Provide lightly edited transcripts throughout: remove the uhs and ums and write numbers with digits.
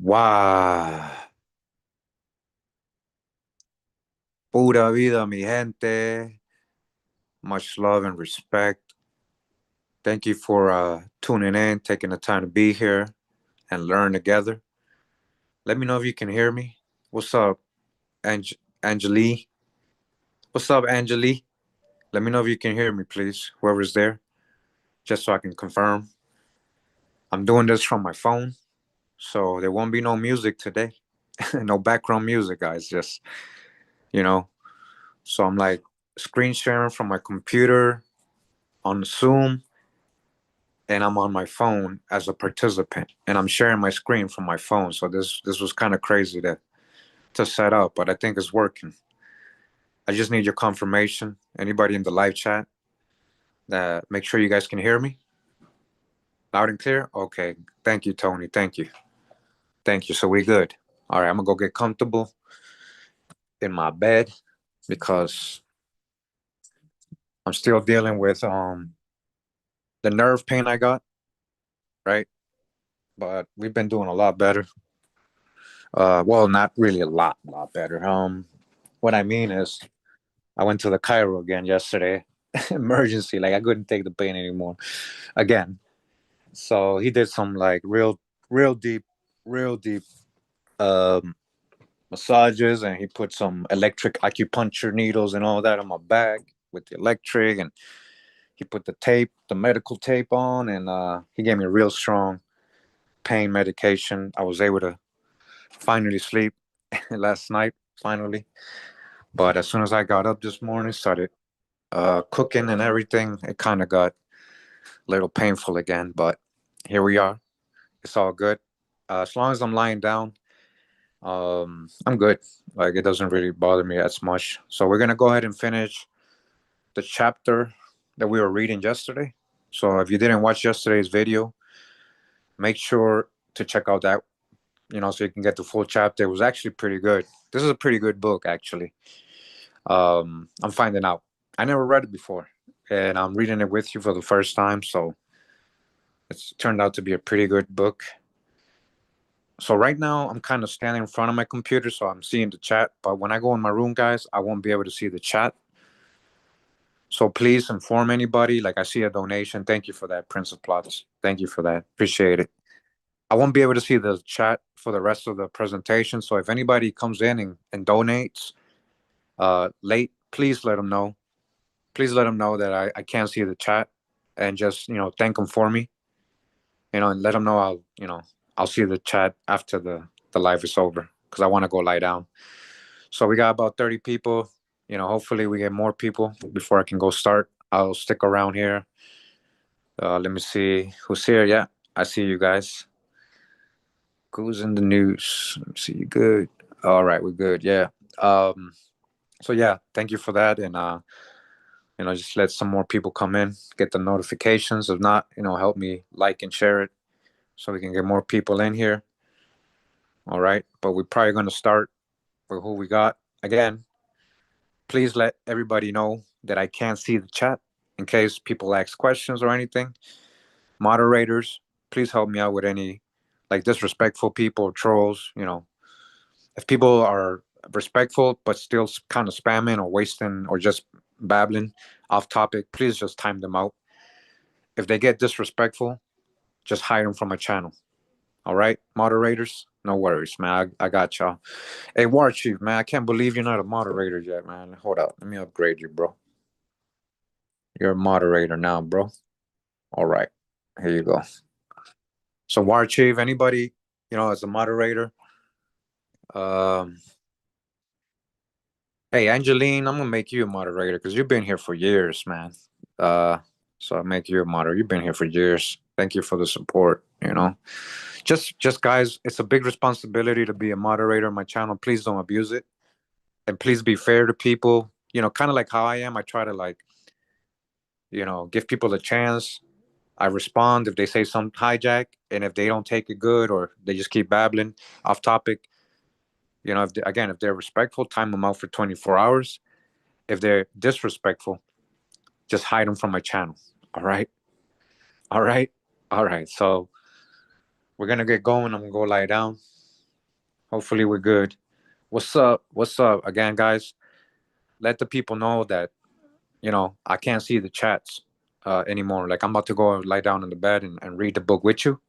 Wow. Pura vida, mi gente. Much love and respect. Thank you for tuning in, taking the time to be here and learn together. Let me know if you can hear me. What's up, Angeli? What's up, Angeli? Let me know if you can hear me, please. Whoever's there, just so I can confirm. I'm doing this from my phone, so there won't be no music today. No background music, guys. Just, you know. So I'm like screen sharing from my computer on Zoom, and I'm on my phone as a participant, and I'm sharing my screen from my phone. So this was kind of crazy to set up, but I think it's working. I just need your confirmation. Anybody in the live chat, that make sure you guys can hear me loud and clear. Okay, thank you, Tony. Thank you. So we good. All right, I'm gonna go get comfortable in my bed because I'm still dealing with the nerve pain I got, right? But we've been doing a lot better. Well, not really a lot better. What I mean is, I went to the Cairo again yesterday, emergency. Like I couldn't take the pain anymore, again. So he did some like real deep, real deep um, massages, and he put some electric acupuncture needles and all that on my back with the electric, and he put the tape, the medical tape on, and he gave me a real strong pain medication. I was able to finally sleep last night, finally. But as soon as I got up this morning, started cooking and everything, it kind of got a little painful again. But here we are. It's all good. As long as I'm lying down, I'm good. Like it doesn't really bother me as much. So we're gonna go ahead and finish the chapter that we were reading yesterday. So if you didn't watch yesterday's video, make sure to check out that, so you can get the full chapter. It was actually pretty good. This is a pretty good book, actually. I'm finding out. I never read it before, and I'm reading it with you for the first time. So it's turned out to be a pretty good book. So right now I'm kind of standing in front of my computer, so I'm seeing the chat. But when I go in my room, guys, I won't be able to see the chat. So please inform anybody. Like I see a donation. Thank you for that, Prince of Plots. Thank you for that. Appreciate it. I won't be able to see the chat for the rest of the presentation. So if anybody comes in and donates late, please let them know. Please let them know that I can't see the chat, and just, thank them for me, and let them know I'll see the chat after the live is over, because I want to go lie down. So we got about 30 people. Hopefully we get more people before I can go start. I'll stick around here. Let me see who's here. Yeah, I see you guys. Who's in the news? Let me see. You good? All right, we're good. Yeah. Um. So yeah, thank you for that, and just let some more people come in, get the notifications. If not, help me like and share it so we can get more people in here. All right, but we're probably going to start with who we got. Again, please let everybody know that I can't see the chat in case people ask questions or anything. Moderators, please help me out with any like disrespectful people or trolls. If people are respectful but still kind of spamming or wasting or just babbling off topic, please just time them out. If they get disrespectful, just hide them from my channel. All right, moderators, no worries, man. I got y'all. Hey, War Chief, man, I can't believe you're not a moderator yet, man. Hold up, let me upgrade you, bro. You're a moderator now, bro. All right, here you go. So, War Chief, anybody, as a moderator, um, hey, Angeline, I'm gonna make you a moderator because you've been here for years, man. Uh, so I make you a moderator. You've been here for years. Thank you for the support. Just guys, it's a big responsibility to be a moderator on my channel. Please don't abuse it, and please be fair to people. Kind of like how I am. I try to like, give people a chance. I respond if they say some hijack, and if they don't take it good or they just keep babbling off topic, if they're respectful, time them out for 24 hours. If they're disrespectful, just hide them from my channel. All right, all right, all right. So we're gonna get going. I'm gonna go lie down. Hopefully we're good. What's up? What's up again, guys? Let the people know that I can't see the chats anymore. Like I'm about to go lie down in the bed and read the book with you.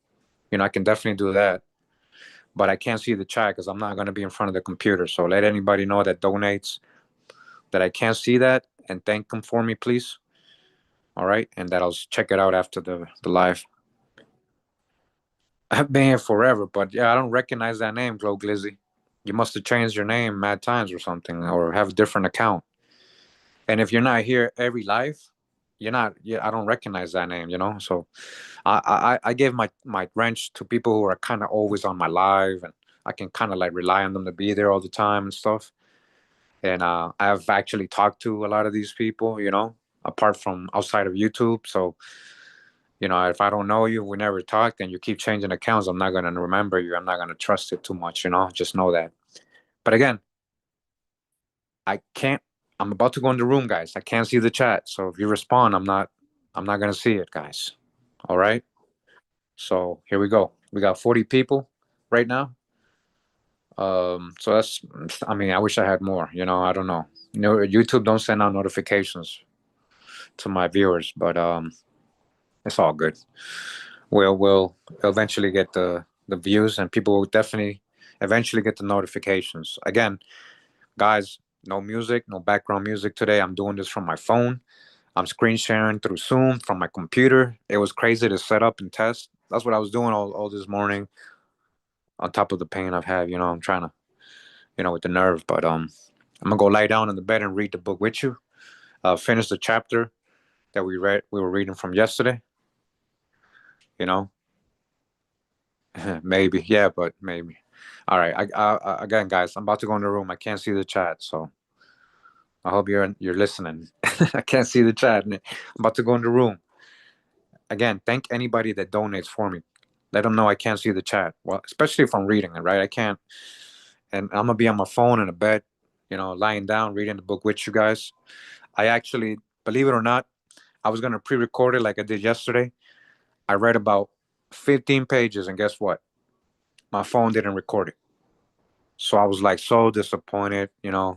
I can definitely do that, but I can't see the chat because I'm not going to be in front of the computer. So let anybody know that donates that I can't see that and thank them for me, please. All right, and that I'll check it out after the live. I've been here forever, but yeah, I don't recognize that name, Glow Glizzy. You must have changed your name mad times or something, or have a different account. And if you're not here every live, you're not. Yeah, I don't recognize that name. So I give my wrench to people who are kind of always on my live, and I can kind of like rely on them to be there all the time and stuff. And I've actually talked to a lot of these people, apart from outside of YouTube. So if I don't know you, we never talked, and you keep changing accounts, I'm not gonna remember you. I'm not gonna trust it too much. Just know that. But again, I can't. I'm about to go in the room, guys. I can't see the chat. So if you respond, I'm not gonna see it, guys. All right. So here we go. We got 40 people right now. So that's. I mean, I wish I had more. I don't know. YouTube don't send out notifications to my viewers, but it's all good. We'll eventually get the views, and people will definitely eventually get the notifications. Again, guys, no music, no background music today. I'm doing this from my phone. I'm screen sharing through Zoom from my computer. It was crazy to set up and test. That's what I was doing all this morning on top of the pain I've had. I'm trying to, with the nerve. But I'm gonna go lie down in the bed and read the book with you. Finish the chapter that we were reading from yesterday. You know, maybe, yeah, but maybe. All right, again, guys, I'm about to go in the room. I can't see the chat, so I hope you're listening. I can't see the chat. I'm about to go in the room. Again, thank anybody that donates for me. Let them know I can't see the chat. Well, especially if I'm reading it, right? I can't, and I'm gonna be on my phone in a bed, lying down reading the book with you guys. I actually, believe it or not, I was gonna pre-record it like I did yesterday. I read about 15 pages, and guess what? My phone didn't record it. So I was like so disappointed. I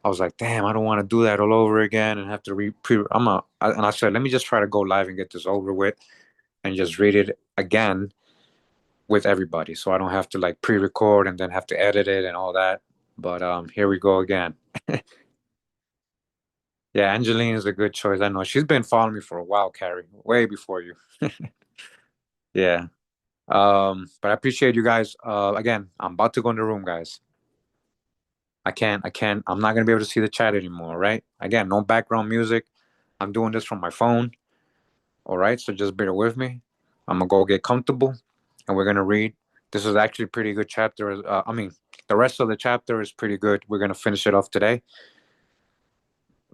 was like, damn, I don't want to do that all over again and have to pre. And I said, let me just try to go live and get this over with, and just read it again with everybody, so I don't have to like pre-record and then have to edit it and all that. But here we go again. Yeah, Angeline is a good choice. I know she's been following me for a while, Carrie, way before you. Yeah. But I appreciate you guys. Again, I'm about to go in the room, guys. I'm not gonna be able to see the chat anymore, right? Again, no background music. I'm doing this from my phone. All right, so just bear with me. I'm gonna go get comfortable, and we're gonna read. This is actually a pretty good chapter. I mean, the rest of the chapter is pretty good. We're gonna finish it off today.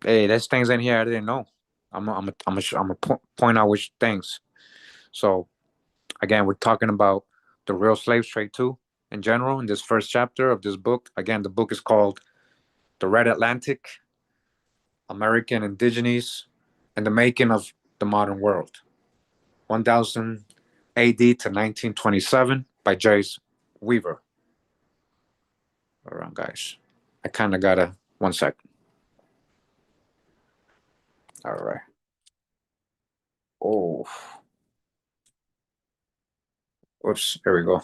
Hey, there's things in here I didn't know. I'm gonna point out which things. So again, we're talking about the real slave trade too, in general, in this first chapter of this book. Again, the book is called "The Red Atlantic: American Indigenes and the Making of the Modern World." 1000 AD to 1927 by Joyce Weaver. Around, guys. I kind of gotta 1 second. All right. Oh, whoops. There we go.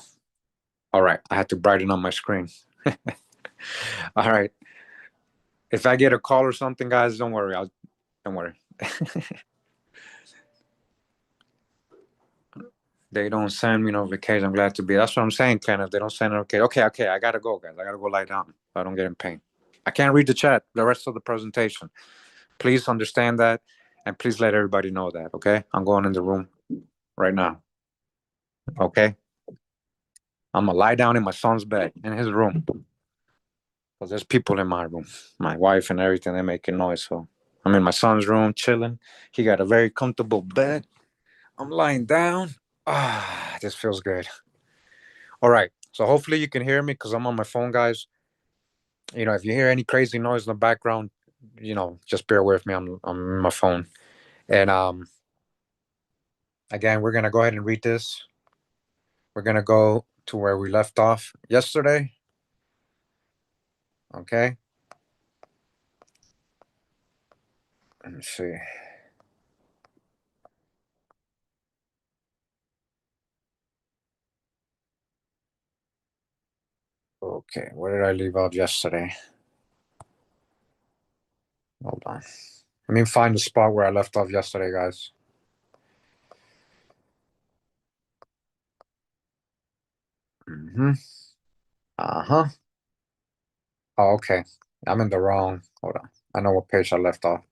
All right. I had to brighten up my screen. All right. If I get a call or something, guys, don't worry. Don't worry. They don't send me notifications. I'm glad to be. That's what I'm saying, Kenneth. They don't send notifications. Okay. I gotta go, guys. I gotta go lie down so I don't get in pain. I can't read the chat. The rest of the presentation. Please understand that, and please let everybody know that. Okay. I'm going in the room right now. Okay. I'm gonna lie down in my son's bed in his room. Because there's people in my room, my wife and everything. They're making noise. So I'm in my son's room chilling. He got a very comfortable bed. I'm lying down. This feels good. All right. So hopefully you can hear me because I'm on my phone, guys. If you hear any crazy noise in the background, just bear with me. I'm on my phone. And again, we're gonna go ahead and read this. We're gonna go to where we left off yesterday. Okay. Let me see. Okay, where did I leave off yesterday? Hold on. Let me find the spot where I left off yesterday, guys. Mm-hmm. Uh-huh. Oh, okay. I'm in the wrong. Hold on. I know what page I left off.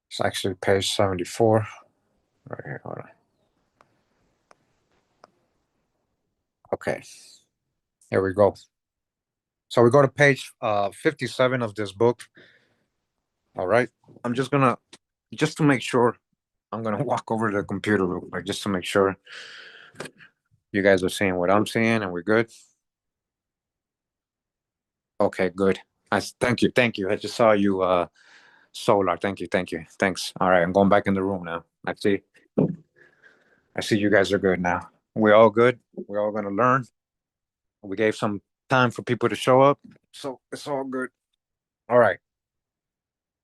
It's actually page 74. Right here. Hold on. Okay. Here we go. So we go to page 57 of this book. All right. I'm just gonna just to make sure, I'm gonna walk over to the computer real quick just to make sure you guys are seeing what I'm seeing and we're good. Okay, good. Thank you, thank you. I just saw you, Solar. Thank you, thank you, thanks. All right, I'm going back in the room now. I see you guys are good now. We're all good. We're all gonna learn. We gave some time for people to show up, so it's all good. All right.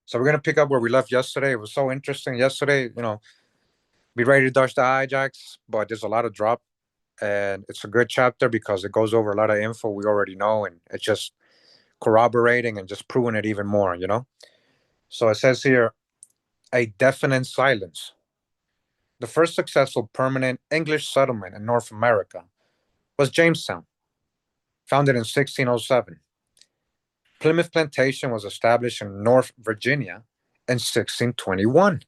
So we're gonna pick up where we left yesterday. It was so interesting yesterday. Be ready to dodge the hijacks, but there's a lot of drop, and it's a good chapter because it goes over a lot of info we already know, and it's just corroborating and just proving it even more. So it says here, a deafening silence. The first successful permanent English settlement in North America was Jamestown, founded in 1607. Plymouth Plantation was established in North Virginia in 1621.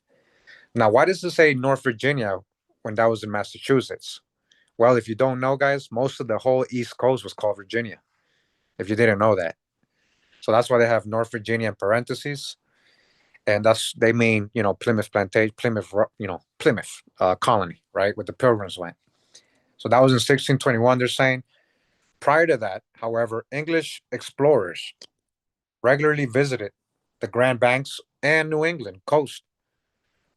Now, why does it say North Virginia when that was in Massachusetts? Well, if you don't know, guys, most of the whole East Coast was called Virginia, if you didn't know that. So that's why they have North Virginia in parentheses. And they mean, Plymouth Plantation, Plymouth, Plymouth colony, right? Where the Pilgrims went. So that was in 1621, they're saying. Prior to that, however, English explorers regularly visited the Grand Banks and New England coast.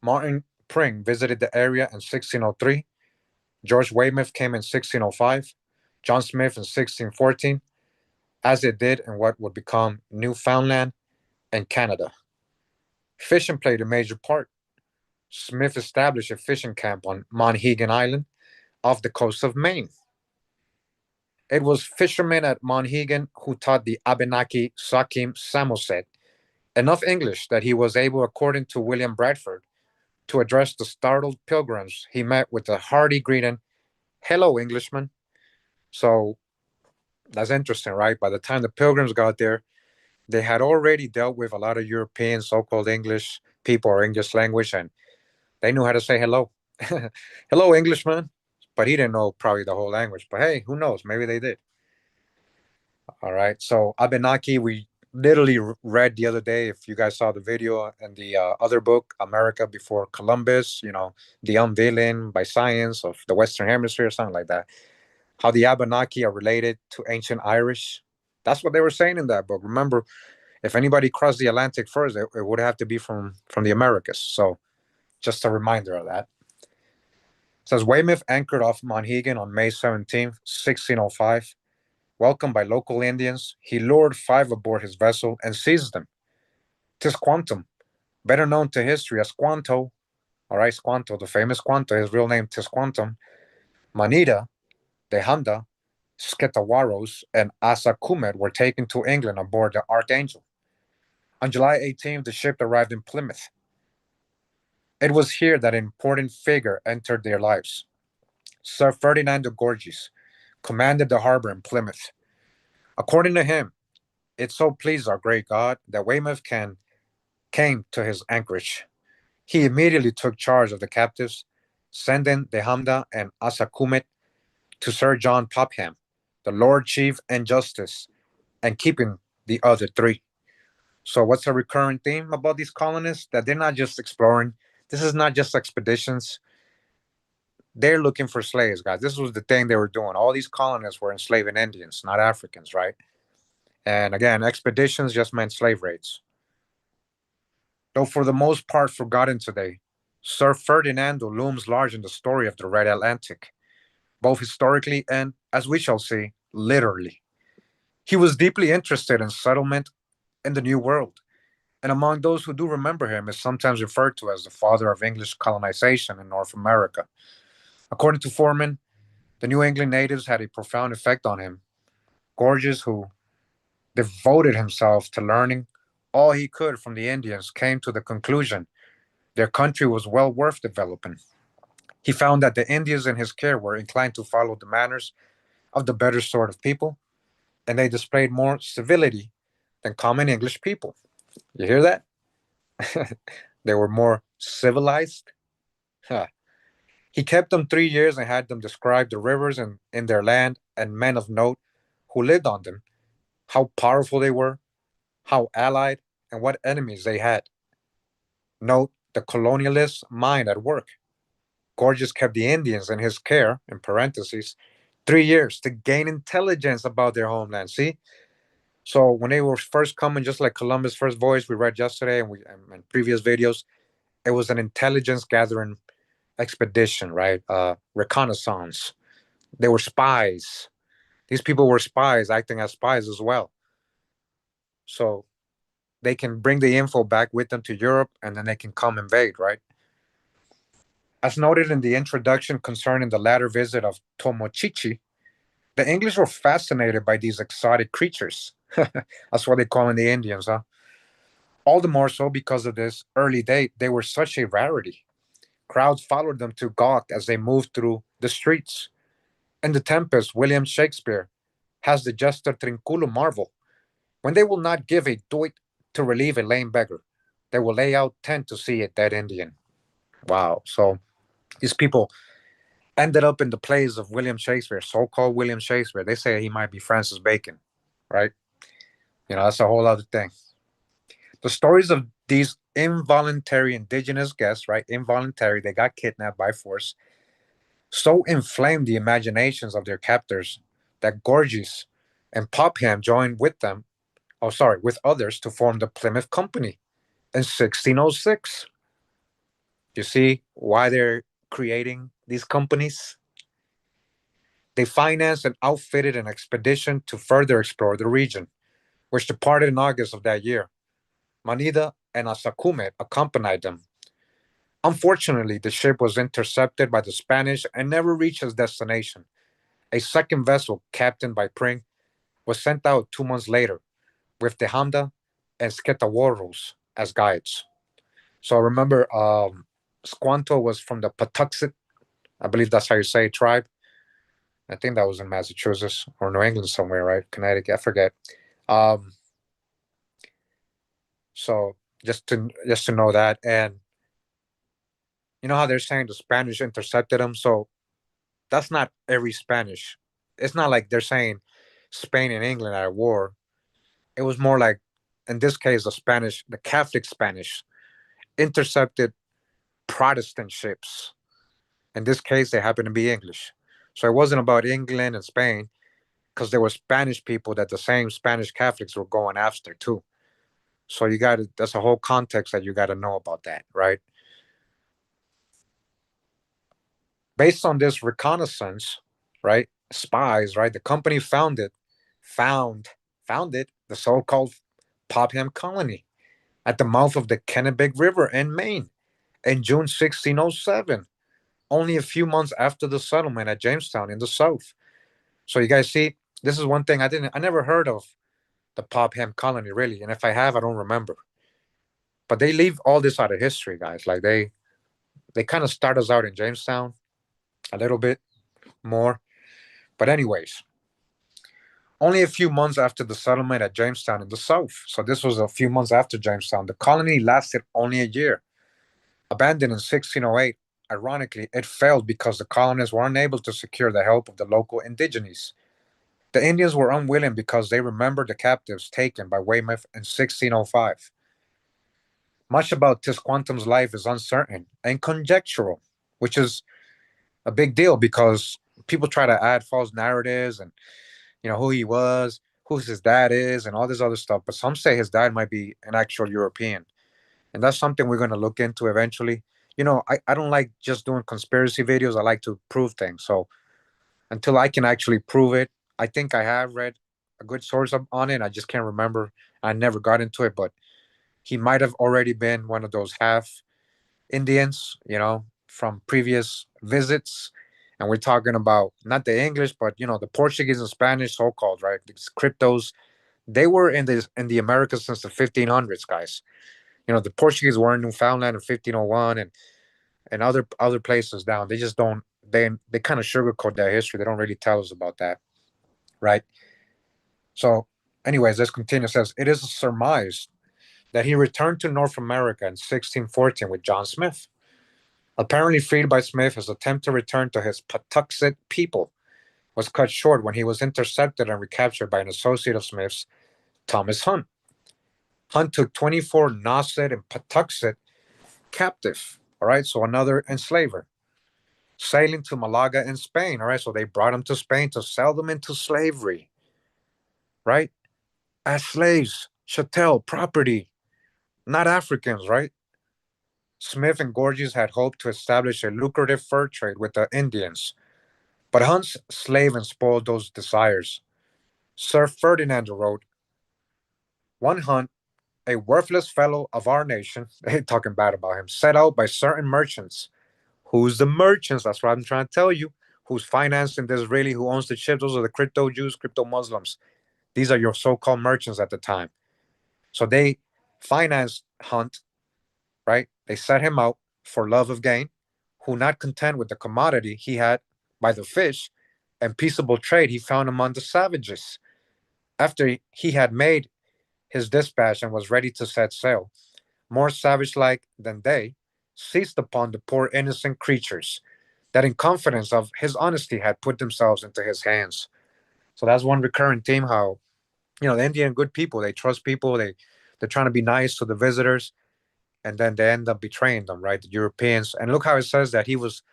Martin Pring visited the area in 1603. George Weymouth came in 1605. John Smith in 1614, as it did in what would become Newfoundland and Canada. Fishing played a major part. Smith established a fishing camp on Monhegan Island off the coast of Maine. It was fishermen at Monhegan who taught the Abenaki Sakim Samoset enough English that he was able, according to William Bradford, to address the startled pilgrims he met with a hearty greeting, "Hello, Englishman." So that's interesting, right? By the time the pilgrims got there, they had already dealt with a lot of European so-called English people or English language, and they knew how to say hello. Hello, Englishman. But he didn't know probably the whole language. But hey, who knows? Maybe they did. All right. So Abenaki, we literally read the other day, if you guys saw the video and the other book, America Before Columbus, the unveiling by science of the Western Hemisphere, something like that. How the Abenaki are related to ancient Irish. That's what they were saying in that book. Remember, if anybody crossed the Atlantic first, it would have to be from the Americas. So just a reminder of that. It says Weymouth anchored off Monhegan on May 17th, 1605. Welcomed by local Indians, he lured 5 aboard his vessel and seized them. Tisquantum, better known to history as Squanto, all right, Squanto, the famous Squanto, his real name Tisquantum, Manita, Dehanda, Sketawaros, and Asakumet were taken to England aboard the Archangel. On July 18th, the ship arrived in Plymouth. It was here that an important figure entered their lives. Sir Ferdinand de Gorges commanded the harbor in Plymouth. According to him, it so pleased our great God that Weymouth came to his anchorage. He immediately took charge of the captives, sending Dehamda and Asakumet to Sir John Popham, the Lord Chief and Justice, and keeping the other 3. So, what's a recurring theme about these colonists? That they're not just exploring. This is not just expeditions. They're looking for slaves, guys. This was the thing they were doing. All these colonists were enslaving Indians, not Africans, right? And again, expeditions just meant slave raids. Though for the most part forgotten today, Sir Ferdinando looms large in the story of the Red Atlantic, both historically and, as we shall see, literally. He was deeply interested in settlement in the New World, and among those who do remember him is sometimes referred to as the father of English colonization in North America. According to Foreman, the New England natives had a profound effect on him. Gorges, who devoted himself to learning all he could from the Indians, came to the conclusion their country was well worth developing. He found that the Indians in his care were inclined to follow the manners of the better sort of people, and they displayed more civility than common English people. You hear that? They were more civilized. Huh. He kept them 3 years and had them describe the rivers in their land and men of note who lived on them, how powerful they were, how allied, and what enemies they had. Note the colonialist mind at work. Gorges kept the Indians in his care, in parentheses, 3 years to gain intelligence about their homeland. See? So when they were first coming, just like Columbus' first voyage we read yesterday and previous videos, it was an intelligence gathering expedition, right? Reconnaissance. They were spies. These people were spies, acting as spies as well. So they can bring the info back with them to Europe, and then they can come invade, right? As noted in the introduction concerning the latter visit of Tomochichi, the English were fascinated by these exotic creatures. That's what they call in the Indians, huh? All the more so because of this early date, they were such a rarity. Crowds followed them to gawk as they moved through the streets. In The Tempest, William Shakespeare has the jester Trinculo marvel. When they will not give a doit to relieve a lame beggar, they will lay out 10 to see a dead Indian. Wow. So these people ended up in the plays of William Shakespeare, so called William Shakespeare. They say he might be Francis Bacon, right? That's a whole other thing. The stories of these involuntary indigenous guests, right? Involuntary, they got kidnapped by force, so inflamed the imaginations of their captors that Gorges and Popham joined with them, with others to form the Plymouth Company in 1606. You see why they're creating these companies? They financed and outfitted an expedition to further explore the region, which departed in August of that year. Manida and Asakume accompanied them. Unfortunately, the ship was intercepted by the Spanish and never reached its destination. A second vessel, captained by Pring, was sent out 2 months later with the Hamda and Sketawaros as guides. So remember, Squanto was from the Patuxet, I believe that's how you say it, tribe. I think that was in Massachusetts or New England somewhere, right? Connecticut, I forget. Um, so just to know that, and you know how they're saying the Spanish intercepted them. So that's not every Spanish. It's not like they're saying Spain and England are at war. It was more like, in this case, the Catholic Spanish intercepted Protestant ships. In this case, they happen to be English. So it wasn't about England and Spain because there were Spanish people that the same Spanish Catholics were going after too. So that's a whole context that you got to know about that, right? Based on this reconnaissance, right? Spies, right? The company found, founded the so-called Popham Colony at the mouth of the Kennebec River in Maine in June 1607, only a few months after the settlement at Jamestown in the South. So you guys see, this is one thing I never heard of the Popham Colony really, and if I have, I don't remember. But they leave all this out of history, guys. Like they kind of start us out in Jamestown a little bit more. But anyways, only a few months after the settlement at Jamestown in the South. So this was a few months after Jamestown. The colony lasted only a year. Abandoned in 1608, ironically, it failed because the colonists were unable to secure the help of the local indigenes. The Indians were unwilling because they remembered the captives taken by Weymouth in 1605. Much about Tisquantum's life is uncertain and conjectural, which is a big deal because people try to add false narratives and who he was, who his dad is, and all this other stuff. But some say his dad might be an actual European, and that's something we're going to look into eventually. I don't like just doing conspiracy videos. I like to prove things. So until I can actually prove it, I think I have read a good source on it. I just can't remember. I never got into it, but he might have already been one of those half Indians, from previous visits. And we're talking about not the English, but the Portuguese and Spanish, so-called, right? These cryptos, they were in the Americas since the 1500s, guys. The Portuguese were in Newfoundland in 1501, and other places down. They just don't. They kind of sugarcoat their history. They don't really tell us about that, right? So, anyways, let's continue. It says it is surmised that he returned to North America in 1614 with John Smith. Apparently freed by Smith, his attempt to return to his Patuxet people was cut short when he was intercepted and recaptured by an associate of Smith's, Thomas Hunt. Hunt took 24 Nauset and Patuxet captive, all right, so another enslaver, sailing to Malaga in Spain, all right, so they brought them to Spain to sell them into slavery, right, as slaves, chattel, property, not Africans, right? Smith and Gorges had hoped to establish a lucrative fur trade with the Indians, but Hunt's slave and spoiled those desires. Sir Ferdinand wrote, "One Hunt, a worthless fellow of our nation," they talking bad about him, "set out by certain merchants." Who's the merchants? That's what I'm trying to tell you. Who's financing this really? Who owns the chips? Those are the crypto Jews, crypto Muslims. These are your so-called merchants at the time. So they financed Hunt, right? They set him out for love of gain, who, not content with the commodity he had by the fish and peaceable trade, he found among the savages. After he had made his dispatch and was ready to set sail, more savage like than they, seized upon the poor innocent creatures that in confidence of his honesty had put themselves into his hands. So that's one recurring theme, how the Indian good people, they trust people, they're trying to be nice to the visitors, and then they end up betraying them, right? The Europeans. And look how it says that he was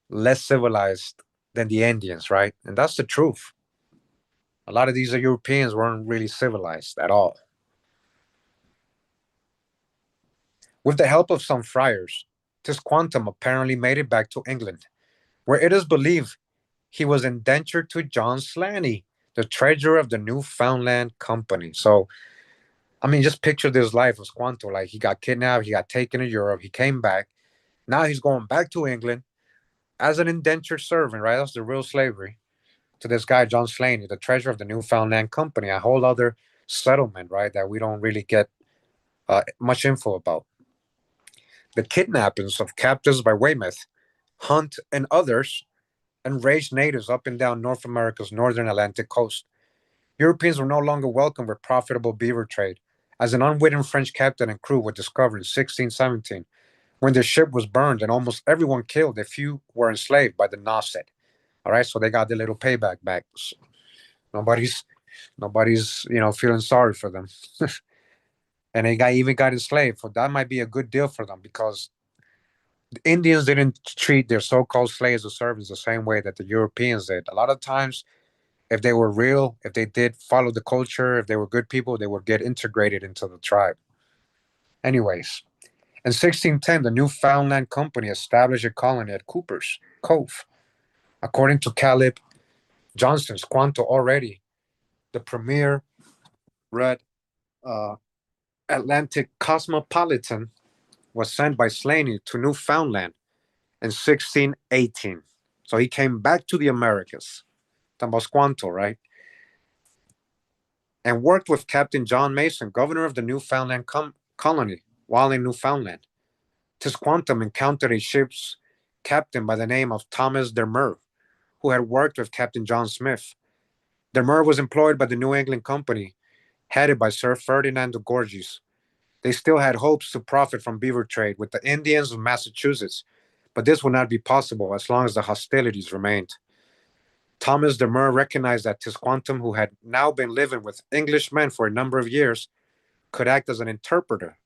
less civilized than the Indians, right? And that's the truth. A lot of these Europeans weren't really civilized at all. With the help of some friars, Tisquantum apparently made it back to England, where it is believed he was indentured to John Slaney, the treasurer of the Newfoundland Company. So, I mean, just picture this life of Squanto. Like, he got kidnapped, he got taken to Europe, he came back. Now he's going back to England as an indentured servant, right? That's the real slavery to this guy, John Slaney, the treasurer of the Newfoundland Company, a whole other settlement, right, that we don't really get much info about. The kidnappings of captives by Weymouth, Hunt, and others enraged natives up and down North America's northern Atlantic coast. Europeans were no longer welcome with profitable beaver trade, as an unwitting French captain and crew were discovered in 1617, when their ship was burned and almost everyone killed. A few were enslaved by the Nauset. All right, so they got their little payback back. Nobody's feeling sorry for them. And they even got enslaved. So that might be a good deal for them, because the Indians didn't treat their so-called slaves or servants the same way that the Europeans did. A lot of times, if they were real, if they did follow the culture, if they were good people, they would get integrated into the tribe. Anyways, in 1610, the Newfoundland Company established a colony at Cooper's Cove. According to Caleb Johnston's Quanto, already the premier red Atlantic cosmopolitan was sent by Slaney to Newfoundland in 1618. So he came back to the Americas, Tambosquanto, right? And worked with Captain John Mason, governor of the Newfoundland colony, while in Newfoundland. Tisquantum encountered a ship's captain by the name of Thomas Dermer, who had worked with Captain John Smith. Dermer was employed by the New England Company, headed by Sir Ferdinand de Gorges. They still had hopes to profit from beaver trade with the Indians of Massachusetts, but this would not be possible as long as the hostilities remained. Thomas Demur recognized that Tisquantum, who had now been living with Englishmen for a number of years, could act as an interpreter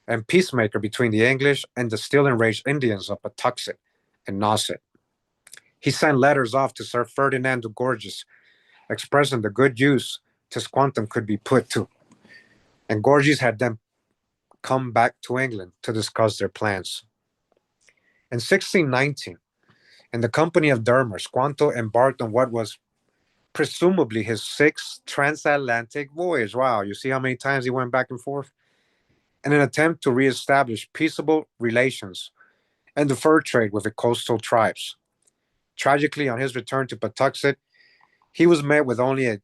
and peacemaker between the English and the still enraged Indians of Patuxet and Nauset. He sent letters off to Sir Ferdinand de Gorges, expressing the good use Tisquantum could be put to, and Gorges had them come back to England to discuss their plans. In 1619, in the company of Dermer, Squanto embarked on what was presumably his sixth transatlantic voyage. Wow, you see how many times he went back and forth? In an attempt to reestablish peaceable relations and the fur trade with the coastal tribes. Tragically, on his return to Patuxet, he was met with only a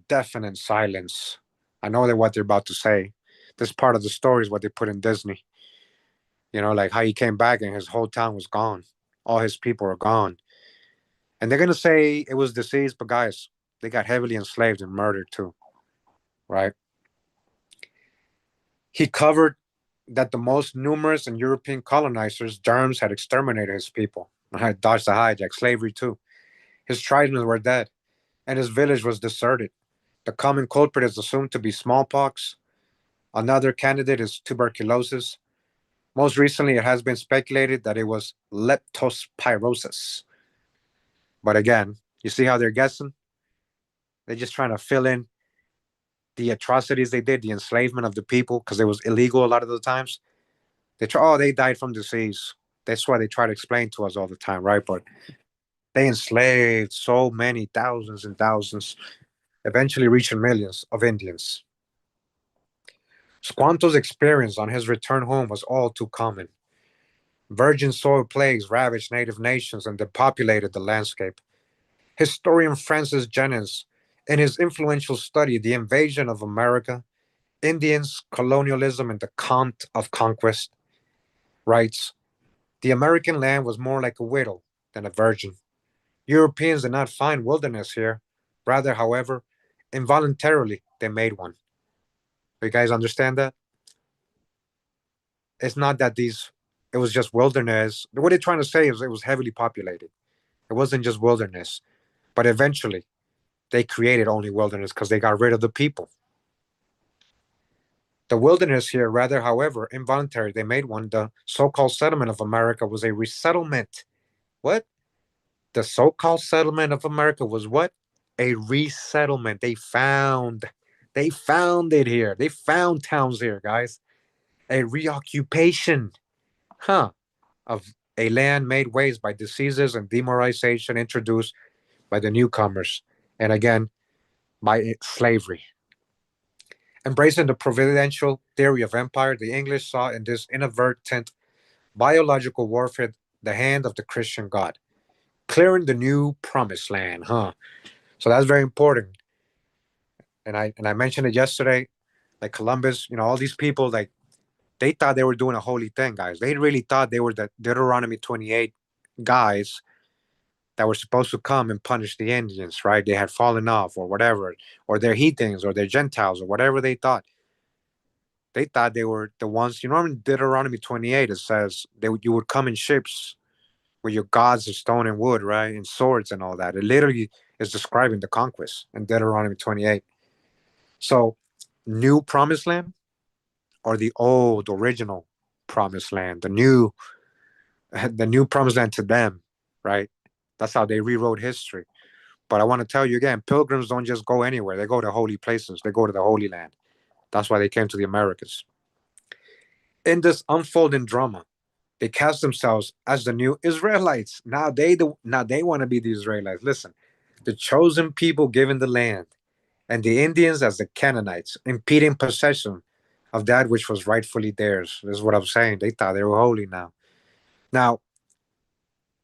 deafening silence. I know that what they're about to say. This part of the story is what they put in Disney. You know, like how he came back and his whole town was gone. All his people are gone. And they're going to say it was disease, but guys, they got heavily enslaved and murdered too, right? He covered that the most numerous and European colonizers, germs, had exterminated his people. I had dodged the hijack, slavery too. His tribesmen were dead, and his village was deserted. The common culprit is assumed to be smallpox. Another candidate is tuberculosis. Most recently, it has been speculated that it was leptospirosis. But again, you see how they're guessing? They're just trying to fill in the atrocities they did, the enslavement of the people, because it was illegal a lot of the times. They try, oh, they died from disease. That's why they try to explain to us all the time, right? But they enslaved so many thousands and thousands, eventually reaching millions of Indians. Squanto's experience on his return home was all too common. Virgin soil plagues ravaged native nations and depopulated the landscape. Historian Francis Jennings, in his influential study, The Invasion of America, Indians, Colonialism, and the Cant of Conquest, writes, the American land was more like a widow than a virgin. Europeans did not find wilderness here. Rather, however, involuntarily, they made one. You guys understand that? It's not that it was just wilderness. What they're trying to say is it was heavily populated. It wasn't just wilderness. But eventually, they created only wilderness because they got rid of the people. The wilderness here, rather, however, involuntary, they made one. The so called settlement of America was a resettlement. What? The so called settlement of America was what? A resettlement. They found it here. They found towns here, guys. A reoccupation, huh? Of a land made waste by diseases and demoralization introduced by the newcomers. And again, by slavery. Embracing the providential theory of empire, the English saw in this inadvertent biological warfare the hand of the Christian God, clearing the new promised land, huh? So that's very important. And I mentioned it yesterday, like Columbus, all these people, like they thought they were doing a holy thing, guys. They really thought they were the Deuteronomy 28 guys that were supposed to come and punish the Indians, right? They had fallen off or whatever, or they're heathens or they're Gentiles or whatever they thought. They thought they were the ones. In Deuteronomy 28, it says you would come in ships with your gods of stone and wood, right? And swords and all that. It literally is describing the conquest in Deuteronomy 28. So, new promised land or the old original promised land, the new promised land to them, right? That's how they rewrote history. But I want to tell you again, pilgrims don't just go anywhere. They go to holy places. They go to the Holy Land. That's why they came to the Americas. In this unfolding drama, they cast themselves as the new Israelites. Now they want to be the Israelites. Listen, the chosen people given the land, and the Indians as the Canaanites, impeding possession of that which was rightfully theirs. This is what I'm saying. They thought they were holy now. Now,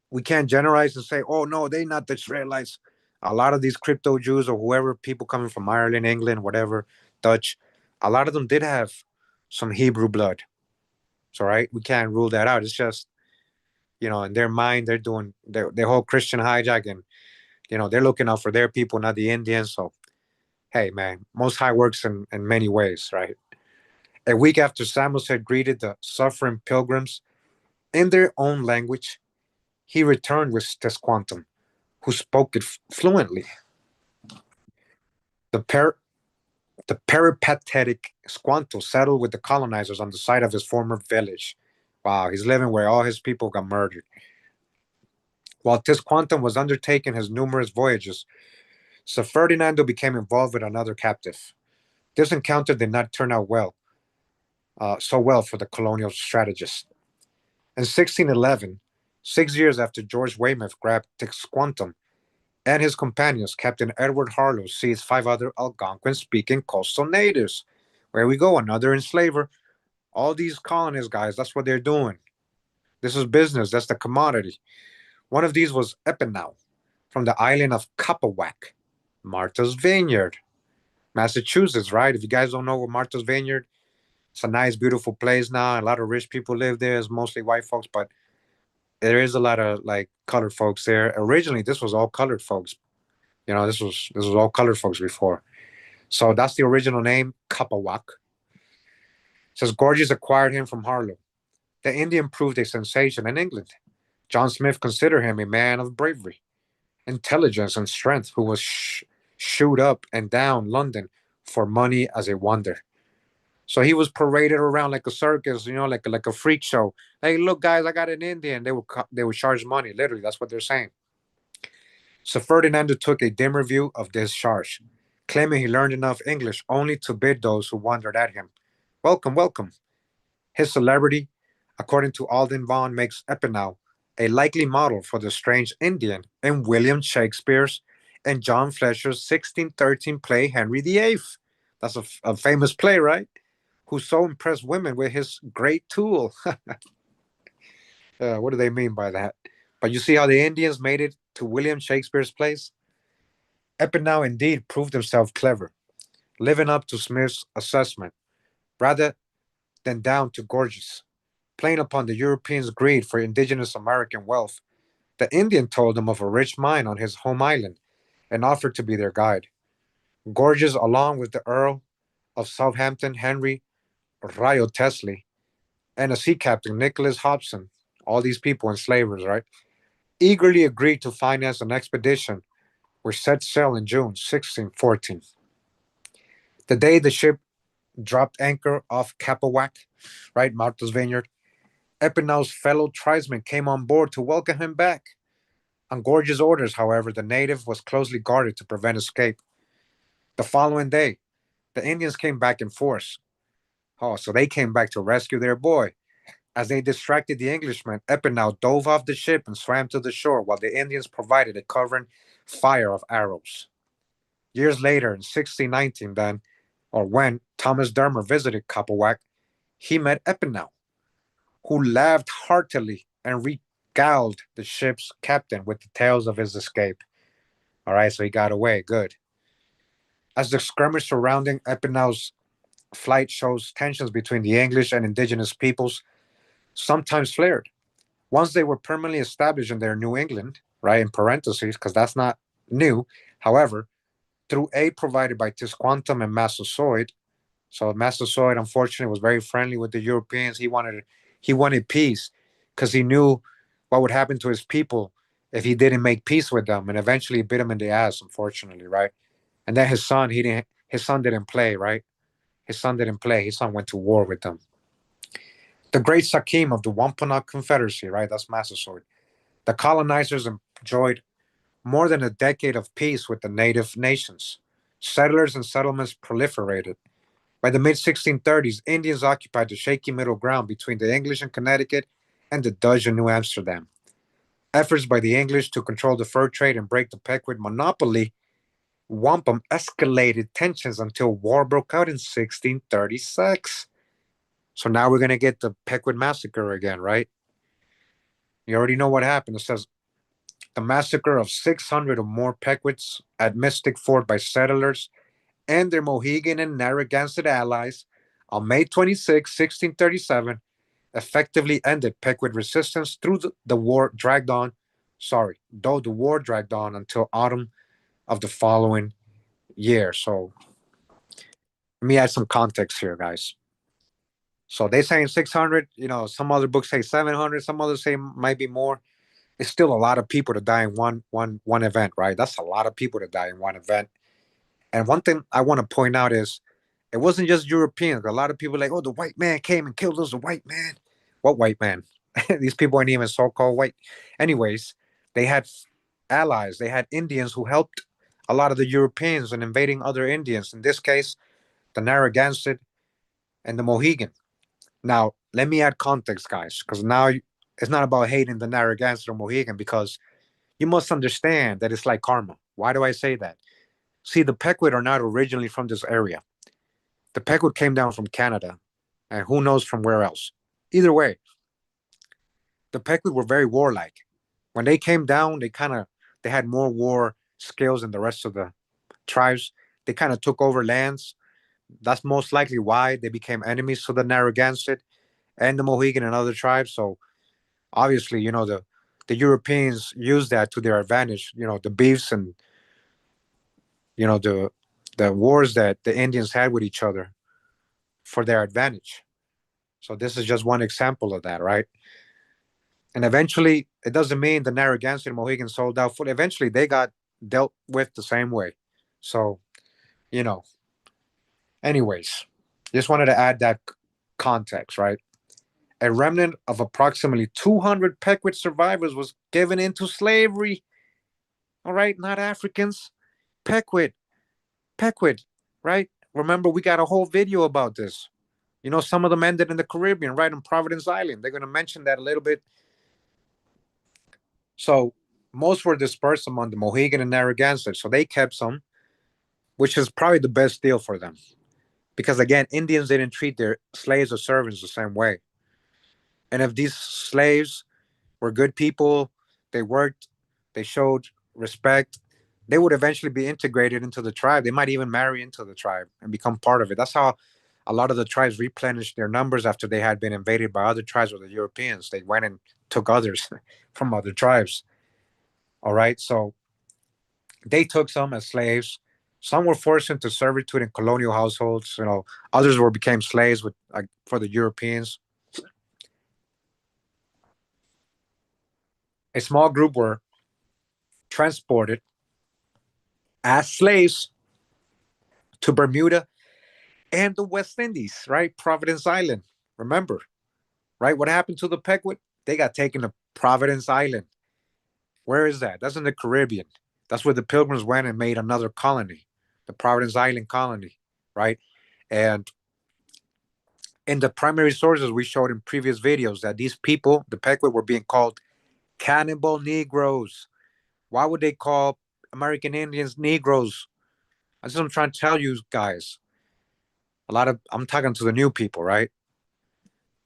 we can't generalize and say, oh no, they're not the Israelites. A lot of these crypto Jews or whoever, people coming from Ireland, England, whatever, Dutch, a lot of them did have some Hebrew blood. So right, we can't rule that out. It's just, in their mind, they're doing their whole Christian hijack, and they're looking out for their people, not the Indians. So hey, man, Most High works in many ways, right? A week after Samuel had greeted the suffering pilgrims in their own language, he returned with Tesquantum, who spoke it fluently. The, per- the peripatetic Squanto settled with the colonizers on the site of his former village. Wow, he's living where all his people got murdered. While Tisquantum was undertaking his numerous voyages, Sir Ferdinando became involved with another captive. This encounter did not turn out so well for the colonial strategist. In 1611, 6 years after George Weymouth grabbed Tisquantum, and his companions, Captain Edward Harlow, seized 5 other Algonquin-speaking coastal natives. Where we go, another enslaver. All these colonists, guys, that's what they're doing. This is business. That's the commodity. One of these was Epinow, from the island of Capawack, Martha's Vineyard, Massachusetts, right? If you guys don't know what Martha's Vineyard, it's a nice, beautiful place now. A lot of rich people live there. It's mostly white folks, but there is a lot of like colored folks there. Originally, this was all colored folks. This was all colored folks before. So that's the original name, Capawack. It says Gorges acquired him from Harlow. The Indian proved a sensation in England. John Smith considered him a man of bravery, intelligence, and strength who was shooed up and down London for money as a wonder. So he was paraded around like a circus, like a freak show. Hey, look, guys, I got an Indian. They would charge money. Literally, that's what they're saying. So Ferdinand took a dim review of this charge, claiming he learned enough English only to bid those who wondered at him, "Welcome, welcome." His celebrity, according to Alden Vaughan, makes Epinow a likely model for the strange Indian in William Shakespeare's and John Fletcher's 1613 play Henry VIII. That's a famous play, right? Who so impressed women with his great tool. What do they mean by that? But you see how the Indians made it to William Shakespeare's plays? Epinow indeed proved himself clever, living up to Smith's assessment, rather than down to Gorges. Playing upon the Europeans' greed for indigenous American wealth, the Indian told them of a rich mine on his home island and offered to be their guide. Gorges, along with the Earl of Southampton, Henry Wriothesley, and a sea captain, Nicholas Hobson, all these people enslavers, right, eagerly agreed to finance an expedition which set sail in June 1614. The day the ship dropped anchor off Capawack, right, Martha's Vineyard, Epinow's fellow tribesmen came on board to welcome him back. On Gorges' orders, however, the native was closely guarded to prevent escape. The following day, the Indians came back in force. Oh, so they came back to rescue their boy. As they distracted the Englishmen, Epinow dove off the ship and swam to the shore while the Indians provided a covering fire of arrows. Years later, in 1619, when Thomas Dermer visited Capawack, he met Epinow, who laughed heartily and regaled the ship's captain with the tales of his escape. All right, so he got away. Good. As the skirmish surrounding Epinow's flight shows tensions between the English and indigenous peoples sometimes flared. Once they were permanently established in their New England, right, in parentheses, because that's not new. However, through aid provided by Tisquantum and Massasoit, so Massasoit, unfortunately, was very friendly with the Europeans. He wanted peace because he knew what would happen to his people if he didn't make peace with them, and eventually bit him in the ass, unfortunately, right? And then his son didn't play, right? His son didn't play. His son went to war with them. The great Sakim of the Wampanoag Confederacy, right? That's Massasoit. The colonizers enjoyed more than a decade of peace with the native nations. Settlers and settlements proliferated. By the mid 1630s, Indians occupied the shaky middle ground between the English in Connecticut and the Dutch in New Amsterdam. Efforts by the English to control the fur trade and break the Pequot monopoly wampum escalated tensions until war broke out in 1636. So now we're going to get the Pequot massacre again, right? You already know what happened. It says the massacre of 600 or more Pequots at Mystic Fort by settlers and their Mohegan and Narragansett allies on May 26, 1637, effectively ended Pequot resistance through the war dragged on. Though the war dragged on until autumn of the following year. So let me add some context here, guys. So they saying 600. Some other books say 700. Some others say might be more. It's still a lot of people to die in one event, right? That's a lot of people to die in one event. And one thing I want to point out is it wasn't just Europeans. A lot of people are like, oh, the white man came and killed us. The white man. What white man? These people aren't even so-called white. Anyways, they had allies. They had Indians who helped a lot of the Europeans in invading other Indians. In this case, the Narragansett and the Mohegan. Now, let me add context, guys, because now it's not about hating the Narragansett or Mohegan because You must understand that it's like karma. Why do I say that? See, the Pequot are not originally from this area. The Pequot came down from Canada, and who knows from where else. Either way, the Pequot were very warlike. When they came down, they had more war skills than the rest of the tribes. They kind of took over lands. That's most likely why they became enemies to the Narragansett and the Mohegan and other tribes. So obviously, the Europeans used that to their advantage. The beefs and the wars that the Indians had with each other for their advantage. So this is just one example of that, right? And eventually, it doesn't mean the Narragansett and Mohegan sold out fully. Eventually, they got dealt with the same way. So, you know, anyways, just wanted to add that context, right? A remnant of approximately 200 Pequot survivors was given into slavery. All right, not Africans. Pequot, Pequot, right? Remember, we got a whole video about this. Some of them ended in the Caribbean, right, on Providence Island. They're going to mention that a little bit. So most were dispersed among the Mohegan and Narragansett. So they kept some, which is probably the best deal for them. Because again, Indians didn't treat their slaves or servants the same way. And if these slaves were good people, they worked, they showed respect, they would eventually be integrated into the tribe. They might even marry into the tribe and become part of it. That's how a lot of the tribes replenished their numbers after they had been invaded by other tribes or the Europeans. They went and took others from other tribes. All right. So they took some as slaves. Some were forced into servitude in colonial households. Others became slaves with for the Europeans. A small group were transported as slaves to Bermuda and the West Indies, right? Providence Island. Remember, right? What happened to the Pequot? They got taken to Providence Island. Where is that? That's in the Caribbean. That's where the Pilgrims went and made another colony, the Providence Island colony, right? And in the primary sources we showed in previous videos that these people, the Pequot, were being called cannibal Negroes. Why would they call American Indians Negroes? That's what I'm trying to tell you guys. I'm talking to the new people, right?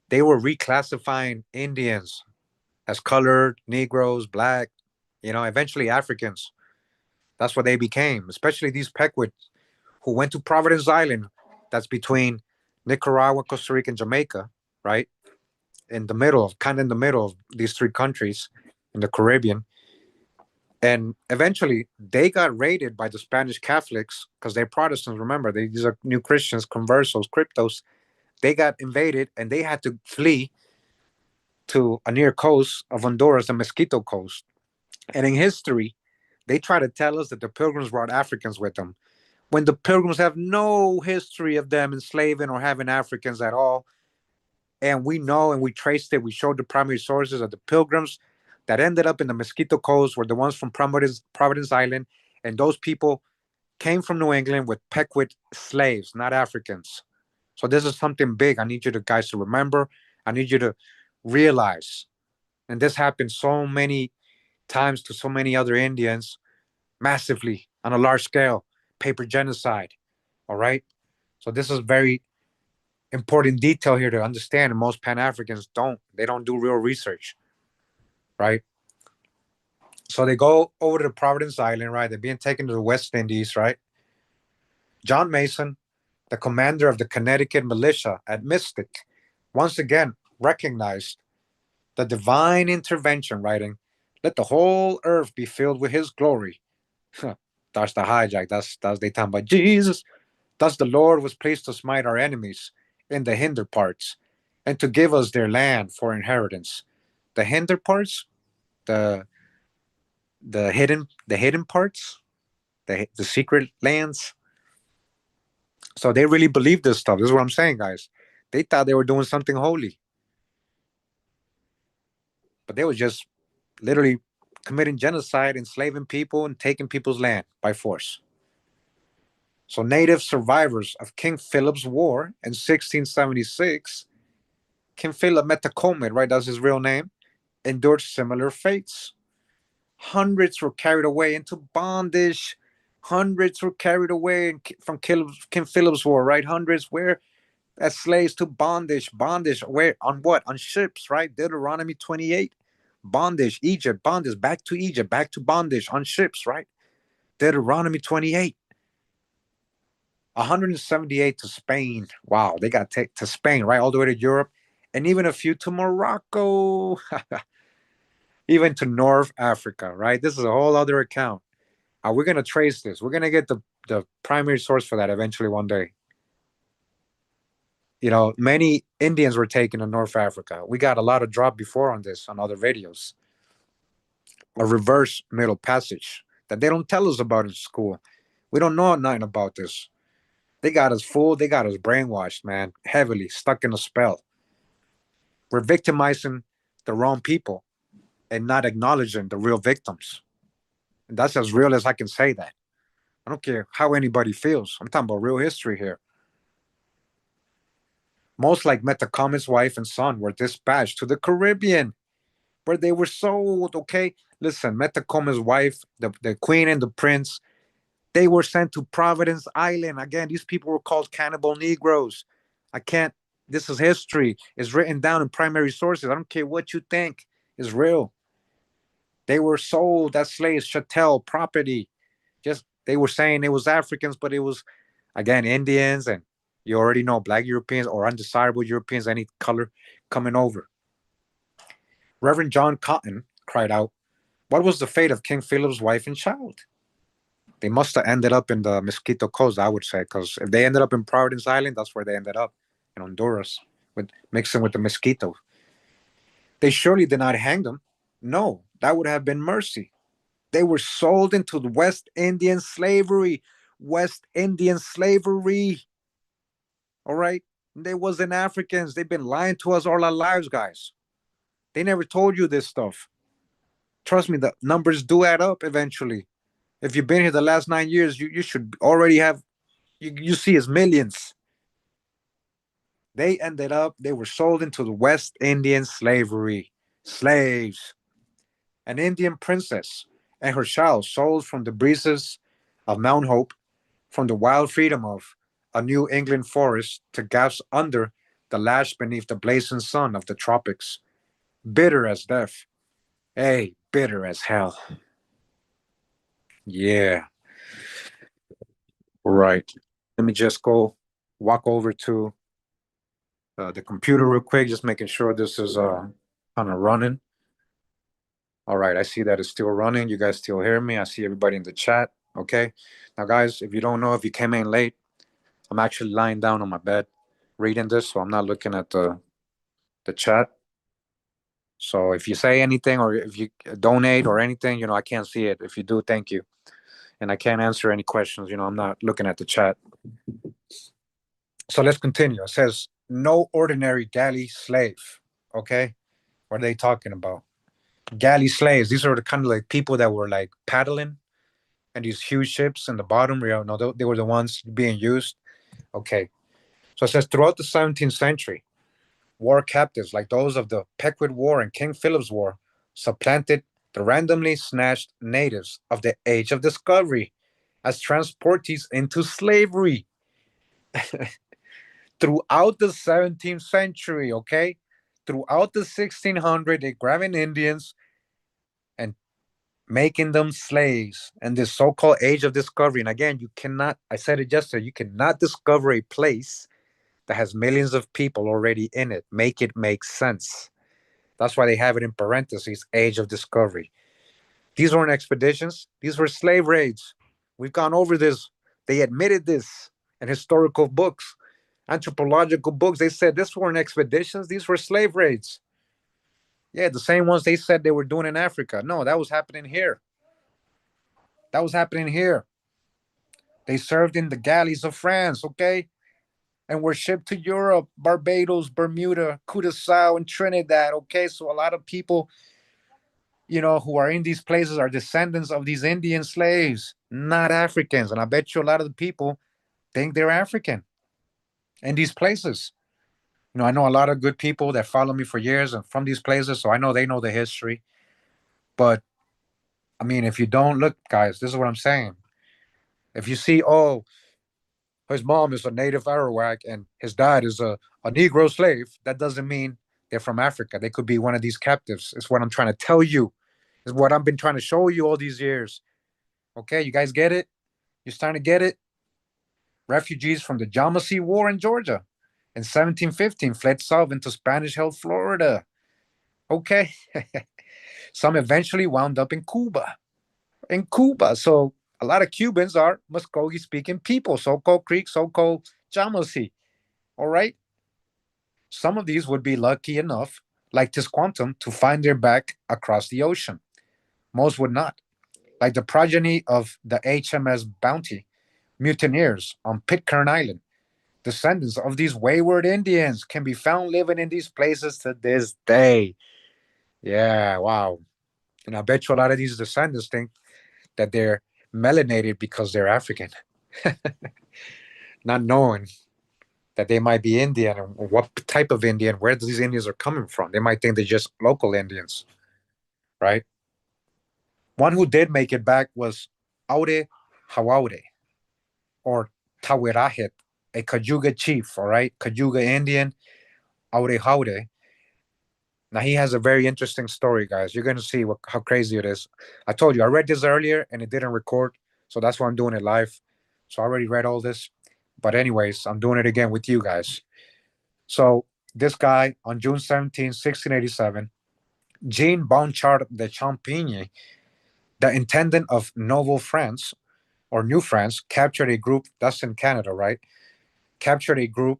They were reclassifying Indians as colored, Negroes, black, eventually Africans. That's what they became, especially these Pequot who went to Providence Island. That's between Nicaragua, Costa Rica, and Jamaica, right? Kind of in the middle of these three countries in the Caribbean. And eventually they got raided by the Spanish Catholics because they're Protestants. Remember, these are new Christians, conversos, cryptos. They got invaded and they had to flee to a near coast of Honduras, the Mosquito Coast. And in history, they try to tell us that the Pilgrims brought Africans with them, when the Pilgrims have no history of them enslaving or having Africans at all. And we know, and we traced it, we showed the primary sources of the Pilgrims that ended up in the Mosquito Coast were the ones from Providence Island. And those people came from New England with Pequot slaves, not Africans. So this is something big. I need you guys to remember. I need you to realize. And this happened so many times to so many other Indians, massively on a large scale, paper genocide. All right. So this is very important detail here to understand. And most Pan Africans don't do real research. Right. So they go over to Providence Island, right? They're being taken to the West Indies, right? John Mason, the commander of the Connecticut militia at Mystic, once again recognized the divine intervention, writing, "Let the whole earth be filled with his glory." That's the hijack. That's they talking about Jesus. Thus the Lord was pleased to smite our enemies in the hinder parts, and to give us their land for inheritance. The hinder parts, the the hidden parts, the secret lands. So they really believe this stuff. This is what I'm saying, guys. They thought they were doing something holy, but they were just literally committing genocide, enslaving people, and taking people's land by force. So native survivors of King Philip's War in 1676, King Philip Metacomet, right? That's his real name, endured similar fates. Hundreds were carried away into bondage. Hundreds were carried away from King Philip's War, right? Hundreds were as slaves to bondage. Bondage, where? On what? On ships, right? Deuteronomy 28. Bondage, Egypt, bondage, back to Egypt, back to bondage on ships, right? Deuteronomy 28. 178 to Spain. Wow, they got to Spain, right? All the way to Europe, and even a few to Morocco, even to North Africa, right? This is a whole other account. We're going to trace this. We're going to get the primary source for that eventually one day. You know, many Indians were taken to North Africa. We got a lot of drop before on this on other videos. A reverse middle passage that they don't tell us about in school. We don't know nothing about this. They got us fooled. They got us brainwashed, man, heavily stuck in a spell. We're victimizing the wrong people and not acknowledging the real victims. And that's as real as I can say that. I don't care how anybody feels. I'm talking about real history here. Most like Metacomet's wife and son were dispatched to the Caribbean, where they were sold. Okay, listen, Metacomet's wife, the queen and the prince, they were sent to Providence Island. Again, these people were called cannibal Negroes. I can't. This is history. It's written down in primary sources. I don't care what you think. It's real. They were sold as slaves, chattel property. Just they were saying it was Africans, but it was again Indians, and you already know Black Europeans or undesirable Europeans, any color coming over. Reverend John Cotton cried out, "What was the fate of King Philip's wife and child?" They must have ended up in the Mosquito Coast, I would say, because if they ended up in Providence Island, that's where they ended up in Honduras, with mixing with the mosquito. They surely did not hang them. No, that would have been mercy. They were sold into the West Indian slavery. West Indian slavery. All right. They wasn't Africans. They've been lying to us all our lives, guys. They never told you this stuff. Trust me, the numbers do add up eventually. If you've been here the last 9 years, you should already have, you see it's millions. They were sold into the West Indian slavery. Slaves. An Indian princess and her child sold from the breezes of Mount Hope, from the wild freedom of a New England forest to gaps under the lash beneath the blazing sun of the tropics. Bitter as death. Hey, bitter as hell. Yeah, right. Let me just go walk over to the computer real quick, just making sure this is kind of running. All right, I see that it's still running. You guys still hear me? I see everybody in the chat. Okay. Now, guys, if you don't know, if you came in late, I'm actually lying down on my bed reading this, so I'm not looking at the chat. So if you say anything or if you donate or anything, I can't see it. If you do, thank you. And I can't answer any questions. I'm not looking at the chat. So let's continue. It says, no ordinary galley slave. Okay. What are they talking about? Galley slaves. These are the kind of like people that were like paddling and these huge ships in the bottom. They were the ones being used. Okay. So it says, throughout the 17th century, war captives like those of the Pequot War and King Philip's War supplanted the randomly snatched natives of the Age of Discovery as transportees into slavery. Throughout the 17th century, okay? Throughout the 1600s, they're grabbing Indians and making them slaves. And this so-called Age of Discovery. And again, you cannot, I said it yesterday, you cannot discover a place that has millions of people already in it. Make it make sense. That's why they have it in parentheses, Age of Discovery. These weren't expeditions. These were slave raids. We've gone over this. They admitted this in historical books, anthropological books. They said this weren't expeditions. These were slave raids. Yeah, the same ones they said they were doing in Africa. No, that was happening here. That was happening here. They served in the galleys of France, okay? And were shipped to Europe, Barbados, Bermuda, Curaçao, and Trinidad, okay? So a lot of people who are in these places are descendants of these Indian slaves, not Africans. And I bet you a lot of the people think they're African in these places. I know a lot of good people that follow me for years and from these places, so I know they know the history. But I mean, if you don't look, guys, this is what I'm saying. If you see, oh, his mom is a native Arawak and his dad is a Negro slave, that doesn't mean they're from Africa. They could be one of these captives. It's what I'm trying to tell you. It's what I've been trying to show you all these years. Okay, you guys get it? You're starting to get it? Refugees from the Yamasee War in Georgia in 1715 fled south into Spanish held Florida. Okay. Some eventually wound up in Cuba. In Cuba. So a lot of Cubans are Muskogee speaking people, so called Creek, so called Yamasee. All right. Some of these would be lucky enough, like Tisquantum, to find their back across the ocean. Most would not. Like the progeny of the HMS Bounty mutineers on Pitcairn Island. Descendants of these wayward Indians can be found living in these places to this day. Yeah, wow. And I bet you a lot of these descendants think that they're melanated because they're African, not knowing that they might be Indian or what type of Indian, where these Indians are coming from. They might think they're just local Indians, right? One who did make it back was Aure Hawaude or Tawerahet, a Cayuga chief, all right? Cayuga Indian, Aure Haude. Now he has a very interesting story, guys. You're gonna see how crazy it is. I told you I read this earlier and it didn't record, so that's why I'm doing it live. So I already read all this, but anyways, I'm doing it again with you guys. So this guy on June 17, 1687, Jean Bonchard de Champigny, the intendant of Nouvelle France or New France, captured a group. That's in Canada, right? Captured a group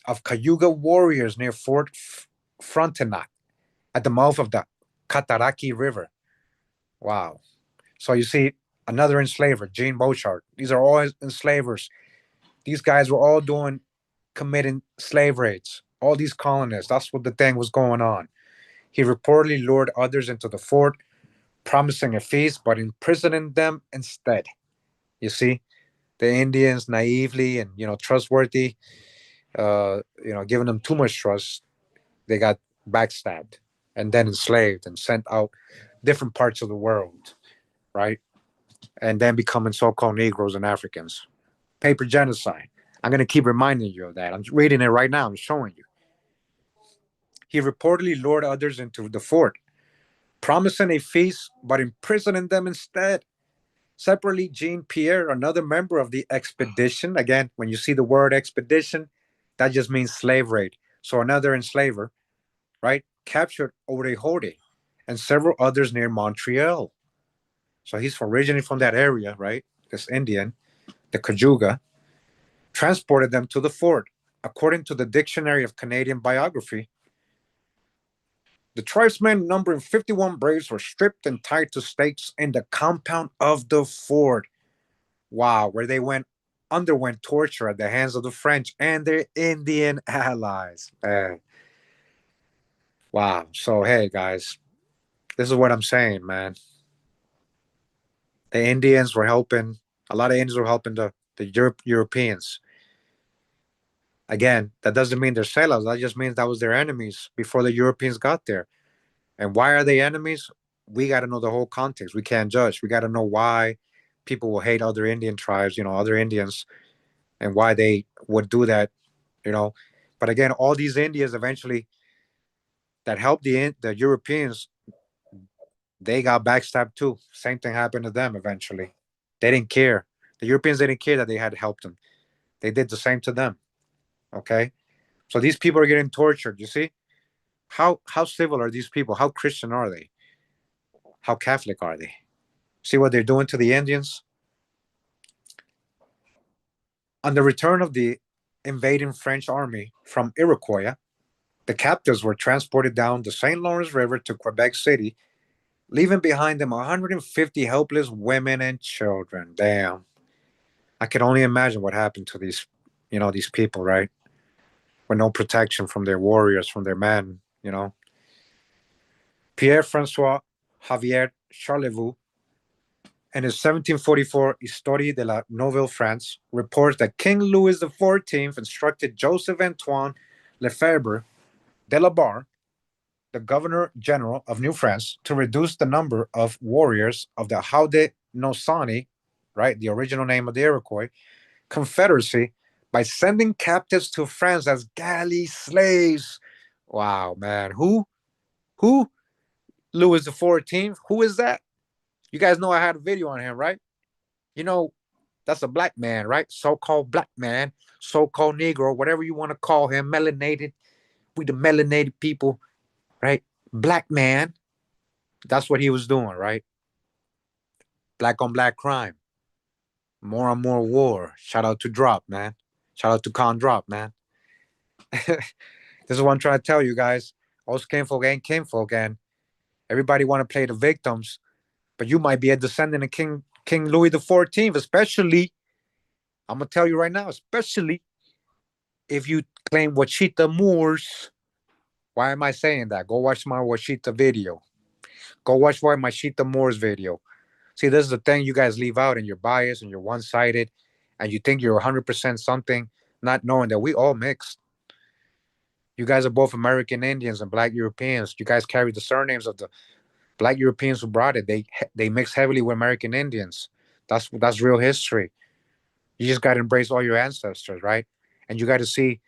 of Cayuga warriors near Fort Frontenac at the mouth of the Cataraqui River. Wow. So you see, another enslaver, Jean Bochart. These are all enslavers. These guys were all committing slave raids. All these colonists. That's what the thing was going on. He reportedly lured others into the fort, promising a feast, but imprisoning them instead. You see, the Indians naively and trustworthy, giving them too much trust, they got backstabbed and then enslaved and sent out different parts of the world, right? And then becoming so-called Negroes and Africans. Paper genocide. I'm going to keep reminding you of that. I'm reading it right now. I'm showing you. He reportedly lured others into the fort, promising a feast, but imprisoning them instead. Separately, Jean Pierre, another member of the expedition, again, when you see the word expedition, that just means slave raid. So another enslaver, right, captured Orejode and several others near Montreal. So he's originally from that area, right? This Indian, the Cayuga, transported them to the fort. According to the Dictionary of Canadian Biography, the tribesmen, numbering 51 braves, were stripped and tied to stakes in the compound of the fort. Wow, where they underwent torture at the hands of the French and their Indian allies. Wow. So hey, guys, this is what I'm saying, man. The Indians were helping. A lot of Indians were helping the Europeans. Again, that doesn't mean they're sellers. That just means that was their enemies before the Europeans got there. And why are they enemies? We got to know the whole context. We can't judge. We got to know why people will hate other Indian tribes, other Indians, and why they would do that, you know. But again, all these Indians eventually that helped the Europeans, they got backstabbed too. Same thing happened to them eventually. They didn't care. The Europeans didn't care that they had helped them. They did the same to them. Okay, so these people are getting tortured. You see, how civil are these people? How Christian are they? How Catholic are they? See what they're doing to the Indians? On the return of the invading French army from Iroquois, the captives were transported down the St. Lawrence River to Quebec City, leaving behind them 150 helpless women and children. Damn. I can only imagine what happened to these people, right? With no protection from their warriors, from their men. Pierre-François Javier Charlevoix, in his 1744 Histoire de la Nouvelle France, reports that King Louis XIV instructed Joseph Antoine Lefebvre de la Barre the governor general of New France, to reduce the number of warriors of the Haudenosaunee, right, the original name of the Iroquois Confederacy, by sending captives to France as galley slaves. Wow, man. Who? Who? Louis the 14th? Who is that? You guys know I had a video on him, right? You know, that's a black man, right? So-called black man, so-called Negro, whatever you want to call him, melanated. We the melanated people, right? Black man. That's what he was doing, right? Black on black crime. More and more war. Shout out to Drop, man. Shout out to Con Drop, man. This is what I'm trying to tell you guys. Us kinfolk ain't kinfolk, and everybody want to play the victims, but you might be a descendant of King Louis the 14th, especially. I'm gonna tell you right now, especially if you claim Wachita Moors. Why am I saying that? Go watch my Wachita video. Go watch my Wachita Moors video. See, this is the thing you guys leave out, and you're biased and you're one-sided, and you think you're 100% something, not knowing that we all mixed. You guys are both American Indians and Black Europeans. You guys carry the surnames of the Black Europeans who brought it. They mix heavily with American Indians. That's real history. You just got to embrace all your ancestors, right? And you got to see,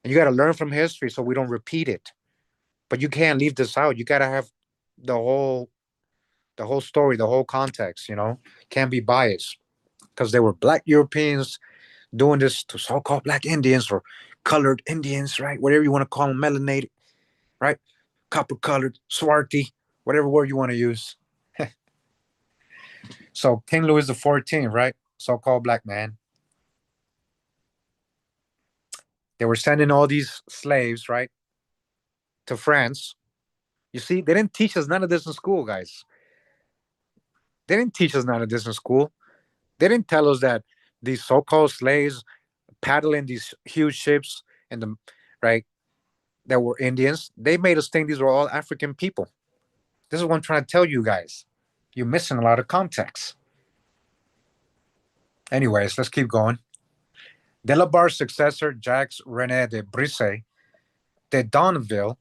and you got to learn from history so we don't repeat it. But you can't leave this out. You got to have the whole story, the whole context. Can't be biased because they were Black Europeans doing this to so-called Black Indians or colored Indians, right? Whatever you want to call them, melanated, right? Copper colored, swarty, whatever word you want to use. So King Louis the 14th, right? So-called black man. They were sending all these slaves, right, to France. You see, they didn't teach us none of this in school, guys. They didn't teach us none of this in school. They didn't tell us that these so-called slaves paddling these huge ships and the right that were Indians. They made us think these were all African people. This is what I'm trying to tell you guys. You're missing a lot of context. Anyways, let's keep going. Delabarre's successor, Jacques René de Brissac de Donville,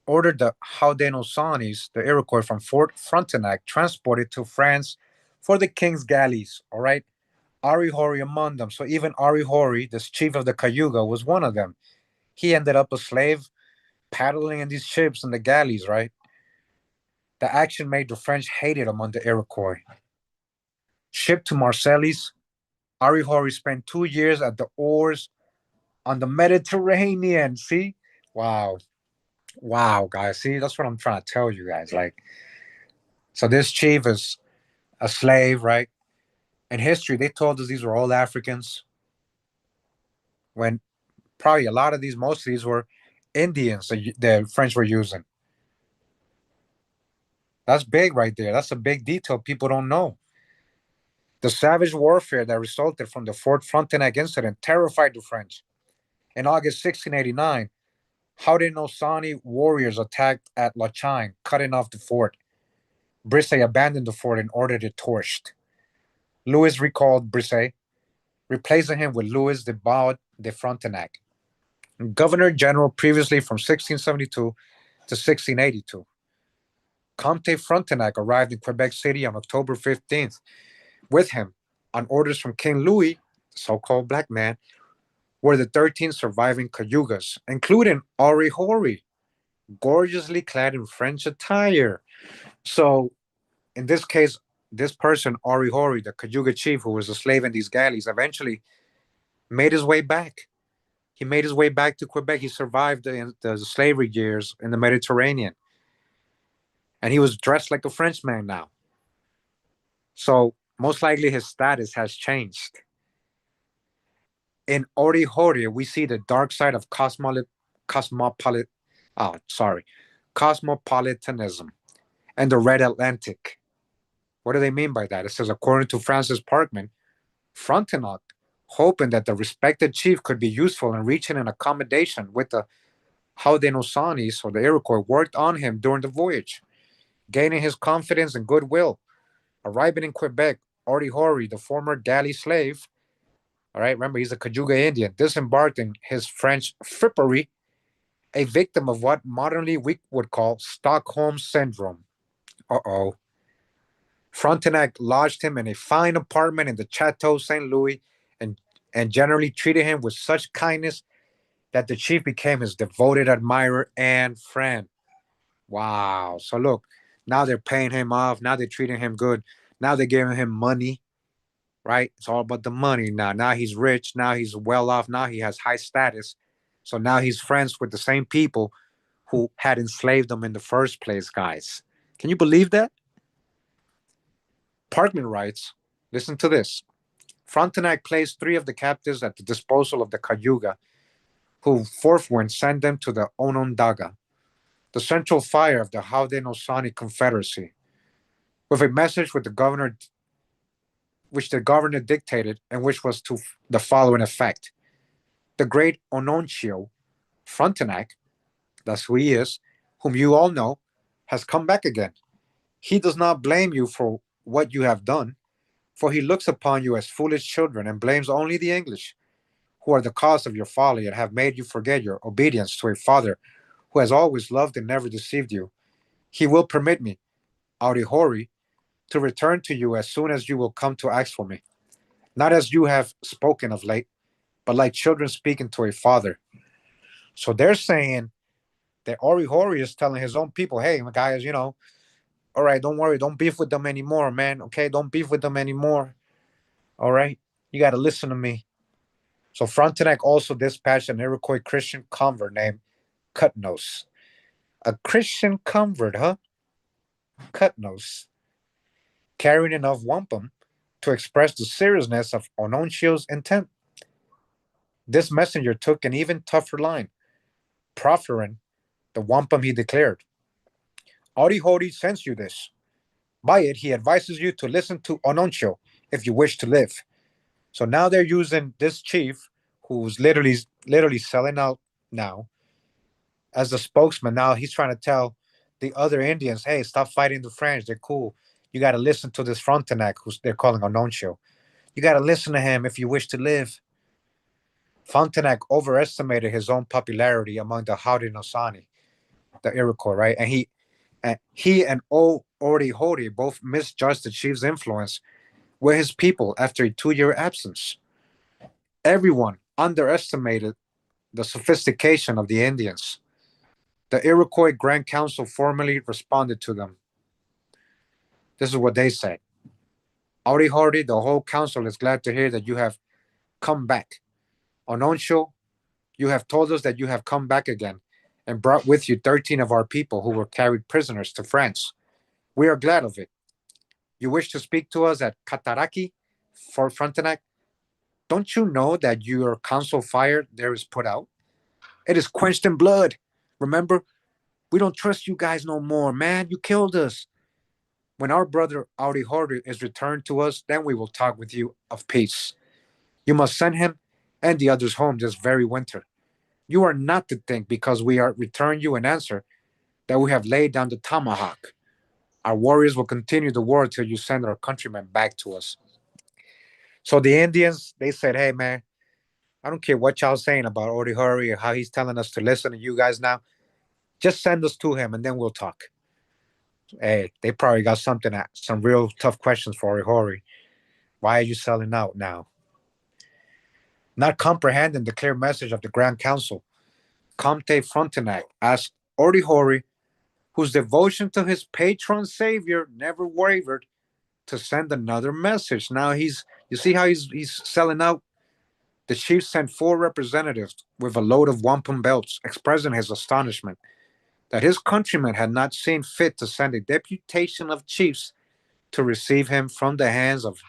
ordered the Haudenosaunee, the Iroquois from Fort Frontenac, transported to France for the king's galleys. All right, Ari Hori among them. So even Ari Hori, this chief of the Cayuga, was one of them. He ended up a slave paddling in these ships in the galleys, right? The action made the French hated among the Iroquois. Shipped to Marseilles, Ari Hori spent 2 years at the oars on the Mediterranean. See? Wow. Wow, guys. See, that's what I'm trying to tell you guys. Like, so this chief is a slave, right? In history, they told us these were all Africans. When probably a lot of these, most of these were Indians that the French were using. That's big right there. That's a big detail people don't know. The savage warfare that resulted from the Fort Frontenac incident terrified the French. In August 1689, Haudenosaunee warriors attacked at La Chine, cutting off the fort. Brissac abandoned the fort and ordered it torched. Louis recalled Brissac, replacing him with Louis de Baud de Frontenac, Governor General previously from 1672 to 1682. Comte Frontenac arrived in Quebec City on October 15th. With him, on orders from King Louis, the so-called black man, were the 13 surviving Cayugas, including Ori Hori, gorgeously clad in French attire. So, in this case, this person, Ori Hori, the Cayuga chief who was a slave in these galleys, eventually made his way back. He made his way back to Quebec. He survived the slavery years in the Mediterranean. And he was dressed like a Frenchman now. So, most likely his status has changed. In Ori Hori, we see the dark side of cosmopolitanism and the Red Atlantic. What do they mean by that? It says, according to Francis Parkman, Frontenac, hoping that the respected chief could be useful in reaching an accommodation with the Haudenosaunee or the Iroquois, worked on him during the voyage, gaining his confidence and goodwill. Arriving in Quebec, Ori Hori, the former galley slave, all right, remember he's a Cayuga Indian, disembarked in his French frippery a victim of what modernly we would call Stockholm Syndrome. Uh oh. Frontenac lodged him in a fine apartment in the Chateau St. Louis and, and generally treated him with such kindness that the chief became his devoted admirer and friend. Wow. So look, now they're paying him off. Now they're treating him good. Now they're giving him money, right? It's all about the money now. Now he's rich. Now he's well off. Now he has high status. So now he's friends with the same people who had enslaved him in the first place, guys. Can you believe that? Parkman writes, listen to this. Frontenac placed three of the captives at the disposal of the Cayuga, who forthwith sent them to the Onondaga, the central fire of the Haudenosaunee Confederacy, with a message which the governor dictated, and which was to the following effect: the great Ononchio, Frontenac, that's who he is, whom you all know, has come back again. He does not blame you for what you have done, for he looks upon you as foolish children and blames only the English, who are the cause of your folly and have made you forget your obedience to a father who has always loved and never deceived you. He will permit me, Aurihori, to return to you as soon as you will come to ask for me, not as you have spoken of late, but like children speaking to a father. So they're saying that Orihori is telling his own people, hey, guys, all right, don't worry, don't beef with them anymore, man. Okay, don't beef with them anymore. All right, you got to listen to me. So Frontenac also dispatched an Iroquois Christian convert named Cutnose. A Christian convert, huh? Cutnose, carrying enough wampum to express the seriousness of Ononchio's intent. This messenger took an even tougher line, proffering the wampum he declared. Aurihori sends you this. By it, he advises you to listen to Ononchio if you wish to live. So now they're using this chief, who's literally selling out now, as the spokesman. Now he's trying to tell the other Indians, hey, stop fighting the French. They're cool. You got to listen to this Frontenac, who they're calling Ononchio. You got to listen to him if you wish to live. Frontenac overestimated his own popularity among the Haudenosaunee, the Iroquois, right? And he and Orihori both misjudged the chief's influence with his people after a 2 year absence. Everyone underestimated the sophistication of the Indians. The Iroquois Grand Council formally responded to them. This is what they said. Orihori, the whole council is glad to hear that you have come back. Ononcho, you have told us that you have come back again and brought with you 13 of our people who were carried prisoners to France. We are glad of it. You wish to speak to us at Kataraki for Frontenac? Don't you know that your council fire there is put out? It is quenched in blood. Remember, we don't trust you guys no more, man. You killed us. When our brother Aurihori is returned to us, then we will talk with you of peace. You must send him and the others home this very winter. You are not to think because we are return you an answer that we have laid down the tomahawk. Our warriors will continue the war till you send our countrymen back to us. So the Indians, they said, hey man, I don't care what y'all saying about Orihori or how he's telling us to listen to you guys now. Just send us to him and then we'll talk. Hey, they probably got some real tough questions for Orihori. Why are you selling out now? Not comprehending the clear message of the Grand Council, Comte Frontenac asked Orihori, whose devotion to his patron savior never wavered, to send another message. Now you see how he's selling out. The chief sent four representatives with a load of wampum belts, expressing his astonishment that his countrymen had not seen fit to send a deputation of chiefs to receive him from the hands of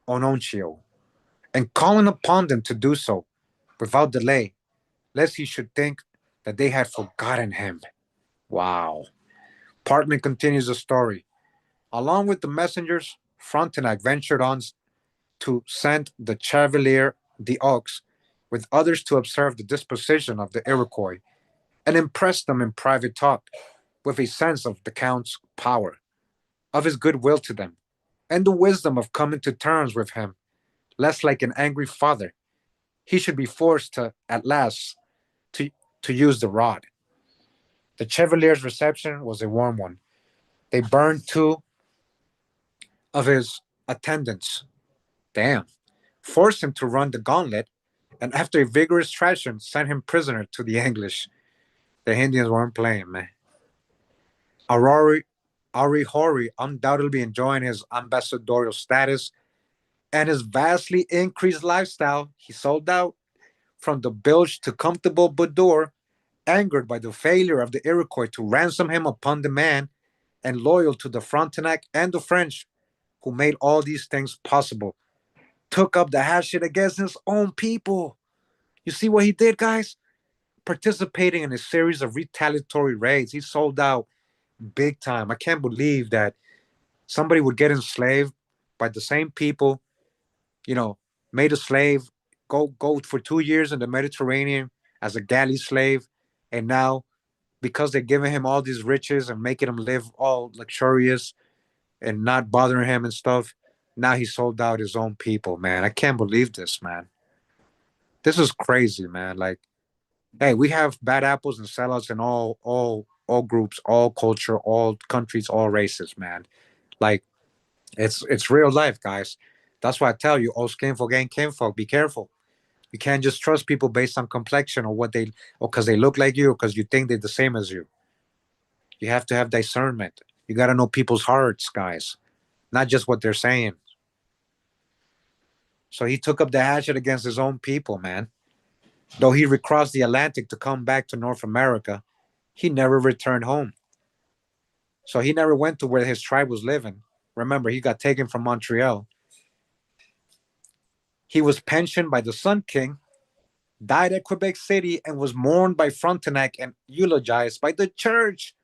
Ononchio, and calling upon them to do so without delay, lest he should think that they had forgotten him. Wow. Parkman continues the story. Along with the messengers, Frontenac ventured on to send the Chevalier d'Aux with others to observe the disposition of the Iroquois and impress them in private talk with a sense of the Count's power, of his goodwill to them, and the wisdom of coming to terms with him, lest like an angry father, he should be forced to, at last, to, to use the rod. The Chevalier's reception was a warm one. They burned two of his attendants. Damn. Forced him to run the gauntlet, and after a vigorous thrashing, sent him prisoner to the English. The Indians weren't playing, man. Aurori, Hori, undoubtedly enjoying his ambassadorial status and his vastly increased lifestyle, he sold out from the bilge to comfortable boudoir, angered by the failure of the Iroquois to ransom him upon demand, and loyal to the Frontenac and the French, who made all these things possible. Took up the hatchet against his own people. You see what he did, guys? Participating in a series of retaliatory raids. He sold out big time. I can't believe that somebody would get enslaved by the same people, you know, made a slave, go for 2 years in the Mediterranean as a galley slave, and now because they're giving him all these riches and making him live all luxurious and not bothering him and stuff, now he sold out his own people, man. I can't believe this, man. This is crazy, man. Like, hey, we have bad apples and sellouts in all groups, all culture, all countries, all races, man. Like, it's real life, guys. That's why I tell you, all skinfolk ain't kinfolk. Be careful. You can't just trust people based on complexion or what they, or because they look like you, or because you think they're the same as you. You have to have discernment. You got to know people's hearts, guys, not just what they're saying. So he took up the hatchet against his own people, man. Though he recrossed the Atlantic to come back to North America, he never returned home. So he never went to where his tribe was living. Remember, he got taken from Montreal. He was pensioned by the Sun King, died at Quebec City, and was mourned by Frontenac and eulogized by the church.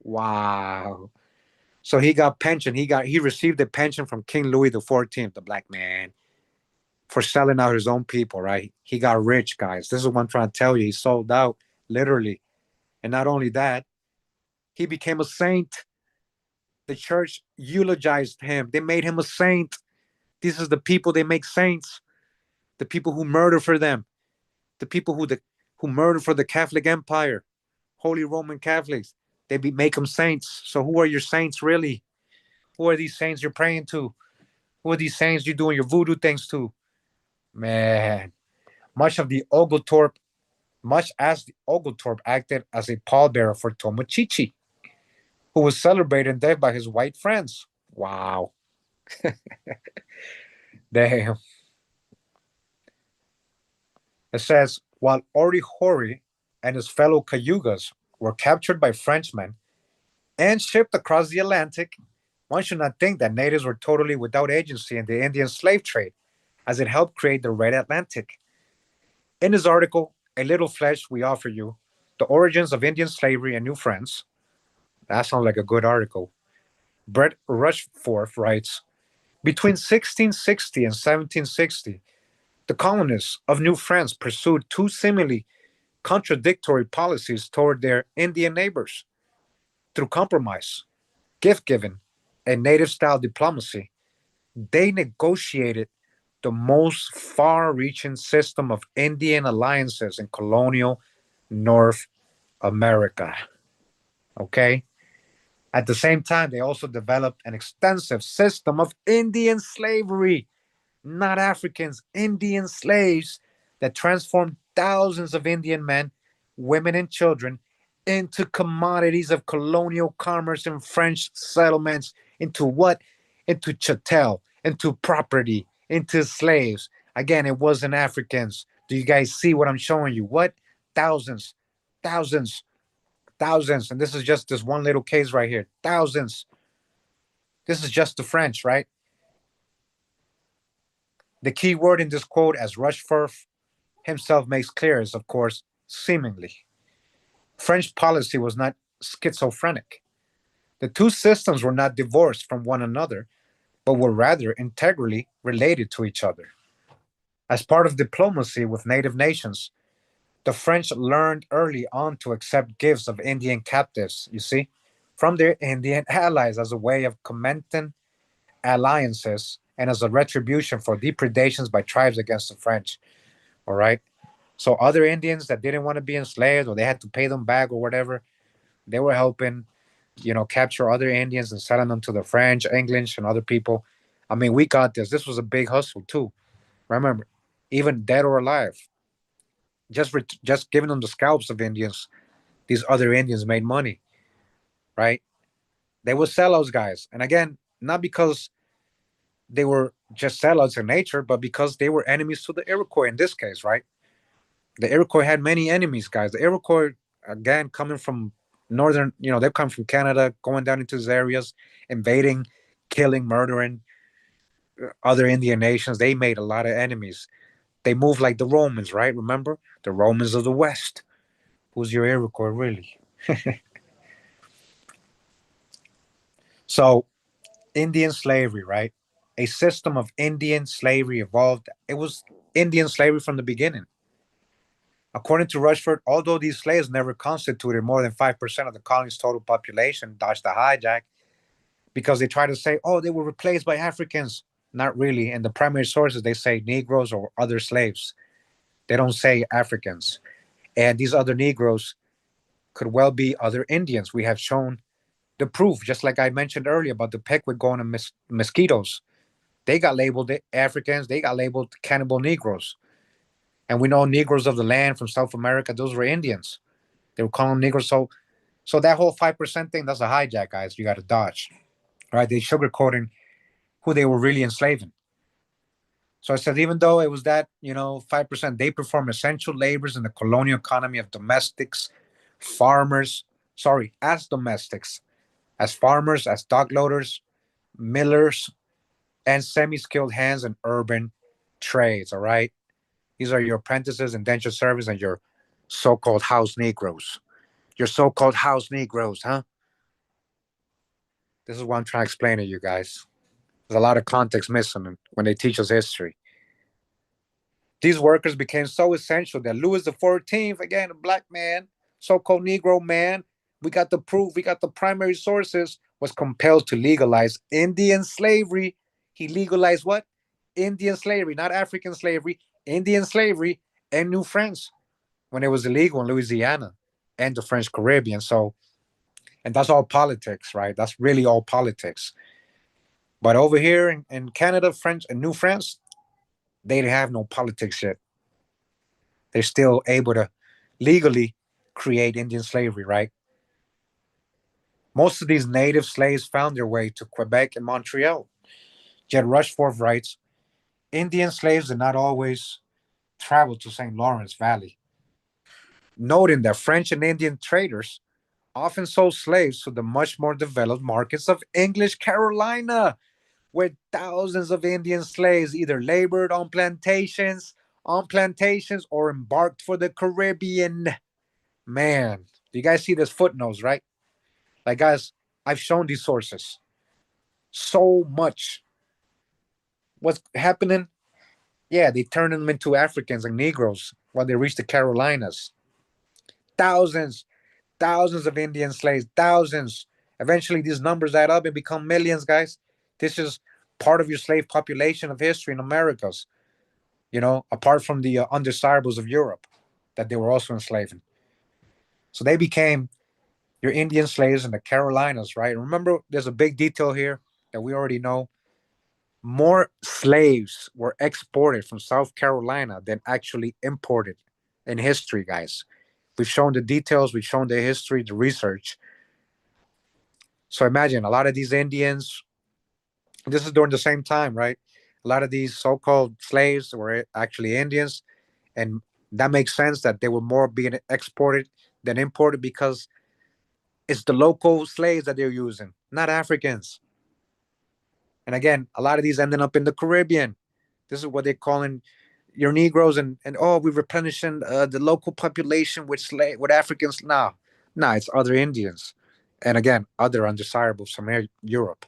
Wow. So he got pension. He received a pension from King Louis XIV, the black man, for selling out his own people, right? He got rich, guys. This is what I'm trying to tell you. He sold out, literally. And not only that, he became a saint. The church eulogized him. They made him a saint. This is the people they make saints. The people who murder for them. The people who murder for the Catholic Empire. Holy Roman Catholics. Make them saints. So who are your saints really? Who are these saints you're praying to? Who are these saints you're doing your voodoo things to? Man, much of the Oglethorpe, much as the Oglethorpe acted as a pallbearer for Tomochichi, who was celebrated there by his white friends. Wow. Damn. It says, while Orihori and his fellow Cayugas were captured by Frenchmen and shipped across the Atlantic, one should not think that natives were totally without agency in the Indian slave trade, as it helped create the Red Atlantic. In his article, A Little Flesh We Offer You, The Origins of Indian Slavery and New France, that sounds like a good article. Brett Rushforth writes, between 1660 and 1760, the colonists of New France pursued two seemingly contradictory policies toward their Indian neighbors. Through compromise, gift giving, and native style diplomacy, they negotiated the most far reaching system of Indian alliances in colonial North America. Okay? At the same time, they also developed an extensive system of Indian slavery, not Africans, Indian slaves that transformed thousands of Indian men, women, and children into commodities of colonial commerce in French settlements. Into what? Into chattel, into property, into slaves. Again, it wasn't Africans. Do you guys see what I'm showing you? What? Thousands, thousands, thousands. And this is just this one little case right here. Thousands. This is just the French, right? The key word in this quote, as Rushforth himself makes clear, is, of course, seemingly. French policy was not schizophrenic. The two systems were not divorced from one another, but were rather integrally related to each other. As part of diplomacy with native nations, the French learned early on to accept gifts of Indian captives, you see, from their Indian allies as a way of cementing alliances and as a retribution for depredations by tribes against the French. All right. So other Indians that didn't want to be enslaved or they had to pay them back or whatever, They were helping, capture other Indians and selling them to the French, English, and other people. I mean, we got this. This was a big hustle too. Remember, even dead or alive, just giving them the scalps of Indians. These other Indians made money, right? They would sell those guys, and again, not because they were just sellouts in nature, but because they were enemies to the Iroquois in this case, right? The Iroquois had many enemies, guys. The Iroquois, again, coming from northern, they come from Canada, going down into these areas, invading, killing, murdering other Indian nations. They made a lot of enemies. They moved like the Romans, right? Remember? The Romans of the West. Who's your Iroquois, really? So, Indian slavery, right? A system of Indian slavery evolved. It was Indian slavery from the beginning. According to Rushford, although these slaves never constituted more than 5% of the colony's total population, dodged the hijack because they try to say, oh, they were replaced by Africans. Not really. In the primary sources, they say Negroes or other slaves. They don't say Africans. And these other Negroes could well be other Indians. We have shown the proof, just like I mentioned earlier about the Pequot going to mosquitoes. They got labeled Africans, they got labeled cannibal Negroes. And we know Negroes of the land from South America, those were Indians. They were calling them Negroes. So that whole 5% thing, that's a hijack, guys. You got to dodge. Right? They sugarcoating who they were really enslaving. So I said, even though it was that, 5%, they perform essential labors in the colonial economy of domestics, farmers, sorry, as domestics, as farmers, as dock loaders, millers, and semi-skilled hands in urban trades. All right. These are your apprentices, indentured service, and your so-called house Negroes. Your so-called house Negroes, huh? This is what I'm trying to explain to you guys. There's a lot of context missing when they teach us history. These workers became so essential that Louis XIV, again, a black man, so-called Negro man, we got the proof, we got the primary sources, was compelled to legalize Indian slavery. He legalized what? Indian slavery, not African slavery, Indian slavery in New France when it was illegal in Louisiana and the French Caribbean. So, and that's all politics, right? That's really all politics. But over here in Canada, French, and New France, they have no politics yet. They're still able to legally create Indian slavery, right? Most of these native slaves found their way to Quebec and Montreal. Jed Rushforth writes, Indian slaves did not always travel to St. Lawrence Valley, noting that French and Indian traders often sold slaves to the much more developed markets of English Carolina, where thousands of Indian slaves either labored on plantations or embarked for the Caribbean. Man, you guys see this footnotes, right? Like, guys, I've shown these sources so much. What's happening? Yeah, they turn them into Africans and Negroes when they reach the Carolinas. Thousands, thousands of Indian slaves, thousands. Eventually, these numbers add up and become millions, guys. This is part of your slave population of history in Americas, apart from the undesirables of Europe that they were also enslaving. So they became your Indian slaves in the Carolinas, right? Remember, there's a big detail here that we already know. More slaves were exported from South Carolina than actually imported in history, guys. We've shown the details, we've shown the history, the research. So imagine a lot of these Indians, this is during the same time, right? A lot of these so called slaves were actually Indians. And that makes sense that they were more being exported than imported because it's the local slaves that they're using, not Africans. And again, a lot of these ending up in the Caribbean. This is what they're calling your Negroes, and oh, we're replenishing the local population with Africans. Nah, it's other Indians, and again, other undesirables from Europe.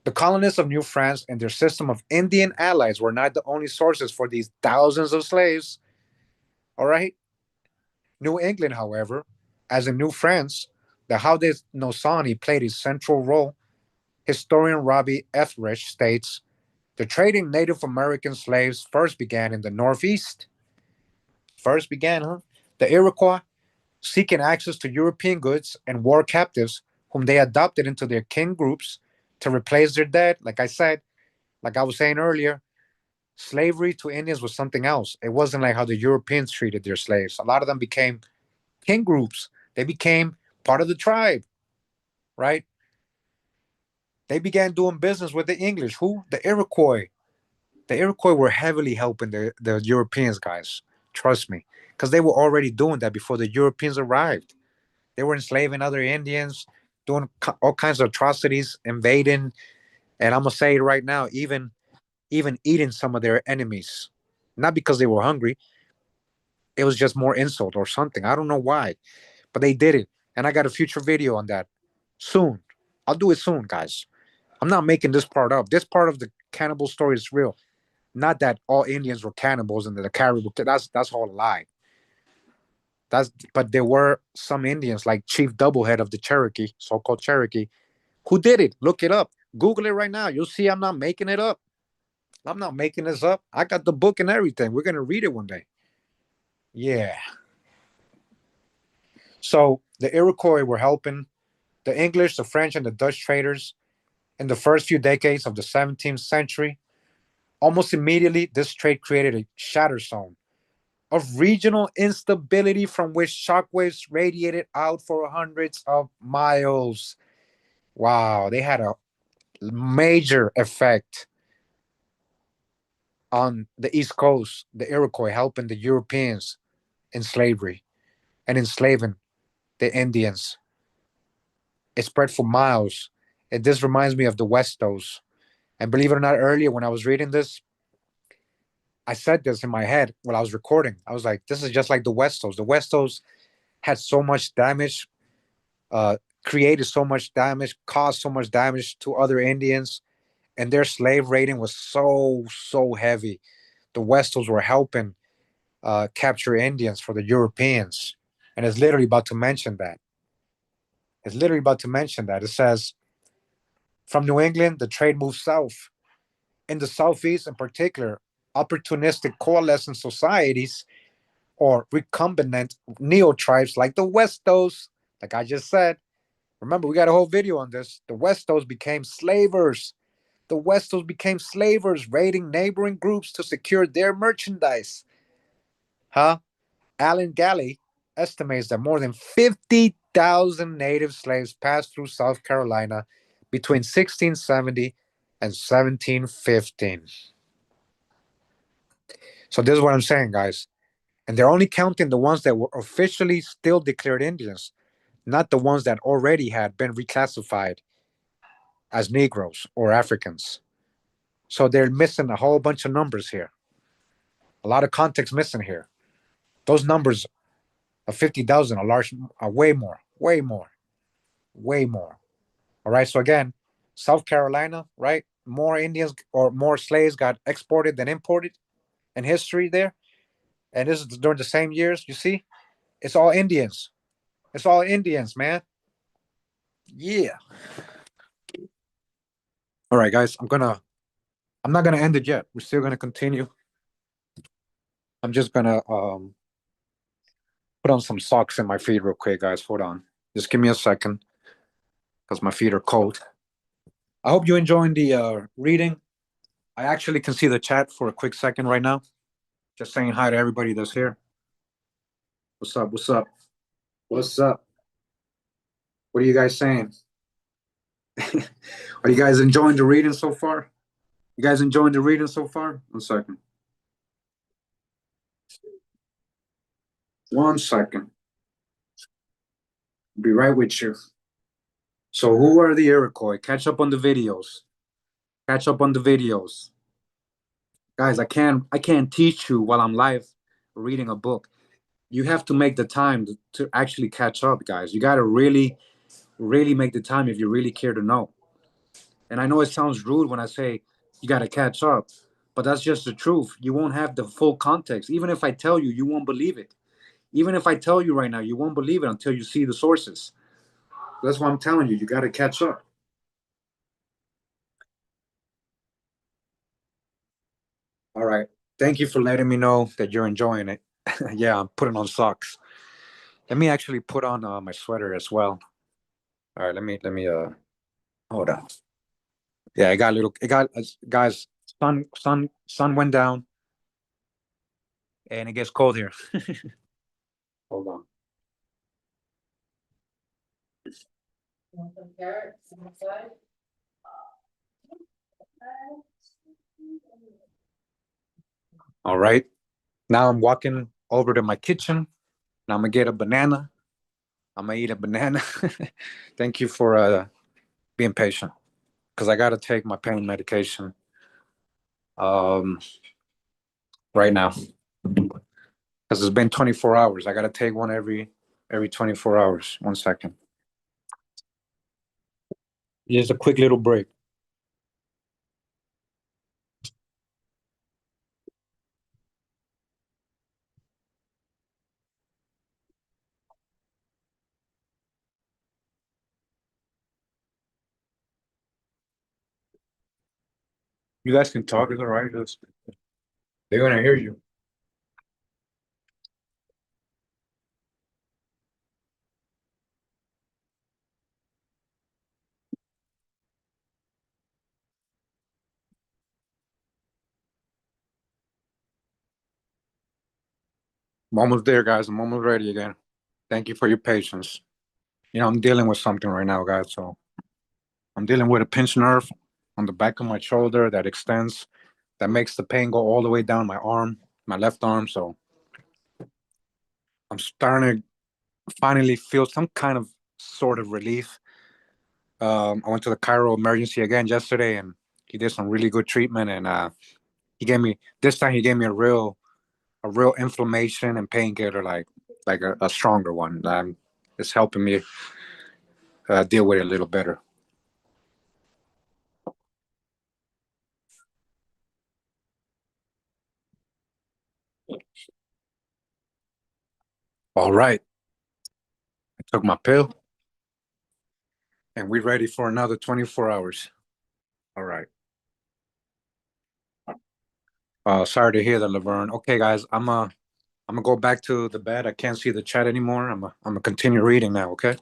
The colonists of New France and their system of Indian allies were not the only sources for these thousands of slaves. All right, New England, however, as in New France, the Haudenosaunee played a central role. Historian Robbie Etheridge states the trading Native American slaves first began in the Northeast. First began, huh? The Iroquois, seeking access to European goods and war captives whom they adopted into their kin groups to replace their dead. Like I said, like I was saying earlier, slavery to Indians was something else. It wasn't like how the Europeans treated their slaves. A lot of them became kin groups. They became part of the tribe, right? They began doing business with the English. Who? The Iroquois. The Iroquois were heavily helping the Europeans, guys. Trust me. Because they were already doing that before the Europeans arrived. They were enslaving other Indians, doing all kinds of atrocities, invading, and I'm gonna say it right now, even eating some of their enemies. Not because they were hungry. It was just more insult or something. I don't know why, but they did it. And I got a future video on that soon. I'll do it soon, guys. I'm not making this part up. This part of the cannibal story is real. Not that all Indians were cannibals and the caribou. That's all a lie. But there were some Indians like Chief Doublehead of the Cherokee, so-called Cherokee, who did it. Look it up. Google it right now. You'll see I'm not making it up. I'm not making this up. I got the book and everything. We're gonna read it one day. Yeah. So the Iroquois were helping the English, the French, and the Dutch traders in the first few decades of the 17th century. Almost immediately, this trade created a shatter zone of regional instability from which shockwaves radiated out for hundreds of miles. Wow, they had a major effect on the East Coast, the Iroquois helping the Europeans in slavery and enslaving the Indians. It spread for miles. This reminds me of the Westos. And believe it or not, earlier when I was reading this, I said this in my head while I was recording. I was like, this is just like the Westos. The Westos had so much damage, uh, created so much damage, caused so much damage to other Indians, and their slave raiding was so heavy. The Westos were helping capture Indians for the Europeans, and it's literally about to mention that. It's literally about to mention that. It says from New England, the trade moved south. In the Southeast, in particular, opportunistic coalescent societies or recombinant neo tribes like the Westos, like I just said. Remember, we got a whole video on this. The Westos became slavers. The Westos became slavers, raiding neighboring groups to secure their merchandise. Huh? Alan Galley estimates that more than 50,000 native slaves passed through South Carolina between 1670 and 1715. So this is what I'm saying, guys. And they're only counting the ones that were officially still declared Indians, not the ones that already had been reclassified as Negroes or Africans. So they're missing a whole bunch of numbers here. A lot of context missing here. Those numbers of 50,000 are large, are way more, way more, way more. All right. So again, South Carolina, right? More Indians or more slaves got exported than imported in history there. And this is during the same years. You see, it's all Indians. It's all Indians, man. Yeah. All right, guys. I'm not gonna end it yet. We're still gonna continue. I'm just gonna put on some socks in my feet real quick, guys. Hold on. Just give me a second because my feet are cold. I hope you're enjoying the reading. I actually can see the chat for a quick second right now. Just saying hi to everybody that's here. What's up? What's up? What's up? What are you guys saying? Are you guys enjoying the reading so far? You guys enjoying the reading so far? 1 second. 1 second. Be right with you. So who are the Iroquois? Catch up on the videos. Catch up on the videos. Guys, I can't teach you while I'm live reading a book. You have to make the time to actually catch up, guys. You got to really make the time if you really care to know. And I know it sounds rude when I say you got to catch up, but that's just the truth. You won't have the full context. Even if I tell you, you won't believe it. Even if I tell you right now, you won't believe it until you see the sources. That's why I'm telling you, you got to catch up. All right. Thank you for letting me know that you're enjoying it. Yeah, I'm putting on socks. Let me actually put on my sweater as well. All right, let me hold on. Yeah, guys, sun went down and it gets cold here. Hold on. All right. Now I'm walking over to my kitchen. Now I'm gonna get a banana. I'm gonna eat a banana. Thank you for being patient because I gotta take my pain medication um right now because it's been 24 hours. I gotta take one every 24 hours. 1 second. Just a quick little break. You guys can talk, it's all right. They're gonna hear you. I'm almost there, guys. I'm almost ready again. Thank you for your patience. I'm dealing with something right now, guys. So I'm dealing with a pinched nerve on the back of my shoulder that extends, that makes the pain go all the way down my arm, my left arm. So I'm starting to finally feel some kind of sort of relief. I went to the Cairo emergency again yesterday, and he did some really good treatment. And he gave me a real inflammation and painkiller, like a stronger one. It's helping me deal with it a little better. All right, I took my pill, and we're ready for another 24 hours. All right. Sorry to hear that, Laverne. Okay, guys, I'm gonna go back to the bed. I can't see the chat anymore. I'm gonna continue reading now. Okay.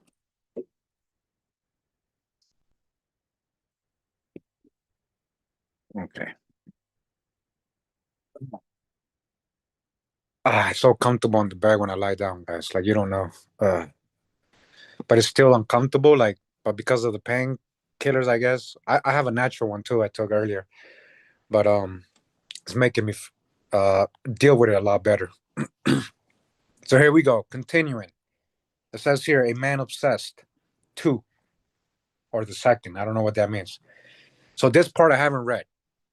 Okay. It's so comfortable on the bed when I lie down, guys. Like you don't know. Uh, but it's still uncomfortable. But because of the pain killers, I guess I have a natural one too. I took earlier, but it's making me deal with it a lot better. So here we go. Continuing. It says here, a man obsessed. Two, or the second. I don't know what that means. So this part I haven't read.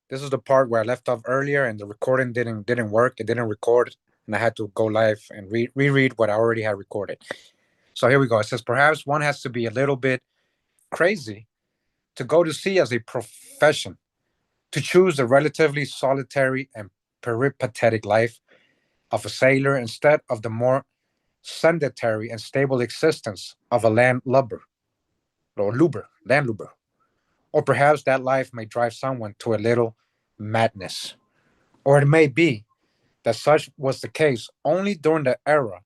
This is the part where I left off earlier, and the recording didn't work. It didn't record, and I had to go live and reread what I already had recorded. So here we go. It says perhaps one has to be a little bit crazy to go to sea as a profession, to choose the relatively solitary and peripatetic life of a sailor instead of the more sedentary and stable existence of a landlubber. Or perhaps that life may drive someone to a little madness. Or it may be that such was the case only during the era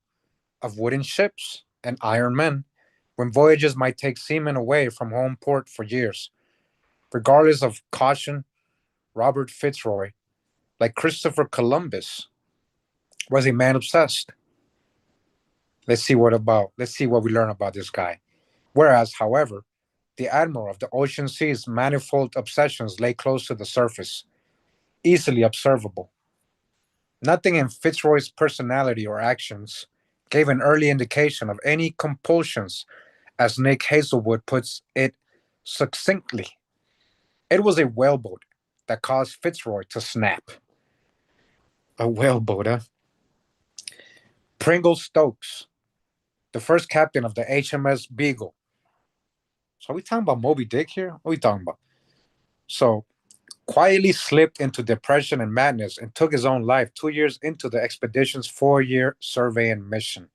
of wooden ships and iron men, when voyages might take seamen away from home port for years. Regardless of caution, Robert Fitzroy, like Christopher Columbus, was a man obsessed. Let's see what we learn about this guy. Whereas, however, the admiral of the ocean sea's manifold obsessions lay close to the surface, easily observable. Nothing in Fitzroy's personality or actions gave an early indication of any compulsions, as Nick Hazelwood puts it succinctly. It was a whaleboat that caused Fitzroy to snap. A whaleboat, huh? Pringle Stokes, the first captain of the HMS Beagle. So are we talking about Moby Dick here? What are we talking about? So quietly slipped into depression and madness and took his own life 2 years into the expedition's 4 year surveying mission.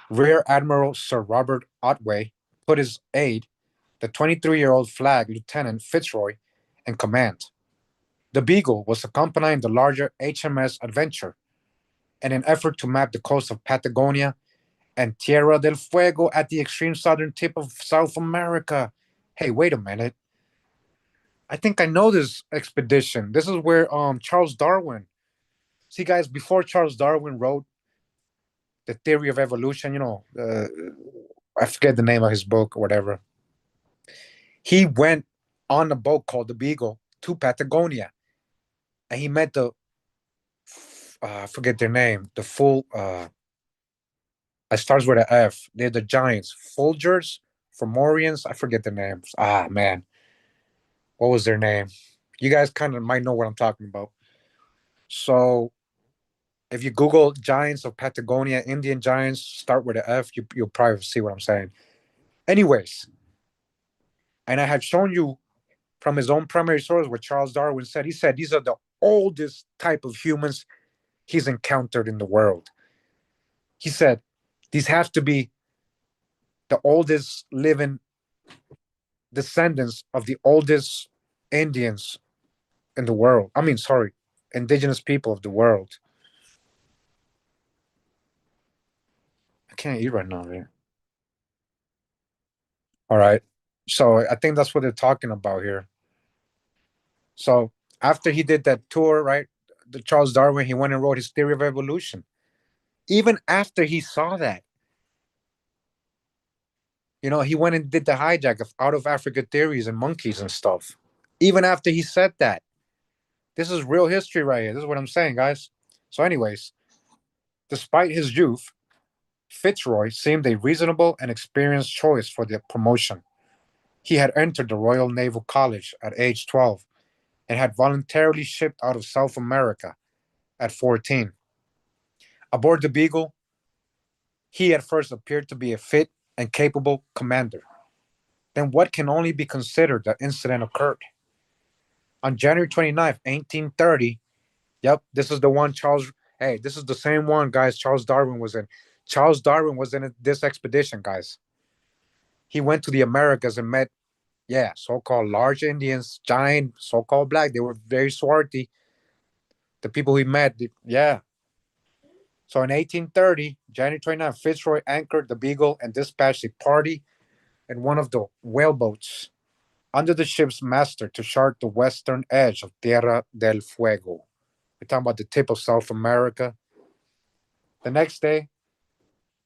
Rear Admiral Sir Robert Otway put his aide, the 23-year-old flag Lieutenant Fitzroy, in command. The Beagle was accompanying the larger HMS Adventure, in an effort to map the coast of Patagonia and Tierra del Fuego at the extreme southern tip of South America. Hey, wait a minute. I think I know this expedition. This is where Charles Darwin. See, guys, before Charles Darwin wrote the theory of evolution, I forget the name of his book or whatever. He went on a boat called the Beagle to Patagonia, and he met the I forget their name. The full it starts with an F. They're the giants, Folgers, Fomorians. I forget their names. Ah man, what was their name? You guys kind of might know what I'm talking about. So if you Google giants of Patagonia, Indian giants, start with an F, you'll probably see what I'm saying. Anyways, and I had shown you from his own primary source what Charles Darwin said. He said these are the oldest type of humans he's encountered in the world. He said these have to be the oldest living descendants of the oldest Indians in the world. I mean, sorry, indigenous people of the world. I can't eat right now, man. All right. So I think that's what they're talking about here. So after he did that tour, right, the Charles Darwin, he went and wrote his theory of evolution. Even after he saw that, he went and did the hijack of out of Africa theories and monkeys and stuff. Even after he said that, this is real history right here. This is what I'm saying, guys. So, anyways, despite his youth, Fitzroy seemed a reasonable and experienced choice for the promotion. He had entered the Royal Naval College at age 12 and had voluntarily shipped out of South America at 14. Aboard the Beagle, he at first appeared to be a fit and capable commander. Then what can only be considered the incident occurred. On January 29th, 1830, yep, this is the one Charles, hey, this is the same one, guys, Charles Darwin was in. Charles Darwin was in this expedition, guys. He went to the Americas and met, yeah, so-called large Indians, giant, so-called black. They were very swarthy. The people he met, yeah. So in 1830, January 29th, Fitzroy anchored the Beagle and dispatched a party in one of the whaleboats under the ship's master to chart the western edge of Tierra del Fuego. We're talking about the tip of South America. The next day,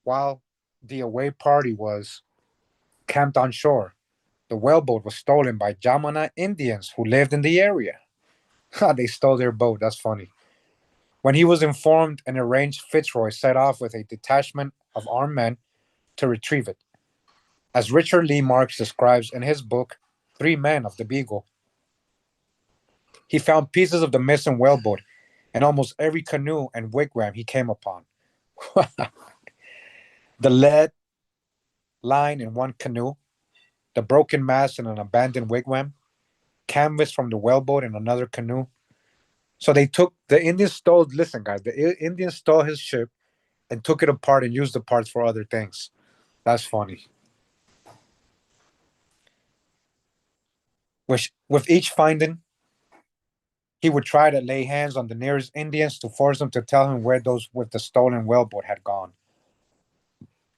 while the away party was camped on shore, the whaleboat was stolen by Jamana Indians who lived in the area. They stole their boat. That's funny. When he was informed and arranged, Fitzroy set off with a detachment of armed men to retrieve it. As Richard Lee Marks describes in his book, Three Men of the Beagle, he found pieces of the missing whaleboat in almost every canoe and wigwam he came upon. The lead line in one canoe, the broken mast in an abandoned wigwam, canvas from the whaleboat in another canoe. So the Indians stole, listen, guys, the Indians stole his ship and took it apart and used the parts for other things. That's funny. With each finding, he would try to lay hands on the nearest Indians to force them to tell him where those with the stolen whaleboat had gone.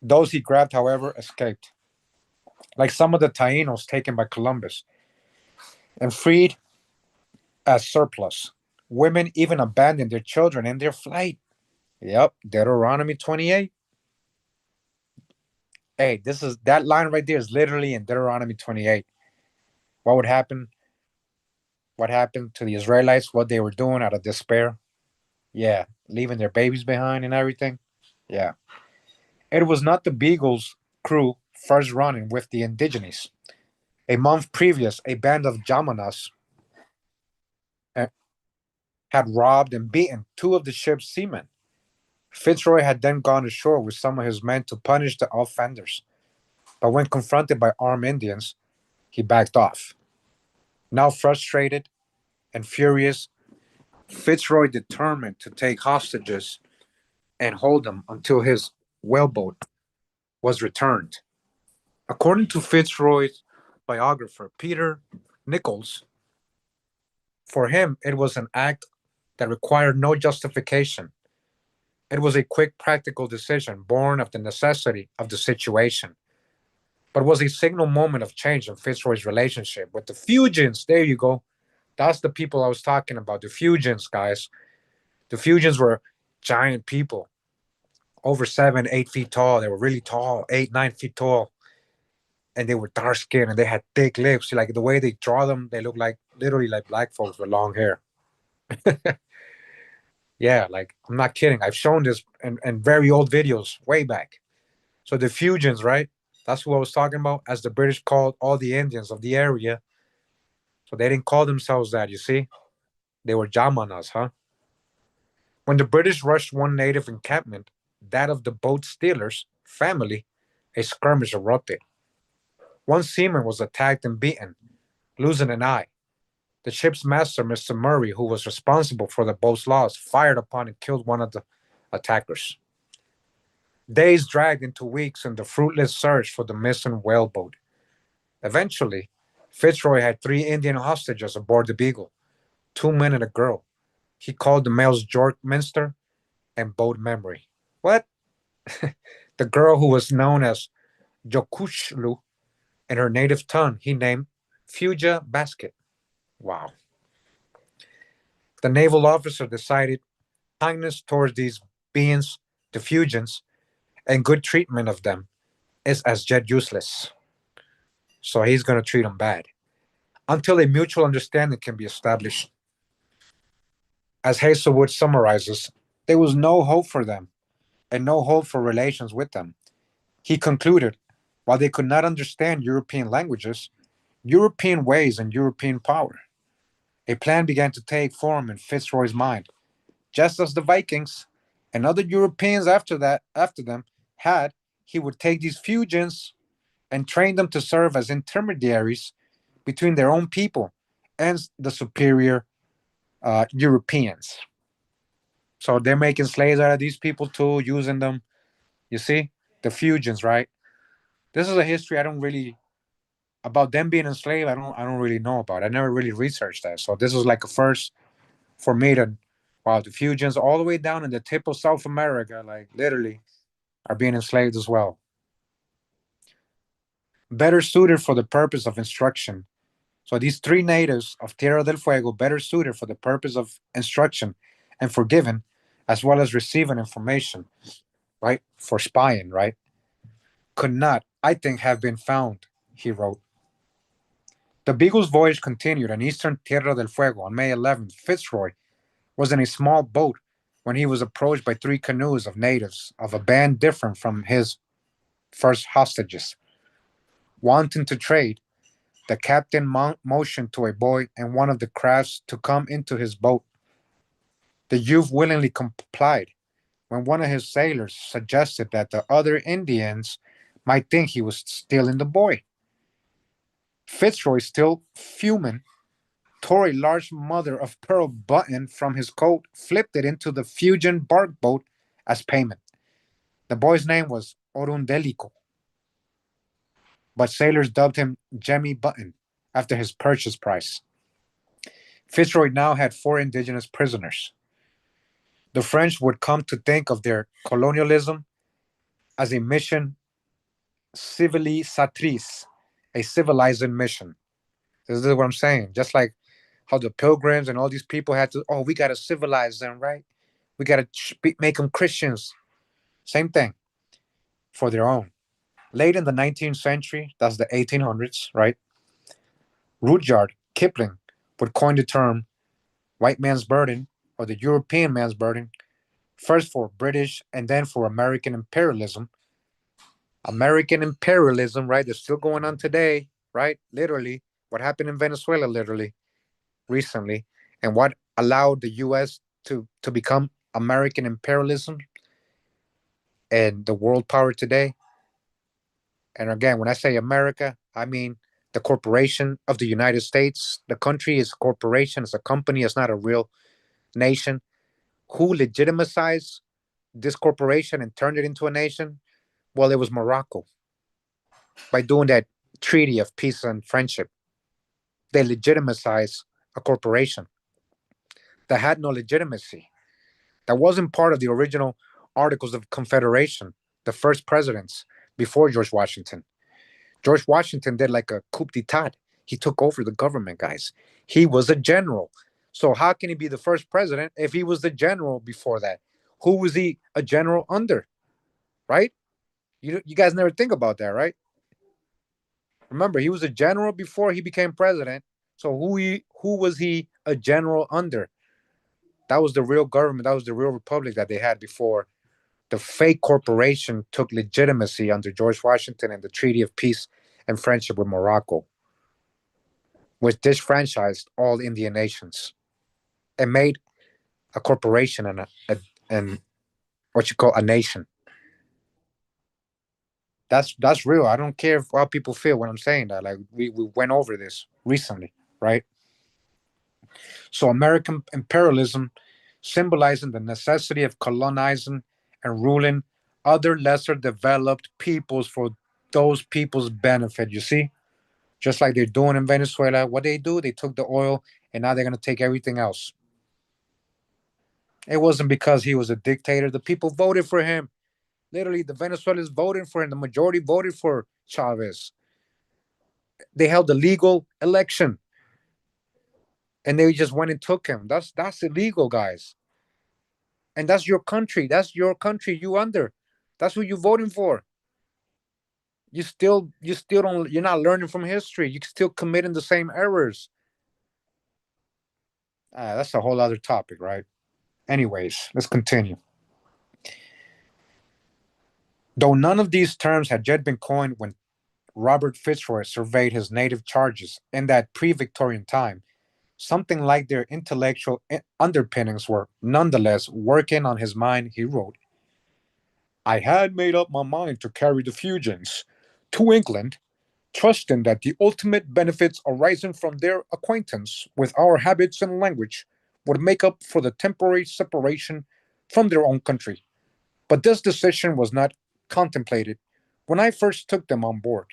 Those he grabbed, however, escaped, like some of the Tainos taken by Columbus and freed as surplus. Women even abandoned their children in their flight. Yep, Deuteronomy 28. Hey, this is that line right there is literally in Deuteronomy 28. What would happen? What happened to the Israelites? What they were doing out of despair? Yeah, leaving their babies behind and everything. Yeah. It was not the Beagle's crew first running with the indigenes. A month previous, a band of Jamanas uh, had robbed and beaten two of the ship's seamen. Fitzroy had then gone ashore with some of his men to punish the offenders, but when confronted by armed Indians, he backed off. Now frustrated and furious, Fitzroy determined to take hostages and hold them until his whaleboat was returned. According to Fitzroy's biographer, Peter Nichols, for him it was an act that required no justification. It was a quick, practical decision born of the necessity of the situation, but was a signal moment of change in Fitzroy's relationship with the Fugians. There you go. That's the people I was talking about. The Fugians, guys. The Fugians were giant people, over 7, 8 feet tall. They were really tall, 8, 9 feet tall, and they were dark skinned and they had thick lips. Like the way they draw them, they look like literally like black folks with long hair. Yeah, like I'm not kidding. I've shown this in very old videos way back. So the Fugians, right? That's who I was talking about, as the British called all the Indians of the area. So they didn't call themselves that, you see? They were Jamanas, huh? When the British rushed one native encampment, that of the boat stealers' family, a skirmish erupted. One seaman was attacked and beaten, losing an eye. The ship's master, Mr. Murray, who was responsible for the boat's loss, fired upon and killed one of the attackers. Days dragged into weeks in the fruitless search for the missing whaleboat. Eventually, Fitzroy had 3 Indian hostages aboard the Beagle, 2 men and a girl. He called the males George Minster and Boat Memory. What? The girl, who was known as Jokushlu in her native tongue, he named Fuja Basket. Wow. The naval officer decided kindness towards these beings, the Fugians, and good treatment of them is as yet useless. So he's going to treat them bad until a mutual understanding can be established. As Hazelwood summarizes, there was no hope for them and no hope for relations with them. He concluded, while they could not understand European languages, European ways, and European power, a plan began to take form in Fitzroy's mind, just as the Vikings and other Europeans after them had. He would take these Fugians and train them to serve as intermediaries between their own people and the superior Europeans. So they're making slaves out of these people too, using them. You see, the Fugians, right? This is a history I don't really about them being enslaved. I don't really know about. I never really researched that. So this was like a first for me to wow, the Fugians all the way down in the tip of South America, like literally, are being enslaved as well. Better suited for the purpose of instruction. So these 3 natives of Tierra del Fuego, better suited for the purpose of instruction and for giving, as well as receiving information, right? For spying, right? Could not, I think, have been found, he wrote. The Beagle's voyage continued in eastern Tierra del Fuego on May 11th. Fitzroy was in a small boat when he was approached by 3 canoes of natives of a band different from his first hostages. Wanting to trade, the captain motioned to a boy in one of the crafts to come into his boat. The youth willingly complied when one of his sailors suggested that the other Indians might think he was stealing the boy. Fitzroy, still fuming, tore a large mother of pearl button from his coat, flipped it into the Fugian bark boat as payment. The boy's name was Orundelico, but sailors dubbed him Jemmy Button after his purchase price. Fitzroy now had 4 indigenous prisoners. The French would come to think of their colonialism as a mission civilisatrice, a civilizing mission. This is what I'm saying. Just like how the pilgrims and all these people had to, oh, we got to civilize them, right? We got to make them Christians. Same thing for their own. Late in the 19th century, that's the 1800s, right? Rudyard Kipling would coin the term white man's burden or the European man's burden, first for British and then for American imperialism. American imperialism, right, is still going on today, right? Literally, what happened in Venezuela, literally, recently, and what allowed the U.S. to become American imperialism and the world power today. And again, when I say America, I mean the corporation of the United States. The country is a corporation, it's a company, it's not a real nation. Who legitimized this corporation and turned it into a nation? Well, it was Morocco by doing that treaty of peace and friendship. They legitimized a corporation that had no legitimacy, that wasn't part of the original Articles of Confederation, the first presidents before George Washington. George Washington did like a coup d'etat. He took over the government, guys. He was a general. So how can he be the first president if he was the general before that? Who was he a general under? Right? You guys never think about that, right? Remember, he was a general before he became president. So who was he a general under? That was the real government. That was the real republic that they had before the fake corporation took legitimacy under George Washington and the Treaty of Peace and Friendship with Morocco, which disfranchised all Indian nations and made a corporation and what you call a nation. That's real. I don't care how people feel when I'm saying that. Like we went over this recently, right? So American imperialism symbolizing the necessity of colonizing and ruling other lesser developed peoples for those people's benefit. You see? Just like they're doing in Venezuela. What they do, they took the oil and now they're gonna take everything else. It wasn't because he was a dictator. The people voted for him. Literally, the Venezuelans voted for him. The majority voted for Chavez. They held a legal election and they just went and took him. That's illegal, guys. And that's your country. That's your country. You under. That's who you voting for. You still don't. You're not learning from history. You're still committing the same errors. That's a whole other topic, right? Anyways, let's continue. Though none of these terms had yet been coined when Robert Fitzroy surveyed his native charges in that pre Victorian time, something like their intellectual underpinnings were nonetheless working on his mind. He wrote, I had made up my mind to carry the Fuegians to England, trusting that the ultimate benefits arising from their acquaintance with our habits and language would make up for the temporary separation from their own country. But this decision was not contemplated when I first took them on board.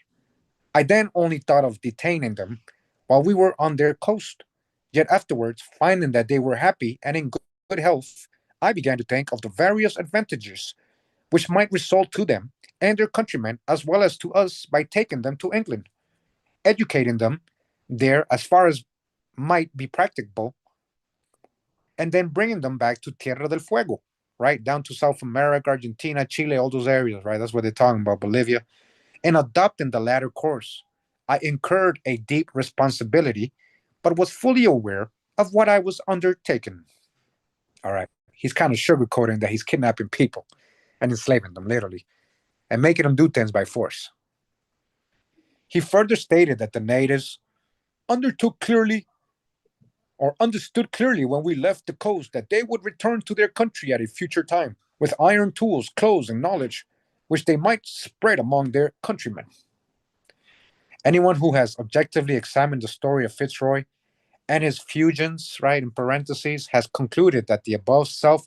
I then only thought of detaining them while we were on their coast. Yet afterwards, finding that they were happy and in good health, I began to think of the various advantages which might result to them and their countrymen as well as to us by taking them to England, educating them there as far as might be practicable, and then bringing them back to Tierra del Fuego, right? Down to South America, Argentina, Chile, all those areas, right? That's what they're talking about, Bolivia. In adopting the latter course, I incurred a deep responsibility, but was fully aware of what I was undertaking. All right. He's kind of sugarcoating that he's kidnapping people and enslaving them, literally, and making them do things by force. He further stated that the natives undertook clearly or understood clearly when we left the coast that they would return to their country at a future time with iron tools, clothes, and knowledge which they might spread among their countrymen. Anyone who has objectively examined the story of Fitzroy and his Fuegians, right, in parentheses, has concluded that the above self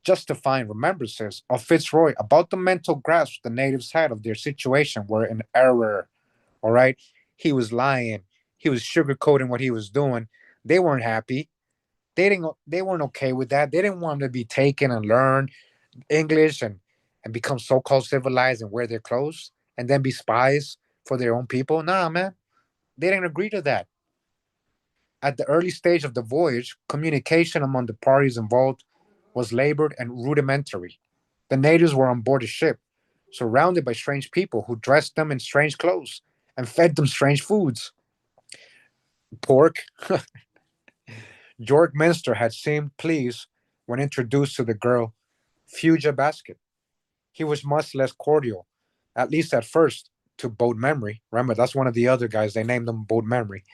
justifying remembrances of Fitzroy about the mental grasp the natives had of their situation were in error. All right. He was lying. He was sugarcoating what he was doing. They weren't happy. They weren't okay with that. They didn't want to be taken and learn English and become so-called civilized and wear their clothes and then be spies for their own people. Nah, man. They didn't agree to that. At the early stage of the voyage, communication among the parties involved was labored and rudimentary. The natives were on board the ship, surrounded by strange people who dressed them in strange clothes and fed them strange foods. Pork. George Minster had seemed pleased when introduced to the girl, Fugia Basket. He was much less cordial, at least at first, to Boat Memory. Remember, that's one of the other guys. They named him Boat Memory.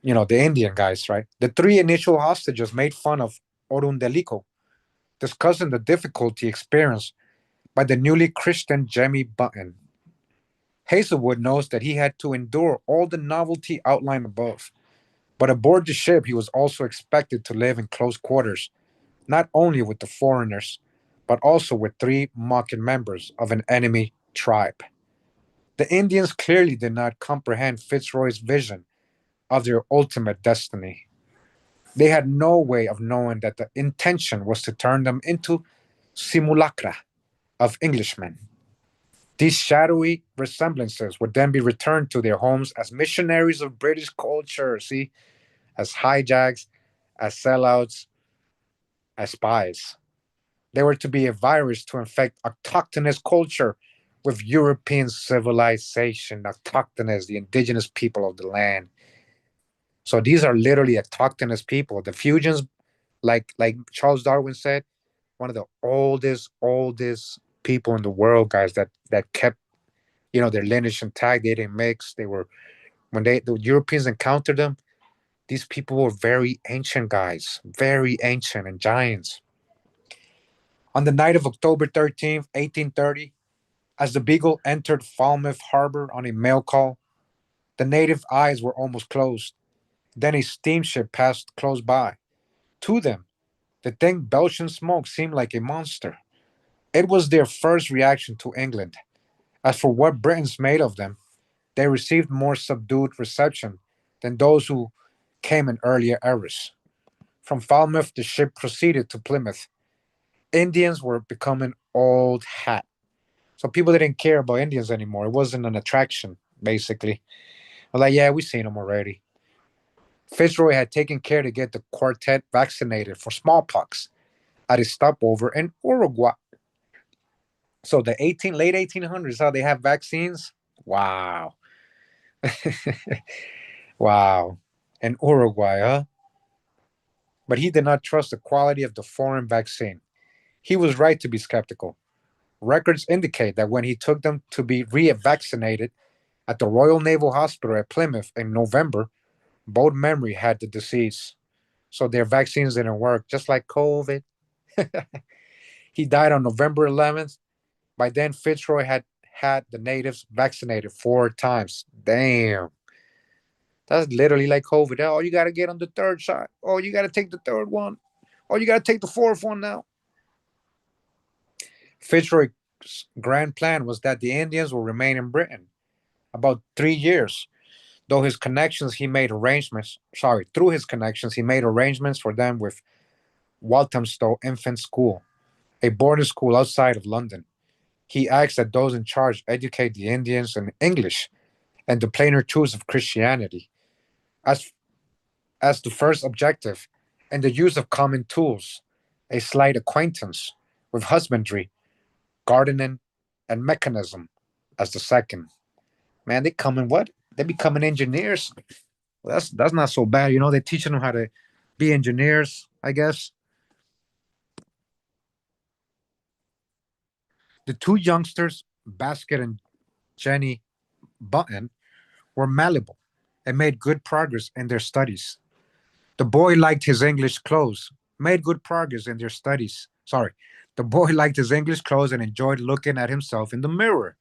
You know, the Indian guys, right? The three initial hostages made fun of Orundelico, discussing the difficulty experienced by the newly Christian Jemmy Button. Hazelwood knows that he had to endure all the novelty outlined above, but aboard the ship he was also expected to live in close quarters, not only with the foreigners, but also with three mocking members of an enemy tribe. The Indians clearly did not comprehend Fitzroy's vision of their ultimate destiny. They had no way of knowing that the intention was to turn them into simulacra of Englishmen. These shadowy resemblances would then be returned to their homes as missionaries of British culture, see, as hijacks, as sellouts, as spies. They were to be a virus to infect autochthonous culture with European civilization, autochthonous, the indigenous people of the land. So these are literally autochthonous people. The fusions, like Charles Darwin said, one of the oldest people in the world, guys, that kept their lineage intact. They didn't mix. They were when the Europeans encountered them. These people were very ancient guys, very ancient and giants. On the night of October 13th, 1830, as the Beagle entered Falmouth Harbor on a mail call, the native eyes were almost closed. Then a steamship passed close by. To them, the thing belching smoke seemed like a monster. It was their first reaction to England. As for what Britons made of them, they received more subdued reception than those who came in earlier eras. From Falmouth, the ship proceeded to Plymouth. Indians were becoming old hat. So people didn't care about Indians anymore. It wasn't an attraction, basically. Well, like, yeah, we've seen them already. Fitzroy had taken care to get the quartet vaccinated for smallpox at a stopover in Uruguay. So the late 1800s, how they have vaccines? Wow. Wow. In Uruguay, huh? But he did not trust the quality of the foreign vaccine. He was right to be skeptical. Records indicate that when he took them to be re-vaccinated at the Royal Naval Hospital at Plymouth in November, both memory had the disease. So their vaccines didn't work, just like COVID. He died on November 11th. By then, Fitzroy had had the natives vaccinated 4 times. Damn. That's literally like COVID. Oh, you got to get on the third shot. Oh, you got to take the third one. Oh, you got to take the fourth one now. Fitzroy's grand plan was that the Indians will remain in Britain about 3 years. Though his connections, he made arrangements. Sorry, through his connections, he made arrangements for them with Walthamstow Infant School, a boarding school outside of London. He asked that those in charge educate the Indians in English and the plainer truths of Christianity as, as the first objective, and the use of common tools, a slight acquaintance with husbandry, gardening, and mechanism as the second. Man, they coming what? They becoming engineers. Well, that's not so bad. They're teaching them how to be engineers, I guess. The two youngsters, Basket and Jenny Button, were malleable and made good progress in their studies. The boy liked his English clothes, made good progress in their studies. Sorry. The boy liked his English clothes and enjoyed looking at himself in the mirror.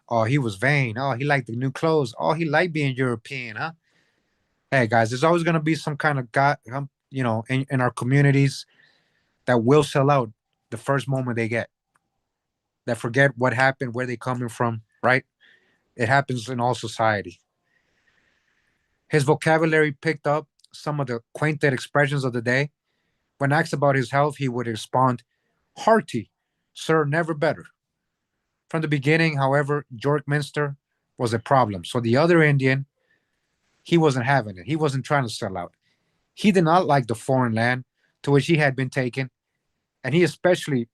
Oh, he was vain. Oh, he liked the new clothes. Oh, he liked being European, huh? Hey, guys, there's always going to be some kind of guy, in our communities that will sell out the first moment they get, that forget what happened, where they coming from, right? It happens in all society. His vocabulary picked up some of the quainted expressions of the day. When asked about his health, he would respond, "Hearty, sir, never better." From the beginning, however, York Minster was a problem. So the other Indian, he wasn't having it. He wasn't trying to sell out. He did not like the foreign land to which he had been taken, and he especially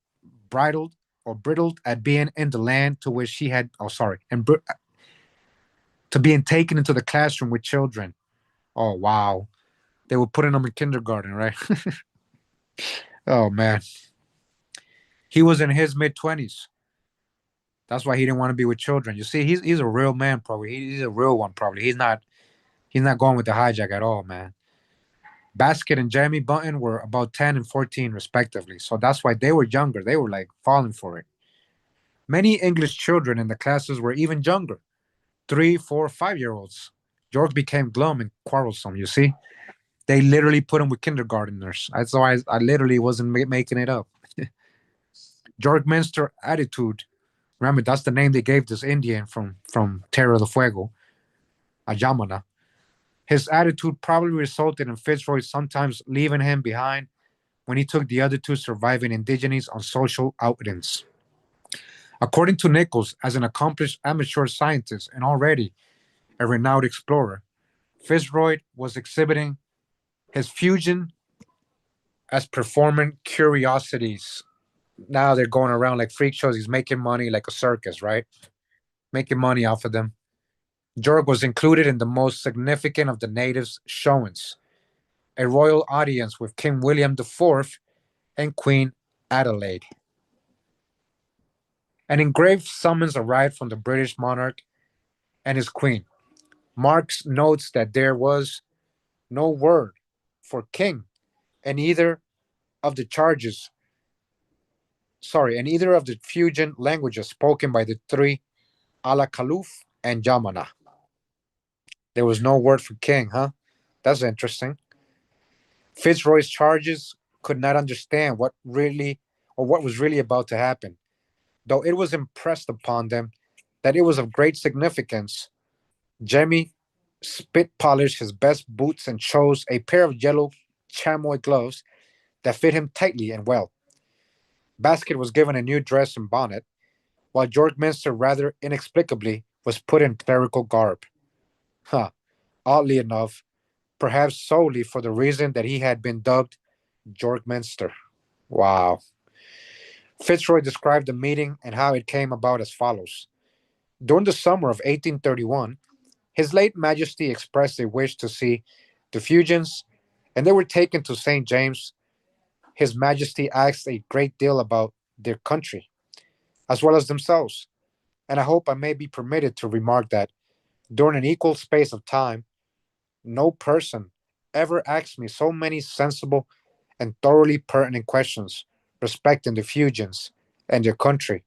bridled brittled at being in the land to which he had, oh, sorry, to being taken into the classroom with children. Oh, wow. They were putting him in kindergarten, right? Oh, man. He was in his mid 20s. That's why he didn't want to be with children. You see, he's a real man, probably. He's a real one, probably. He's not going with the hijack at all, man. Basket and Jamie Button were about 10 and 14, respectively. So that's why they were younger. They were like falling for it. Many English children in the classes were even younger, 3, 4, 5 year olds. George became glum and quarrelsome, you see? They literally put him with kindergarteners. That's why I literally wasn't making it up. George Minster attitude. Remember, that's the name they gave this Indian from Terra del Fuego, a Yamana. His attitude probably resulted in Fitzroy sometimes leaving him behind when he took the other two surviving indigenes on social outings. According to Nichols, as an accomplished amateur scientist and already a renowned explorer, Fitzroy was exhibiting his fusion as performing curiosities. Now they're going around like freak shows. He's making money like a circus, right? Making money off of them. Jorg was included in the most significant of the natives' showings, a royal audience with King William IV and Queen Adelaide. An engraved summons arrived from the British monarch and his queen. Marx notes that there was no word for king in either of the charges, in either of the fusion languages spoken by the three Ala Khaluf and Yamana. There was no word for king, huh? That's interesting. Fitzroy's charges could not understand what was really about to happen, though it was impressed upon them that it was of great significance. Jemmy spit polished his best boots and chose a pair of yellow chamois gloves that fit him tightly and well. Basket was given a new dress and bonnet, while George Minster rather inexplicably was put in clerical garb. Huh. Oddly enough, perhaps solely for the reason that he had been dubbed George Minster. Wow. Fitzroy described the meeting and how it came about as follows. During the summer of 1831, His late Majesty expressed a wish to see the Fuegians, and they were taken to St. James. His Majesty asked a great deal about their country, as well as themselves, and I hope I may be permitted to remark that during an equal space of time, no person ever asked me so many sensible and thoroughly pertinent questions respecting the Fuegians and their country,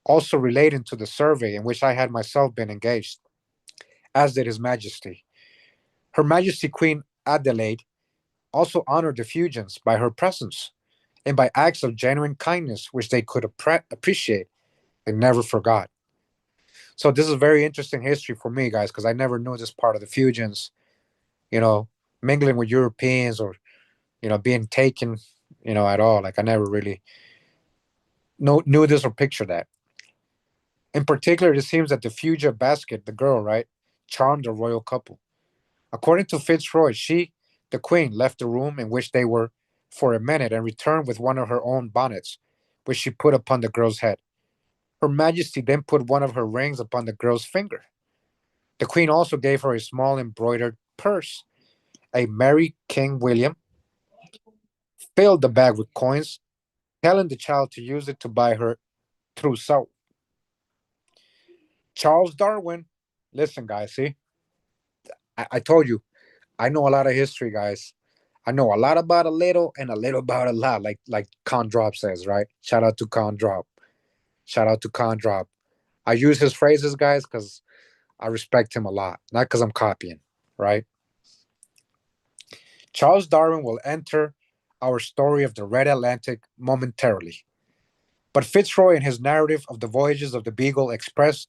also relating to the survey in which I had myself been engaged, as did His Majesty. Her Majesty Queen Adelaide also honored the Fuegians by her presence and by acts of genuine kindness which they could appreciate and never forgot. So this is very interesting history for me, guys, because I never knew this part of the Fuegians, you know, mingling with Europeans or, being taken, at all. Like I never really knew this or pictured that. In particular, it seems that the Fugia Basket, the girl, right, charmed the royal couple. According to Fitzroy, she, the queen, left the room in which they were for a minute and returned with one of her own bonnets, which she put upon the girl's head. Her Majesty then put one of her rings upon the girl's finger. The queen also gave her a small embroidered purse. A merry King William filled the bag with coins, telling the child to use it to buy her trousseau. Charles Darwin, listen, guys, see, I told you, I know a lot of history, guys. I know a lot about a little and a little about a lot, like Con Drop says, right? Shout out to Con Drop. Shout out to Con Drop. I use his phrases, guys, because I respect him a lot, not because I'm copying, right? Charles Darwin will enter our story of the Red Atlantic momentarily. But Fitzroy, in his narrative of the voyages of the Beagle, expressed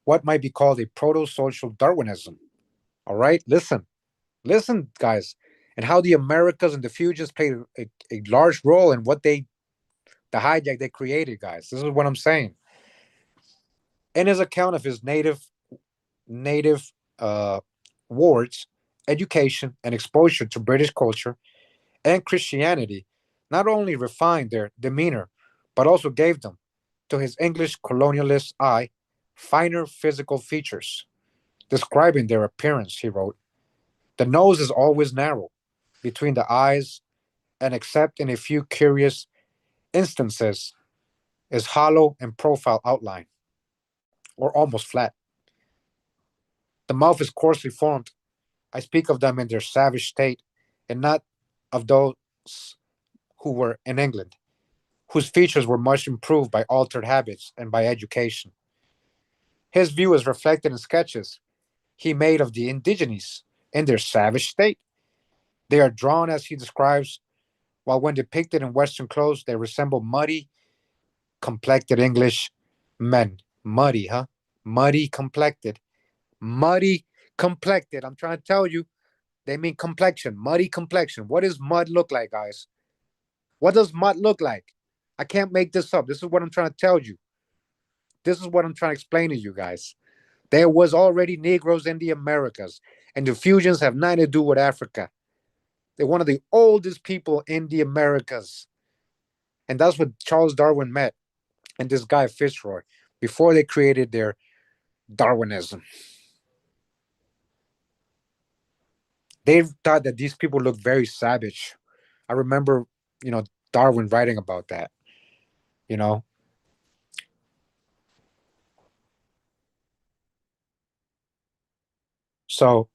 what might be called a proto social Darwinism. All right, listen, guys, and how the Americas and the Fusions played a large role in the hijack they created, guys. This is what I'm saying. In his account of his native wards, education, and exposure to British culture and Christianity, not only refined their demeanor, but also gave them, to his English colonialist eye, finer physical features. Describing their appearance, he wrote, the nose is always narrow between the eyes, and except in a few curious instances, is hollow in profile outline, or almost flat. The mouth is coarsely formed. I speak of them in their savage state, and not of those who were in England, whose features were much improved by altered habits and by education. His view is reflected in sketches he made of the indigenes in their savage state. They are drawn as he describes, while when depicted in Western clothes, they resemble muddy, complected English men. Muddy, huh? Muddy complected. Muddy complected. I'm trying to tell you, they mean complexion, muddy complexion. What does mud look like, guys? What does mud look like? I can't make this up. This is what I'm trying to tell you. This is what I'm trying to explain to you guys. There was already Negroes in the Americas, and the fusions have nothing to do with Africa. They're one of the oldest people in the Americas. And that's what Charles Darwin met and this guy Fitzroy before they created their Darwinism. They thought that these people looked very savage. I remember, you know, Darwin writing about that, you know. So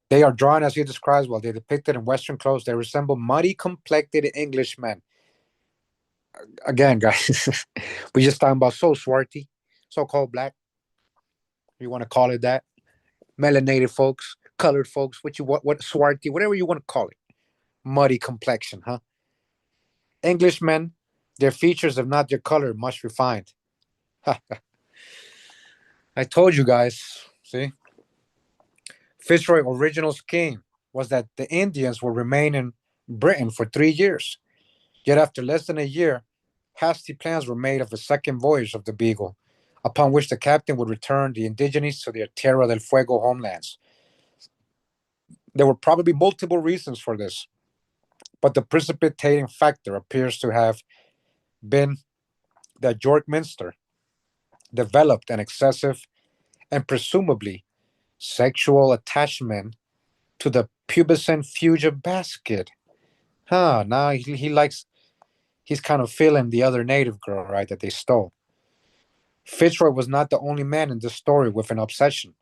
they are drawn as he describes, well, they're depicted in Western clothes. They resemble muddy complected Englishmen. Again, guys, we just talking about so swarthy, so called black. You want to call it that? Melanated folks, colored folks, what swarthy, whatever you want to call it. Muddy complexion, huh? Englishmen, their features, if not their color, much refined. I told you guys. See, Fitzroy's original scheme was that the Indians would remain in Britain for 3 years. Yet after less than a year, hasty plans were made of a second voyage of the Beagle, upon which the captain would return the indigenes to their Tierra del Fuego homelands. There were probably multiple reasons for this, but the precipitating factor appears to have been that York Minster developed an excessive and presumably sexual attachment to the pubescent fugue basket. Huh, now he likes, he's kind of feeling the other native girl, right, that they stole. Fitzroy was not the only man in this story with an obsession.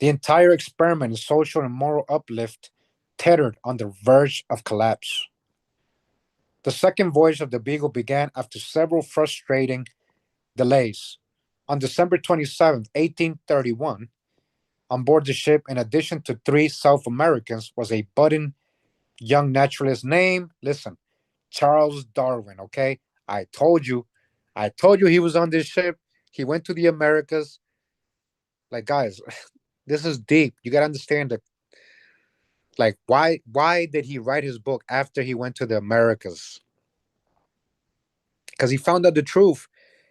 The entire experiment in social and moral uplift teetered on the verge of collapse. The second voyage of the Beagle began after several frustrating delays. On December 27th, 1831, on board the ship, in addition to three South Americans, was a budding young naturalist named, listen, Charles Darwin, okay? I told you. I told you he was on this ship. He went to the Americas. Like, guys, this is deep. You got to understand that, like, why did he write his book after he went to the Americas? Because he found out the truth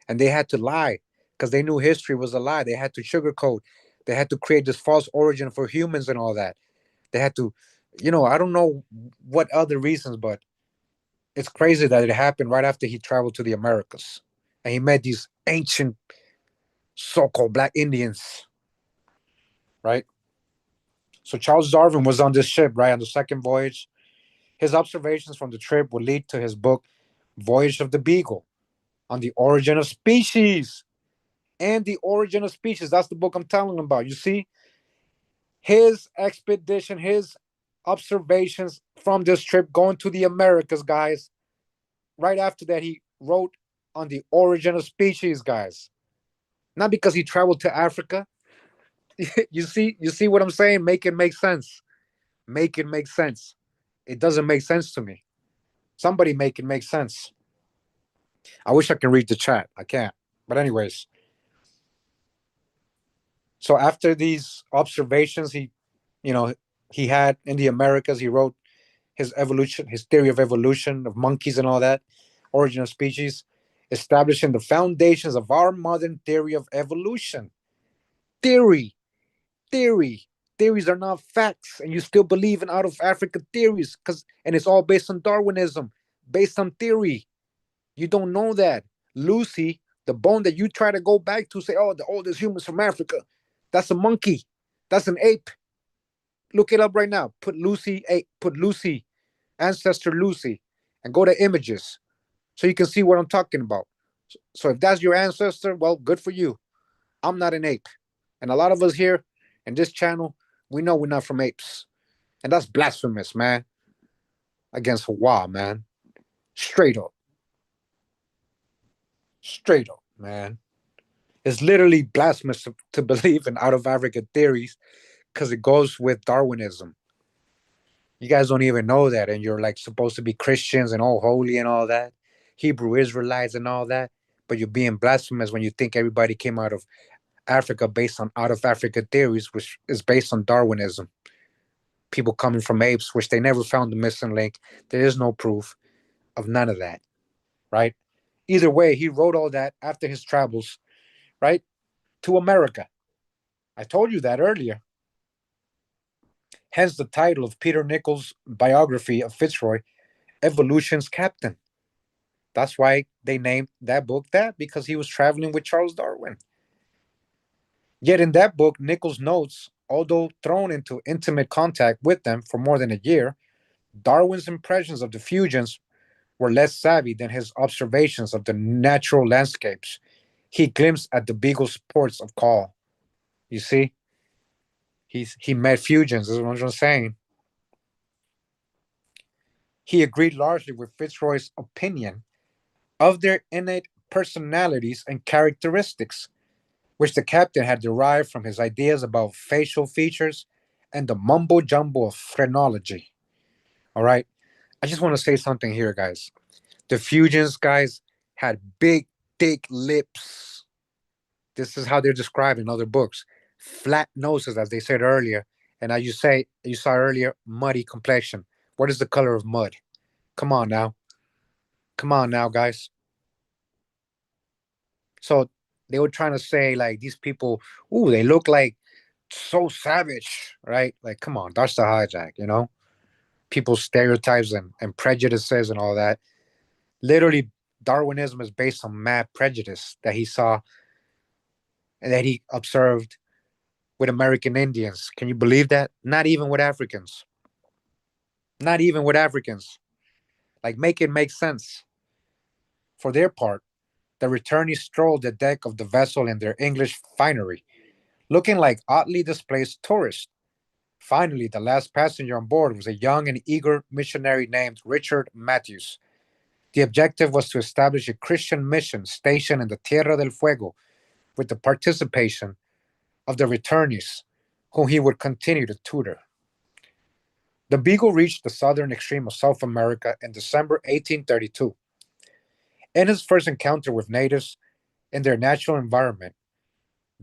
and they had to lie because they knew history was a lie. They had to sugarcoat. They had to create this false origin for humans and all that. They had to, I don't know what other reasons, but it's crazy that it happened right after he traveled to the Americas and he met these ancient so-called black Indians, right? So Charles Darwin was on this ship, right, on the second voyage. His observations from the trip would lead to his book, Voyage of the Beagle, on the origin of species. And the origin of species. That's the book I'm telling about. You see, his expedition, his observations from this trip going to the Americas, guys. Right after that, he wrote on the origin of species, guys. Not because he traveled to Africa. You see what I'm saying? Make it make sense. Make it make sense. It doesn't make sense to me. Somebody make it make sense. I wish I can read the chat. I can't. But anyways, so after these observations, you know, he had in the Americas, he wrote his theory of evolution of monkeys and all that, origin of species, establishing the foundations of our modern theory of evolution. Theory, theory, theories are not facts, and you still believe in out of Africa theories, and it's all based on Darwinism, based on theory. You don't know that. Lucy, the bone that you try to go back to, say, oh, the oldest humans from Africa, that's a monkey. That's an ape. Look it up right now. Put Lucy, ancestor Lucy, and go to images so you can see what I'm talking about. So if that's your ancestor, well, good for you. I'm not an ape. And a lot of us here in this channel, we know we're not from apes. And that's blasphemous, man. Against Hawa, man. Straight up. Straight up, man. It's literally blasphemous to believe in out of Africa theories because it goes with Darwinism. You guys don't even know that, and you're like supposed to be Christians and all holy and all that, Hebrew Israelites and all that, but you're being blasphemous when you think everybody came out of Africa based on out of Africa theories, which is based on Darwinism. people coming from apes, which they never found the missing link. There is no proof of none of that, right? Either way, he wrote all that after his travels, right, to America. I told you that earlier. Hence the title of Peter Nichols' biography of Fitzroy, Evolution's Captain. That's why they named that book that, because he was traveling with Charles Darwin. Yet in that book, Nichols notes, although thrown into intimate contact with them for more than a year, Darwin's impressions of the Fuegians were less savvy than his observations of the natural landscapes he glimpsed at the Beagle's ports of call. You see, he met Fuegians, is what I'm saying. He agreed largely with Fitzroy's opinion of their innate personalities and characteristics, which the captain had derived from his ideas about facial features and the mumbo jumbo of phrenology. All right. I just want to say something here, guys. The Fuegians, guys, had big, thick lips. This is how they're described in other books. Flat noses, as they said earlier. And as you saw earlier, muddy complexion. What is the color of mud? Come on now. Come on now, guys. So they were trying to say, like, these people, ooh, they look like so savage, right? Like, come on, that's the hijack, you know? People's stereotypes and prejudices and all that. Literally, Darwinism is based on mad prejudice that he saw and that he observed with American Indians. Can you believe that? Not even with Africans. Not even with Africans. Like, make it make sense. For their part, the returnees strolled the deck of the vessel in their English finery, looking like oddly displaced tourists. Finally, the last passenger on board was a young and eager missionary named Richard Matthews. The objective was to establish a Christian mission station in the Tierra del Fuego with the participation of the returnees, whom he would continue to tutor. The Beagle reached the southern extreme of South America in December 1832. In his first encounter with natives in their natural environment,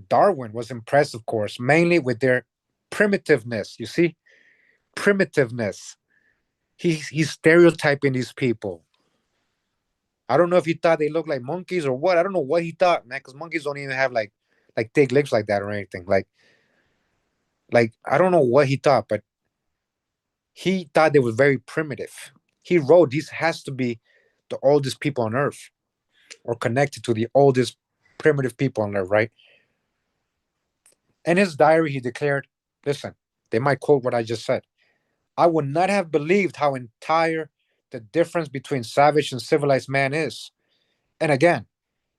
Darwin was impressed, of course, mainly with their primitiveness. You see, primitiveness. He's stereotyping these people. I don't know if he thought they looked like monkeys or what. I don't know what he thought, man, because monkeys don't even have like thick lips like that or anything. Like I don't know what he thought, but he thought they were very primitive. He wrote these has to be the oldest people on Earth or connected to the oldest primitive people on Earth, right? In his diary, he declared, listen, they might quote what I just said. I would not have believed how entire the difference between savage and civilized man is. And again,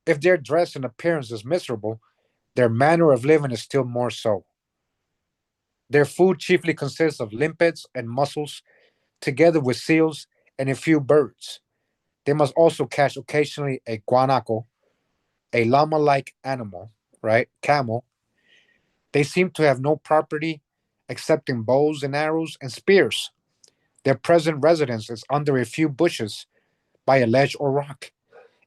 if their dress and appearance is miserable, their manner of living is still more so. Their food chiefly consists of limpets and mussels, together with seals and a few birds. They must also catch occasionally a guanaco, a llama like animal, right? Camel. They seem to have no property excepting bows and arrows and spears. Their present residence is under a few bushes by a ledge or rock.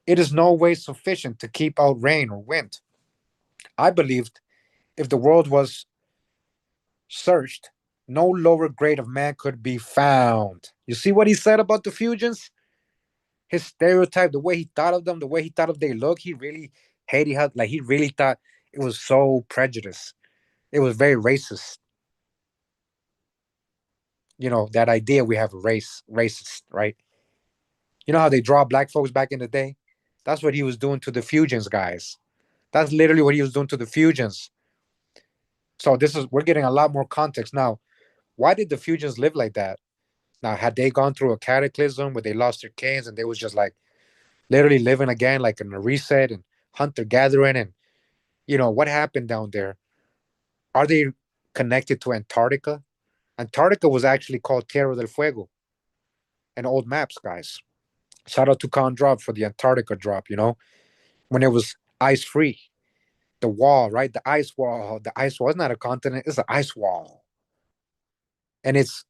It is no way sufficient to keep out rain or wind. I believed if the world was searched, no lower grade of man could be found. You see what he said about the Fuegians? His stereotype, the way he thought of them, the way he thought of their look, he really hated how, like, he really thought it was so prejudiced. It was very racist. You know, that idea we have a racist, right? You know how they draw black folks back in the day? That's what he was doing to the Fuegians, guys. That's literally what he was doing to the Fuegians. So we're getting a lot more context now. Why did the Fuegians live like that? Now, had they gone through a cataclysm where they lost their kings and they was just like literally living again, like in a reset and hunter gathering, and what happened down there? Are they connected to Antarctica? Antarctica was actually called Tierra del Fuego in old maps, guys. Shout out to Con Drop for the Antarctica drop, when it was ice free. The wall, right? The ice wall. The ice wall is not a continent, it's an ice wall. And it's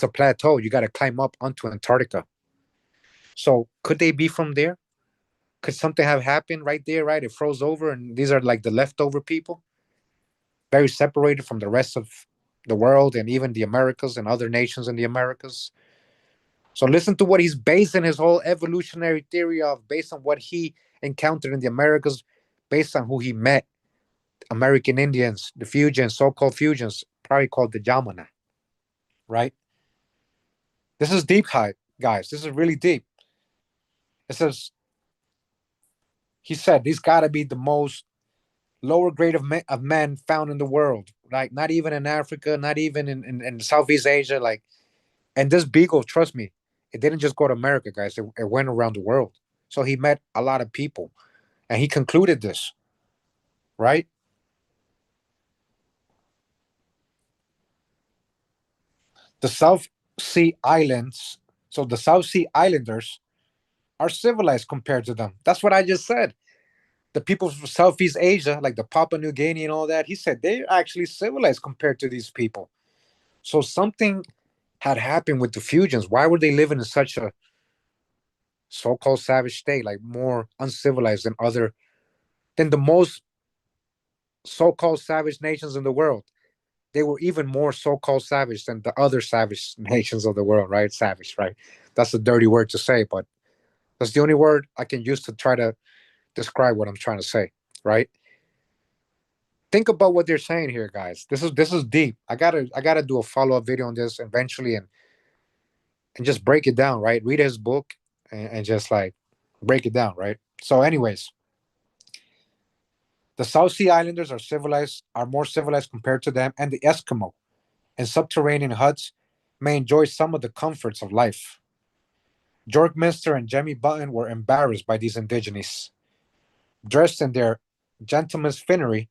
a plateau. You gotta climb up onto Antarctica. So could they be from there? Could something have happened right there, right? It froze over and these are like the leftover people, very separated from the rest of the world and even the Americas and other nations in the Americas. So listen to what he's basing his whole evolutionary theory of, based on what he encountered in the Americas, based on who he met. American Indians, the Fujians, so-called Fujians, probably called the Yamana, right? This is deep, guys. This is really deep. It says, he said, these got to be the most lower grade of men found in the world, like not even in Africa, not even in Southeast Asia. Like, and this beagle, trust me, it didn't just go to America, guys. It went around the world. So he met a lot of people, and he concluded this, right? The South Sea Islands. So the South Sea Islanders are civilized compared to them. That's what I just said. The people from Southeast Asia, like the Papua New Guinea and all that, he said they're actually civilized compared to these people. So something had happened with the Fujians. Why were they living in such a so-called savage state, like more uncivilized than the most so-called savage nations in the world? They were even more so-called savage than the other savage nations of the world, right? Savage, right? That's a dirty word to say, but that's the only word I can use to try to describe what I'm trying to say, right? Think about what they're saying here, guys. This is deep. I gotta do a follow-up video on this eventually, and just break it down, right? Read his book, and just like break it down, right? So, anyways, the South Sea Islanders are more civilized compared to them, and the Eskimo in subterranean huts may enjoy some of the comforts of life. George Minster and Jemmy Button were embarrassed by these indigenes. Dressed in their gentleman's finery,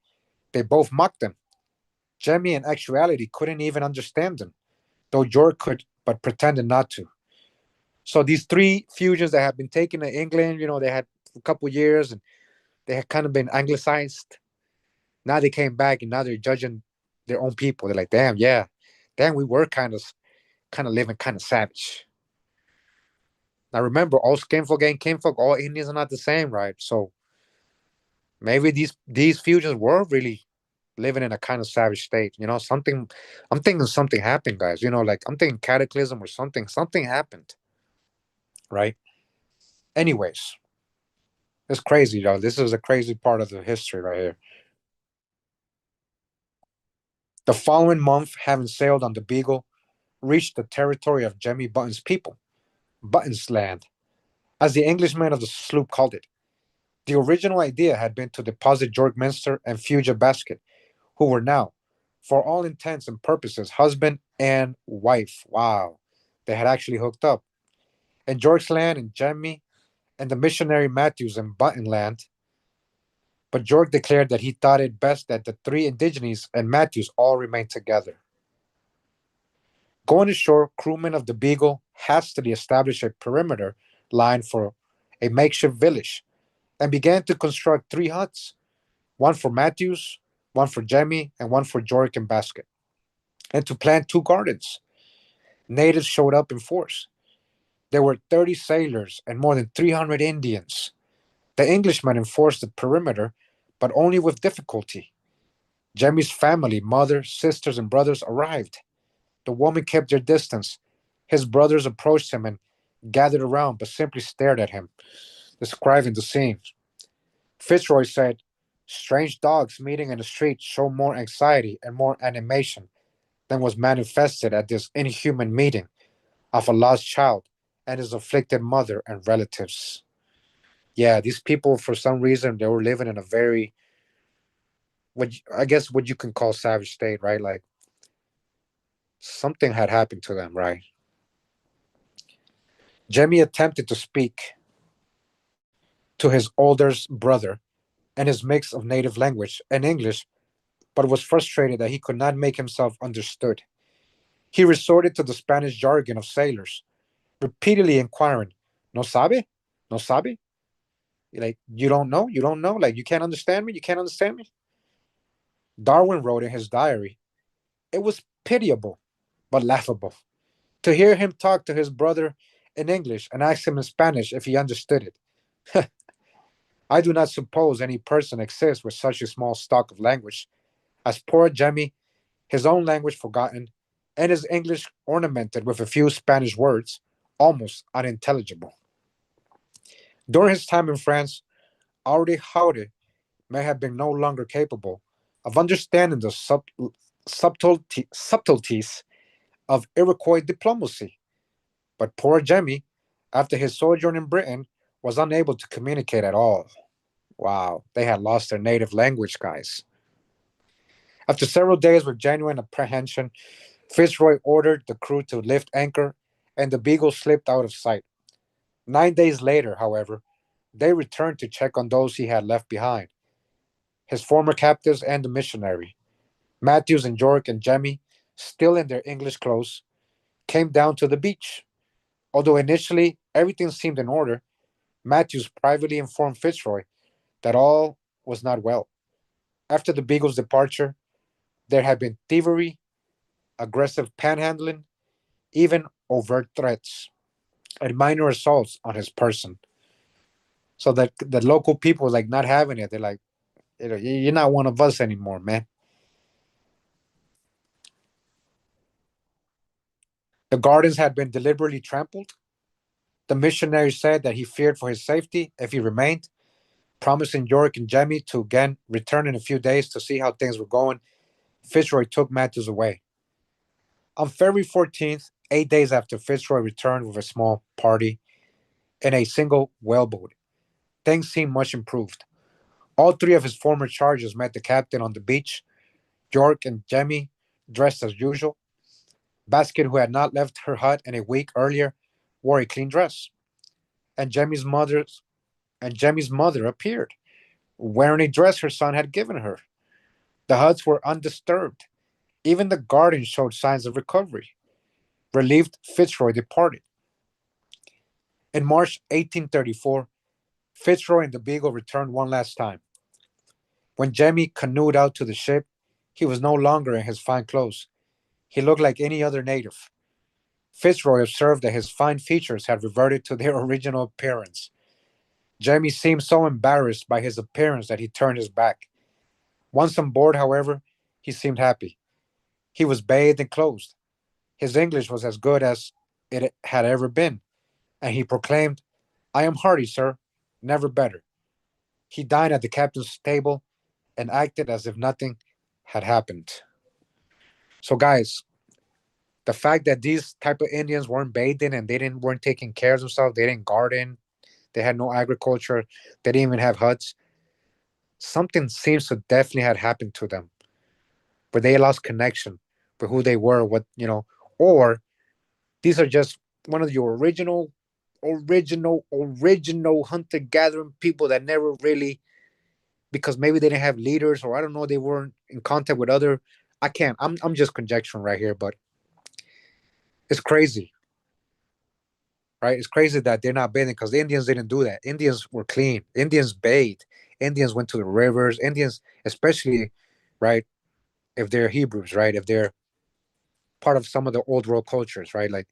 they both mocked them. Jemmy, in actuality, couldn't even understand them, though George could, but pretended not to. So these three fusions that had been taken to England, they had a couple years and they had kind of been anglicized. Now they came back and now they're judging their own people. They're like, damn, yeah, damn, we were kind of living kind of savage. Now remember, all skinfolk ain't kinfolk, all Indians are not the same, right? So maybe these fusions were really living in a kind of savage state. Something. I'm thinking something happened, guys. Like I'm thinking cataclysm or something. Something happened, right? Anyways, it's crazy, though. This is a crazy part of the history right here. The following month, having sailed on the Beagle, reached the territory of Jemmy Button's people, Button's land, as the Englishmen of the sloop called it. The original idea had been to deposit George Minster and Fugia Basket, who were now, for all intents and purposes, husband and wife. Wow. They had actually hooked up. In George's land and Jemmy and the missionary Matthews and Button land. But George declared that he thought it best that the three indigenes and Matthews all remain together. Going ashore, crewmen of the Beagle hastily established a perimeter line for a makeshift village and began to construct three huts, one for Matthews, one for Jemmy, and one for George and Basket, and to plant two gardens. Natives showed up in force. There were 30 sailors and more than 300 Indians. The Englishmen enforced the perimeter, but only with difficulty. Jemmy's family, mother, sisters, and brothers arrived. The woman kept their distance. His brothers approached him and gathered around, but simply stared at him, describing the scene. Fitzroy said, strange dogs meeting in the street show more anxiety and more animation than was manifested at this inhuman meeting of a lost child and his afflicted mother and relatives. Yeah, these people, for some reason, they were living in a very, I guess what you can call savage state, right? Like something had happened to them, right? Jemmy attempted to speak to his older brother and his mix of native language and English, but was frustrated that he could not make himself understood. He resorted to the Spanish jargon of sailors, repeatedly inquiring, "No sabe? No sabe?" Like, you don't know? You don't know? Like, you can't understand me? You can't understand me? Darwin wrote in his diary, it was pitiable, but laughable, to hear him talk to his brother in English and ask him in Spanish if he understood it. I do not suppose any person exists with such a small stock of language as poor Jemmy his own language forgotten, and his English ornamented with a few Spanish words, almost unintelligible. During his time in France, Audi Haude may have been no longer capable of understanding the subtleties of Iroquois diplomacy, but poor Jemmy, after his sojourn in Britain, was unable to communicate at all. Wow, they had lost their native language, guys. After several days with genuine apprehension, Fitzroy ordered the crew to lift anchor, and the Beagle slipped out of sight. 9 days later, however, they returned to check on those he had left behind, his former captives and the missionary. Matthews and York and Jemmy, still in their English clothes, came down to the beach. Although initially everything seemed in order, Matthews privately informed Fitzroy that all was not well. After the Beagle's departure, there had been thievery, aggressive panhandling, even overt threats, and minor assaults on his person. So that the local people were like not having it. They're like, you're not one of us anymore, man. The gardens had been deliberately trampled. The missionary said that he feared for his safety if he remained, promising York and Jemmy to again return in a few days to see how things were going. Fitzroy took Matthews away. On February 14th, 8 days after Fitzroy returned with a small party in a single whaleboat, things seemed much improved. All three of his former charges met the captain on the beach. York and Jemmy dressed as usual. Basket, who had not left her hut in a week earlier, wore a clean dress. And Jemmy's mother appeared, wearing a dress her son had given her. The huts were undisturbed. Even the garden showed signs of recovery. Relieved, Fitzroy departed. In March 1834, Fitzroy and the Beagle returned one last time. When Jemmy canoed out to the ship, he was no longer in his fine clothes. He looked like any other native. Fitzroy observed that his fine features had reverted to their original appearance. Jemmy seemed so embarrassed by his appearance that he turned his back. Once on board, however, he seemed happy. He was bathed and clothed. His English was as good as it had ever been, and he proclaimed, "I am hearty, sir, never better." He dined at the captain's table and acted as if nothing had happened. So, guys, the fact that these type of Indians weren't bathing and they didn't weren't taking care of themselves, they didn't garden, they had no agriculture, they didn't even have huts. Something seems to definitely had happened to them, where they lost connection with who they were, or these are just one of your original hunter gathering people that never really, because maybe they didn't have leaders, or I don't know, they weren't in contact with other. I can't. I'm just conjecturing right here, but it's crazy, right? It's crazy that they're not bathing because the Indians didn't do that. Indians were clean. Indians bathed. Indians went to the rivers. Indians, especially, right? If they're Hebrews, right? If they're part of some of the old world cultures, right? Like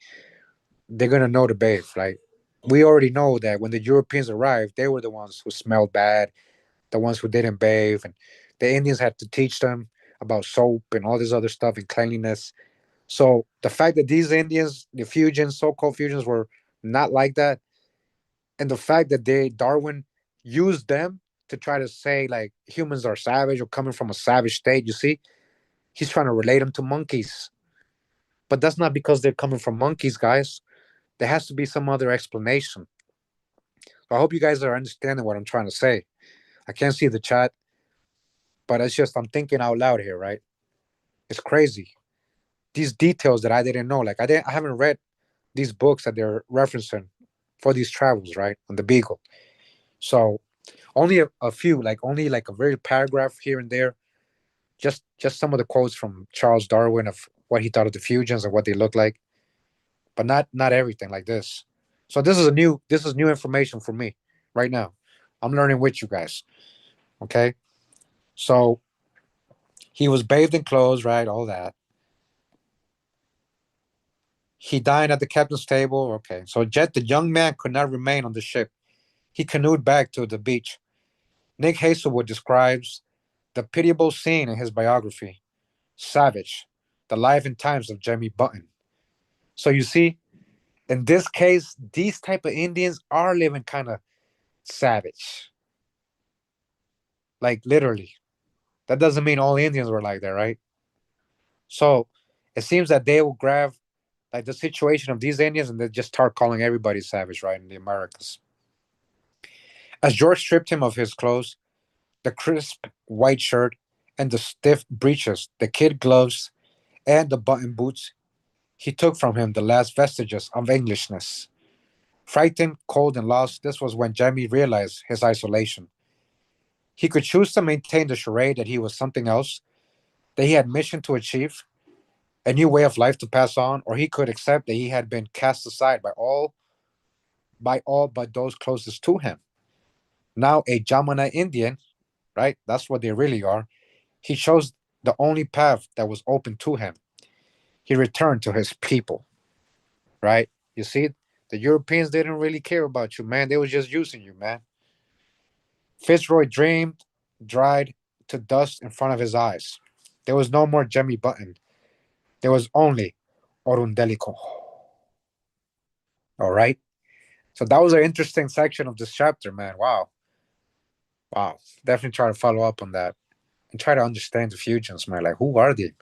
they're gonna know to bathe. Like we already know that when the Europeans arrived, they were the ones who smelled bad, the ones who didn't bathe, and the Indians had to teach them about soap and all this other stuff and cleanliness. So the fact that these Indians, the fusions, so-called fusions, were not like that, and the fact that Darwin used them to try to say like humans are savage or coming from a savage state. You see, he's trying to relate them to monkeys, but that's not because they're coming from monkeys, guys. There has to be some other explanation. So I hope you guys are understanding what I'm trying to say. I can't see the chat, but it's just I'm thinking out loud here, right? It's crazy. These details that I didn't know, like I haven't read these books that they're referencing for these travels, right? On the Beagle. So only a few, like only like a very paragraph here and there. Just some of the quotes from Charles Darwin of what he thought of the fusions and what they look like, but not everything like this. So this is new information for me right now. I'm learning with you guys. Okay. So he was bathed in clothes, right? All that. He dined at the captain's table. Okay. So Jet, the young man, could not remain on the ship. He canoed back to the beach. Nick Hazelwood describes the pitiable scene in his biography. Savage, The Life and Times of Jimmy Button. So you see, in this case, these type of Indians are living kind of savage. Like literally. That doesn't mean all Indians were like that, right? So it seems that they will grab like the situation of these Indians and they just start calling everybody savage, right, in the Americas. As George stripped him of his clothes, the crisp white shirt and the stiff breeches, the kid gloves and the button boots, he took from him the last vestiges of Englishness. Frightened, cold, and lost, this was when Jemmy realized his isolation. He could choose to maintain the charade that he was something else, that he had mission to achieve, a new way of life to pass on, or he could accept that he had been cast aside by all but those closest to him. Now a Jamana Indian, right? That's what they really are. He chose the only path that was open to him. He returned to his people, right? You see, the Europeans didn't really care about you, man. They was just using you, man. Fitzroy dreamed, dried to dust in front of his eyes. There was no more Jemmy Button. There was only Orundelico. All right. So that was an interesting section of this chapter, man. Wow. Wow. Definitely try to follow up on that and try to understand the Fusions, man. Like, who are they?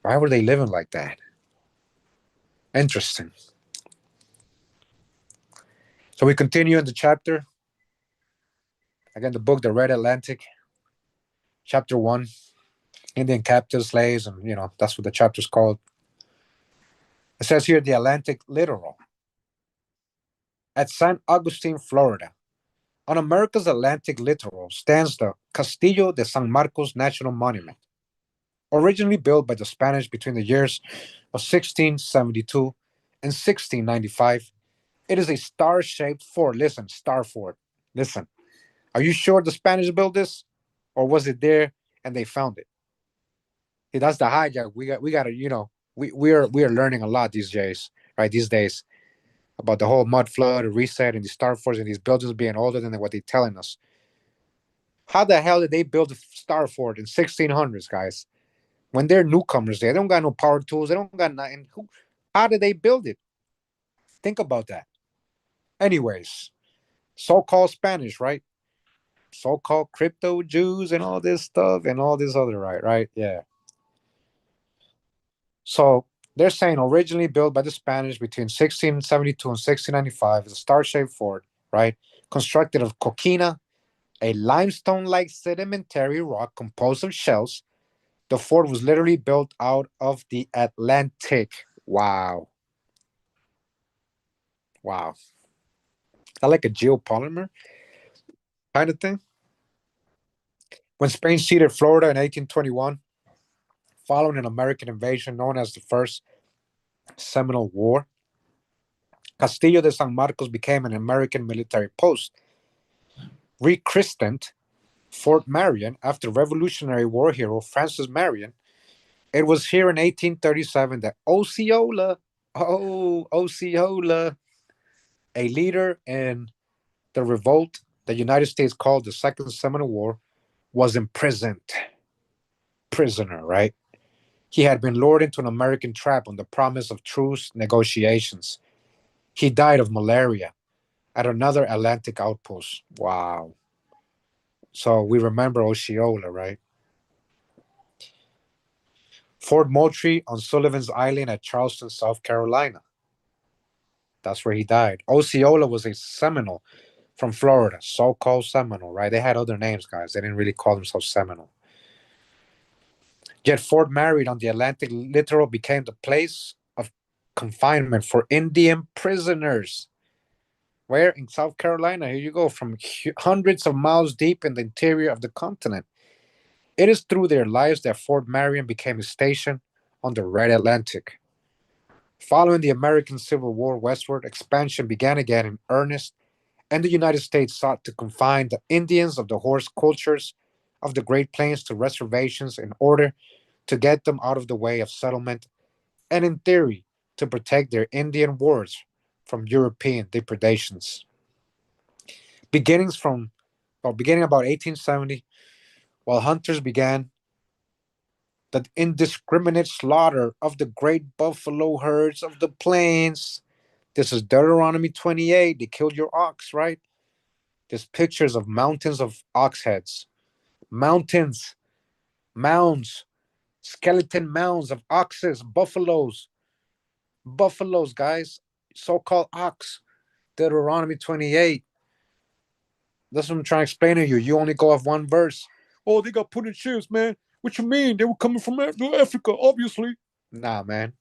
Why were they living like that? Interesting. So we continue in the chapter. Again, the book, The Red Atlantic, chapter 1, Indian captive slaves. And, that's what the chapter's called. It says here, the Atlantic littoral. At San Agustin, Florida, on America's Atlantic littoral stands the Castillo de San Marcos National Monument. Originally built by the Spanish between the years of 1672 and 1695, it is a star shaped fort. Listen, star fort. Listen, are you sure the Spanish built this? Or was it there and they found it? Hey, that's the hijack. We got to, we are learning a lot these days, right? These days about the whole mud flood, reset, and these star forts and these buildings being older than what they're telling us. How the hell did they build a star fort in 1600s, guys? When they're newcomers there, they don't got no power tools, they don't got nothing. How did they build it? Think about that. Anyways, so-called Spanish, right? So-called crypto Jews and all this stuff and all this other, right? Yeah. So they're saying originally built by the Spanish between 1672 and 1695, the star-shaped fort, right? Constructed of coquina, a limestone-like sedimentary rock composed of shells. The fort was literally built out of the Atlantic. Wow. Wow. Is that like a geopolymer kind of thing? When Spain ceded Florida in 1821, following an American invasion known as the First Seminole War, Castillo de San Marcos became an American military post, rechristened Fort Marion after Revolutionary War hero Francis Marion. It was here in 1837 that Osceola, a leader in the revolt the United States called the Second Seminole War, was imprisoned. Prisoner, right? He had been lured into an American trap on the promise of truce negotiations. He died of malaria at another Atlantic outpost. Wow. So we remember Osceola, right? Fort Moultrie on Sullivan's Island at Charleston, South Carolina. That's where he died. Osceola was a Seminole from Florida, so-called Seminole, right? They had other names, guys. They didn't really call themselves Seminole. Yet Fort Marion on the Atlantic littoral became the place of confinement for Indian prisoners. Where? In South Carolina. Here you go, from hundreds of miles deep in the interior of the continent. It is through their lives that Fort Marion became a station on the Red Atlantic. Following the American Civil War westward, expansion began again in earnest, and the United States sought to confine the Indians of the horse cultures of the Great Plains to reservations in order to get them out of the way of settlement and, in theory, to protect their Indian wards from European depredations. Beginnings beginning about 1870, while hunters began The indiscriminate slaughter of the great buffalo herds of the plains. This is Deuteronomy 28. They killed your ox, right? There's pictures of mountains of ox heads, mountains, mounds, skeleton mounds of oxes, buffaloes, guys, so-called ox. Deuteronomy 28. That's what I'm trying to explain to you. You only go off one verse. Oh, they got put in ships, man. What you mean? They were coming from Africa, obviously. Nah, man.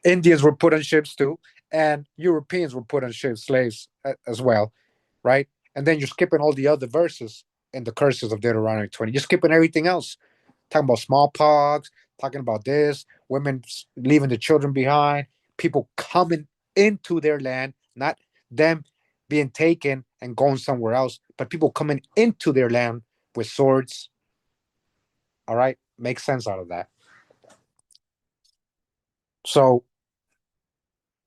Indians were put on ships too, and Europeans were put on ships, slaves as well, right? And then you're skipping all the other verses in the curses of Deuteronomy 20. You're skipping everything else. Talking about smallpox, talking about this, women leaving the children behind, people coming into their land, not them being taken and going somewhere else, but people coming into their land with swords. All right, make sense out of that. So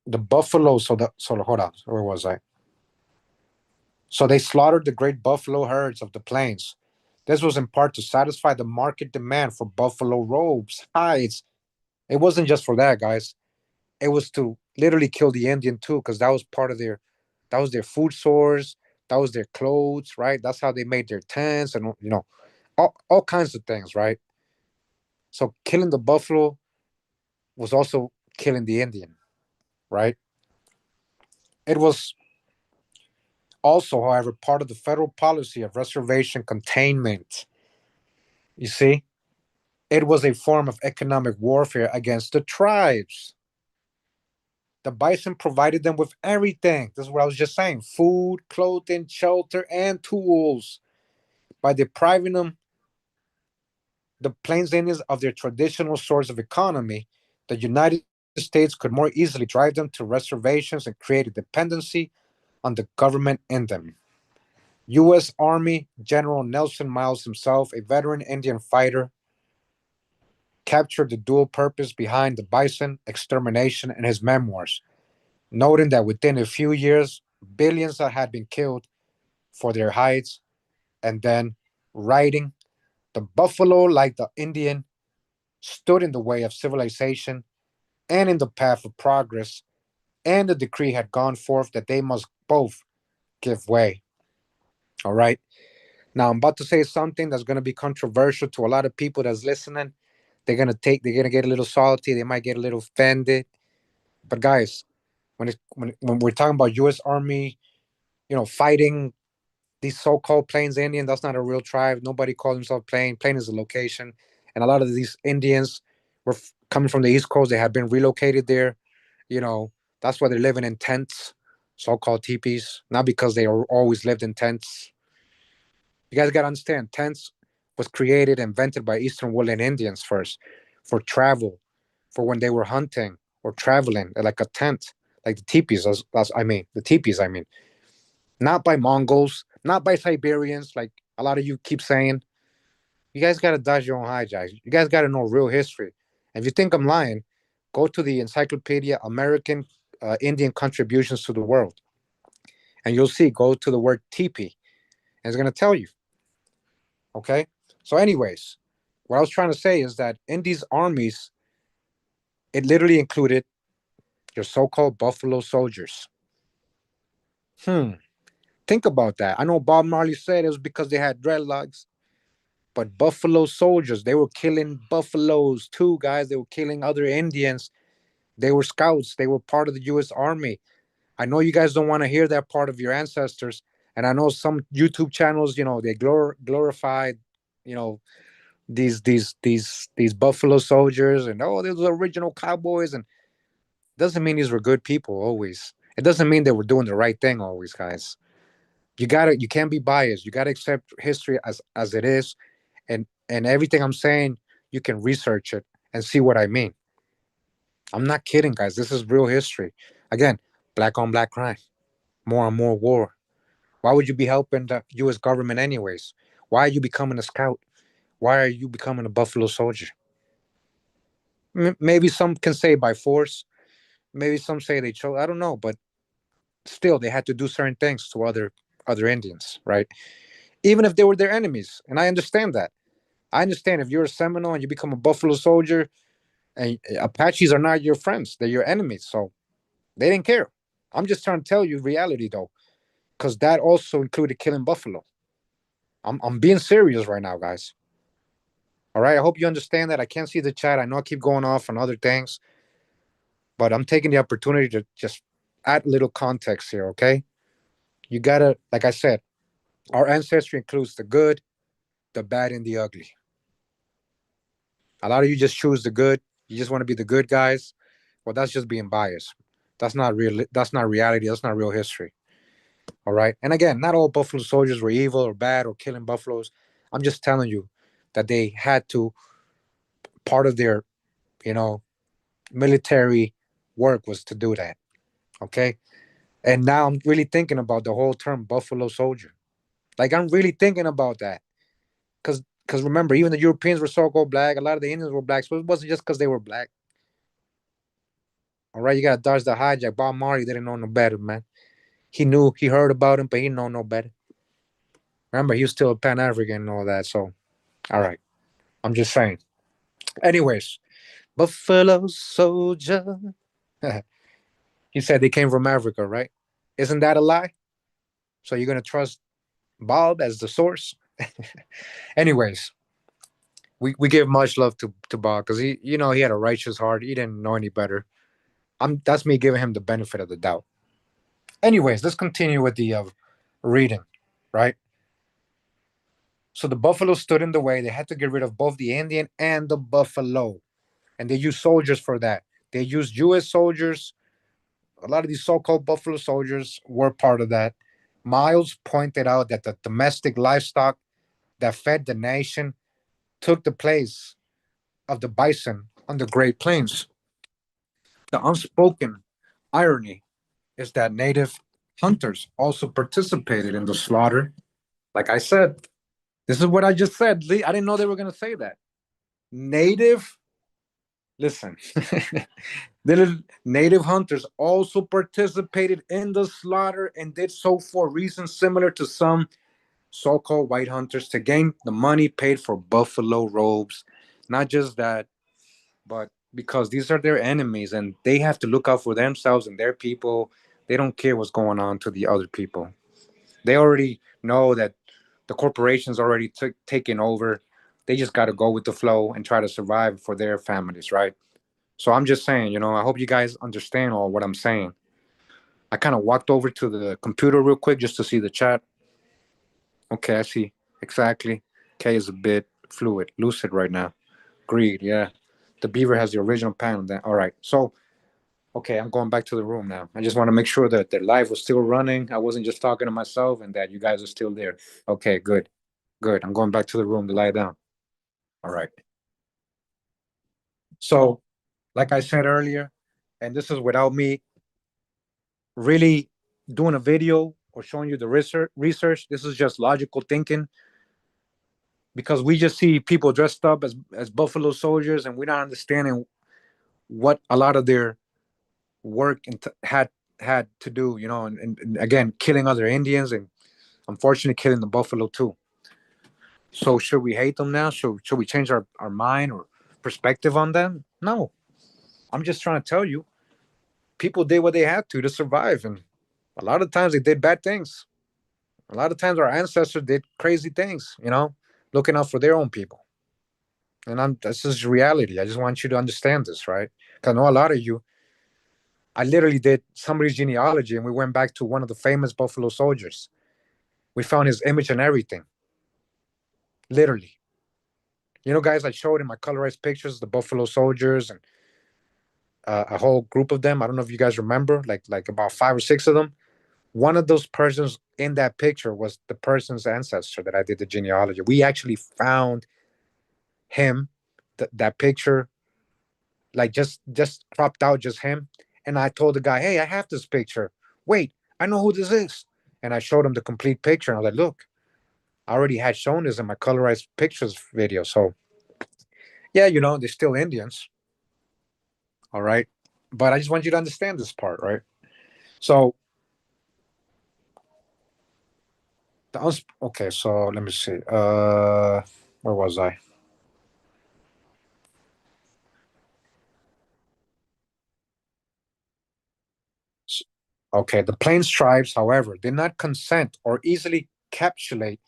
the buffalo. So hold on. Where was I? So they slaughtered the great buffalo herds of the plains. This was in part to satisfy the market demand for buffalo robes, hides. It wasn't just for that, guys. It was to literally kill the Indian too, because that was part of that was their food source, that was their clothes, right? That's how they made their tents and all kinds of things, right? So killing the buffalo was also killing the Indian, right? It was also, however, part of the federal policy of reservation containment. You see, it was a form of economic warfare against the tribes. The bison provided them with everything. This is what I was just saying: food, clothing, shelter, and tools. By depriving them, the Plains Indians, of their traditional source of economy, the United States could more easily drive them to reservations and create a dependency on the government in them. U.S. Army General Nelson Miles himself, a veteran Indian fighter, captured the dual purpose behind the bison extermination in his memoirs, noting that within a few years, billions had been killed for their hides, and then writing, the buffalo, like the Indian, stood in the way of civilization and in the path of progress, and the decree had gone forth that they must both give way. All right. Now I'm about to say something that's going to be controversial to a lot of people that's listening. They're gonna get a little salty. They might get a little offended. But guys, when we're talking about U.S. Army, fighting these so-called Plains Indians, that's not a real tribe. Nobody calls himself Plain. Plain is a location, and a lot of these Indians were coming from the East Coast. They had been relocated there. You know, that's why they're living in tents, so-called teepees, not because they always lived in tents. You guys got to understand, tents was created, invented by Eastern woodland Indians first for travel, for when they were hunting or traveling, like a tent, like the teepees. The teepees. I mean, not by Mongols, not by Siberians, like a lot of you keep saying. You guys got to dodge your own hijack. You guys got to know real history. And if you think I'm lying, go to the Encyclopedia American Indian Contributions to the World, and you'll see. Go to the word teepee, and it's going to tell you. Okay. So, anyways, what I was trying to say is that in these armies, it literally included your so-called Buffalo Soldiers. Hmm. Think about that. I know Bob Marley said it was because they had dreadlocks, but Buffalo Soldiers, they were killing buffaloes too, guys. They were killing other Indians. They were scouts. They were part of the U.S. Army. I know you guys don't want to hear that part of your ancestors, and I know some YouTube channels, they glorified, you know, these Buffalo Soldiers, and these were original cowboys, and doesn't mean these were good people always. It doesn't mean they were doing the right thing always, guys. You can't be biased. You gotta accept history as it is, and everything I'm saying, you can research it and see what I mean. I'm not kidding, guys. This is real history. Again, black on black crime, more and more war. Why would you be helping the U.S. government anyways? Why are you becoming a scout? Why are you becoming a Buffalo Soldier? Maybe some can say by force. Maybe some say they chose. I don't know, but still, they had to do certain things to other Indians, right? Even if they were their enemies, and I understand that. I understand if you're a Seminole and you become a Buffalo Soldier, and Apaches are not your friends; they're your enemies. So they didn't care. I'm just trying to tell you reality though, because that also included killing buffalo. I'm being serious right now, guys. All right. I hope you understand that. I can't see the chat. I know I keep going off on other things, but I'm taking the opportunity to just add little context here. Okay. You gotta, like I said, our ancestry includes the good, the bad, and the ugly. A lot of you just choose the good. You just want to be the good guys. Well, that's just being biased. That's not real. That's not reality. That's not real history. All right. And again, not all Buffalo Soldiers were evil or bad or killing buffaloes. I'm just telling you that they had to, part of their, you know, military work was to do that. Okay. And now I'm really thinking about the whole term Buffalo Soldier. Like I'm really thinking about that. Because remember, even the Europeans were so-called black. A lot of the Indians were black. So it wasn't just because they were black. All right. You got to dodge the hijack. Bob Marley didn't know no better, man. He knew, he heard about him, but he know no better. Remember, he was still a Pan African and all that. So, all right. I'm just saying. Anyways, Buffalo Soldier. He said they came from Africa, right? Isn't that a lie? So you're gonna trust Bob as the source? Anyways, we give much love to Bob because he had a righteous heart. He didn't know any better. That's me giving him the benefit of the doubt. Anyways, let's continue with the reading, right? So the buffalo stood in the way. They had to get rid of both the Indian and the buffalo, and they used soldiers for that. They used U.S. soldiers. A lot of these so-called buffalo soldiers were part of that. Miles pointed out that the domestic livestock that fed the nation took the place of the bison on the Great Plains. The unspoken irony is that native hunters also participated in the slaughter. Like I said, this is what I just said, Lee. I didn't know they were going to say that. Native, listen, little native hunters also participated in the slaughter and did so for reasons similar to some so-called white hunters to gain the money paid for buffalo robes. Not just that, but because these are their enemies and they have to look out for themselves and their people. They don't care what's going on to the other people. They already know that the corporations already took taken over. They just got to go with the flow and try to survive for their families, right? So I'm just saying, I hope you guys understand all what I'm saying. I kind of walked over to the computer real quick just to see the chat. Okay, I see exactly. K is a bit fluid, lucid right now. Agreed. Yeah, the beaver has the original panel. Then all right. So okay, I'm going back to the room now. I just want to make sure that the live was still running. I wasn't just talking to myself, and that you guys are still there. Okay, good, good. I'm going back to the room to lie down. All right. So, like I said earlier, and this is without me really doing a video or showing you the research. This is just logical thinking because we just see people dressed up as buffalo soldiers, and we're not understanding what a lot of their work had to do, and again, killing other Indians and unfortunately killing the buffalo too. So should we hate them now? Should we change our mind or perspective on them? No. I'm just trying to tell you, people did what they had to survive, and a lot of times they did bad things. A lot of times our ancestors did crazy things, looking out for their own people. And this is reality. I just want you to understand this, right? Because I know a lot of you. I literally did somebody's genealogy, and we went back to one of the famous Buffalo soldiers. We found his image and everything, literally. Guys, I showed in my colorized pictures the Buffalo soldiers and a whole group of them. I don't know if you guys remember, like about 5 or 6 of them. One of those persons in that picture was the person's ancestor that I did the genealogy. We actually found him, that picture, like just cropped out just him. And I told the guy, "Hey, I have this picture. Wait, I know who this is." And I showed him the complete picture. And I was like, "Look, I already had shown this in my colorized pictures video." So yeah, they're still Indians, all right. But I just want you to understand this part, right? So okay, so let me see. Where was I? Okay, the Plains tribes, however, did not consent or easily capitulate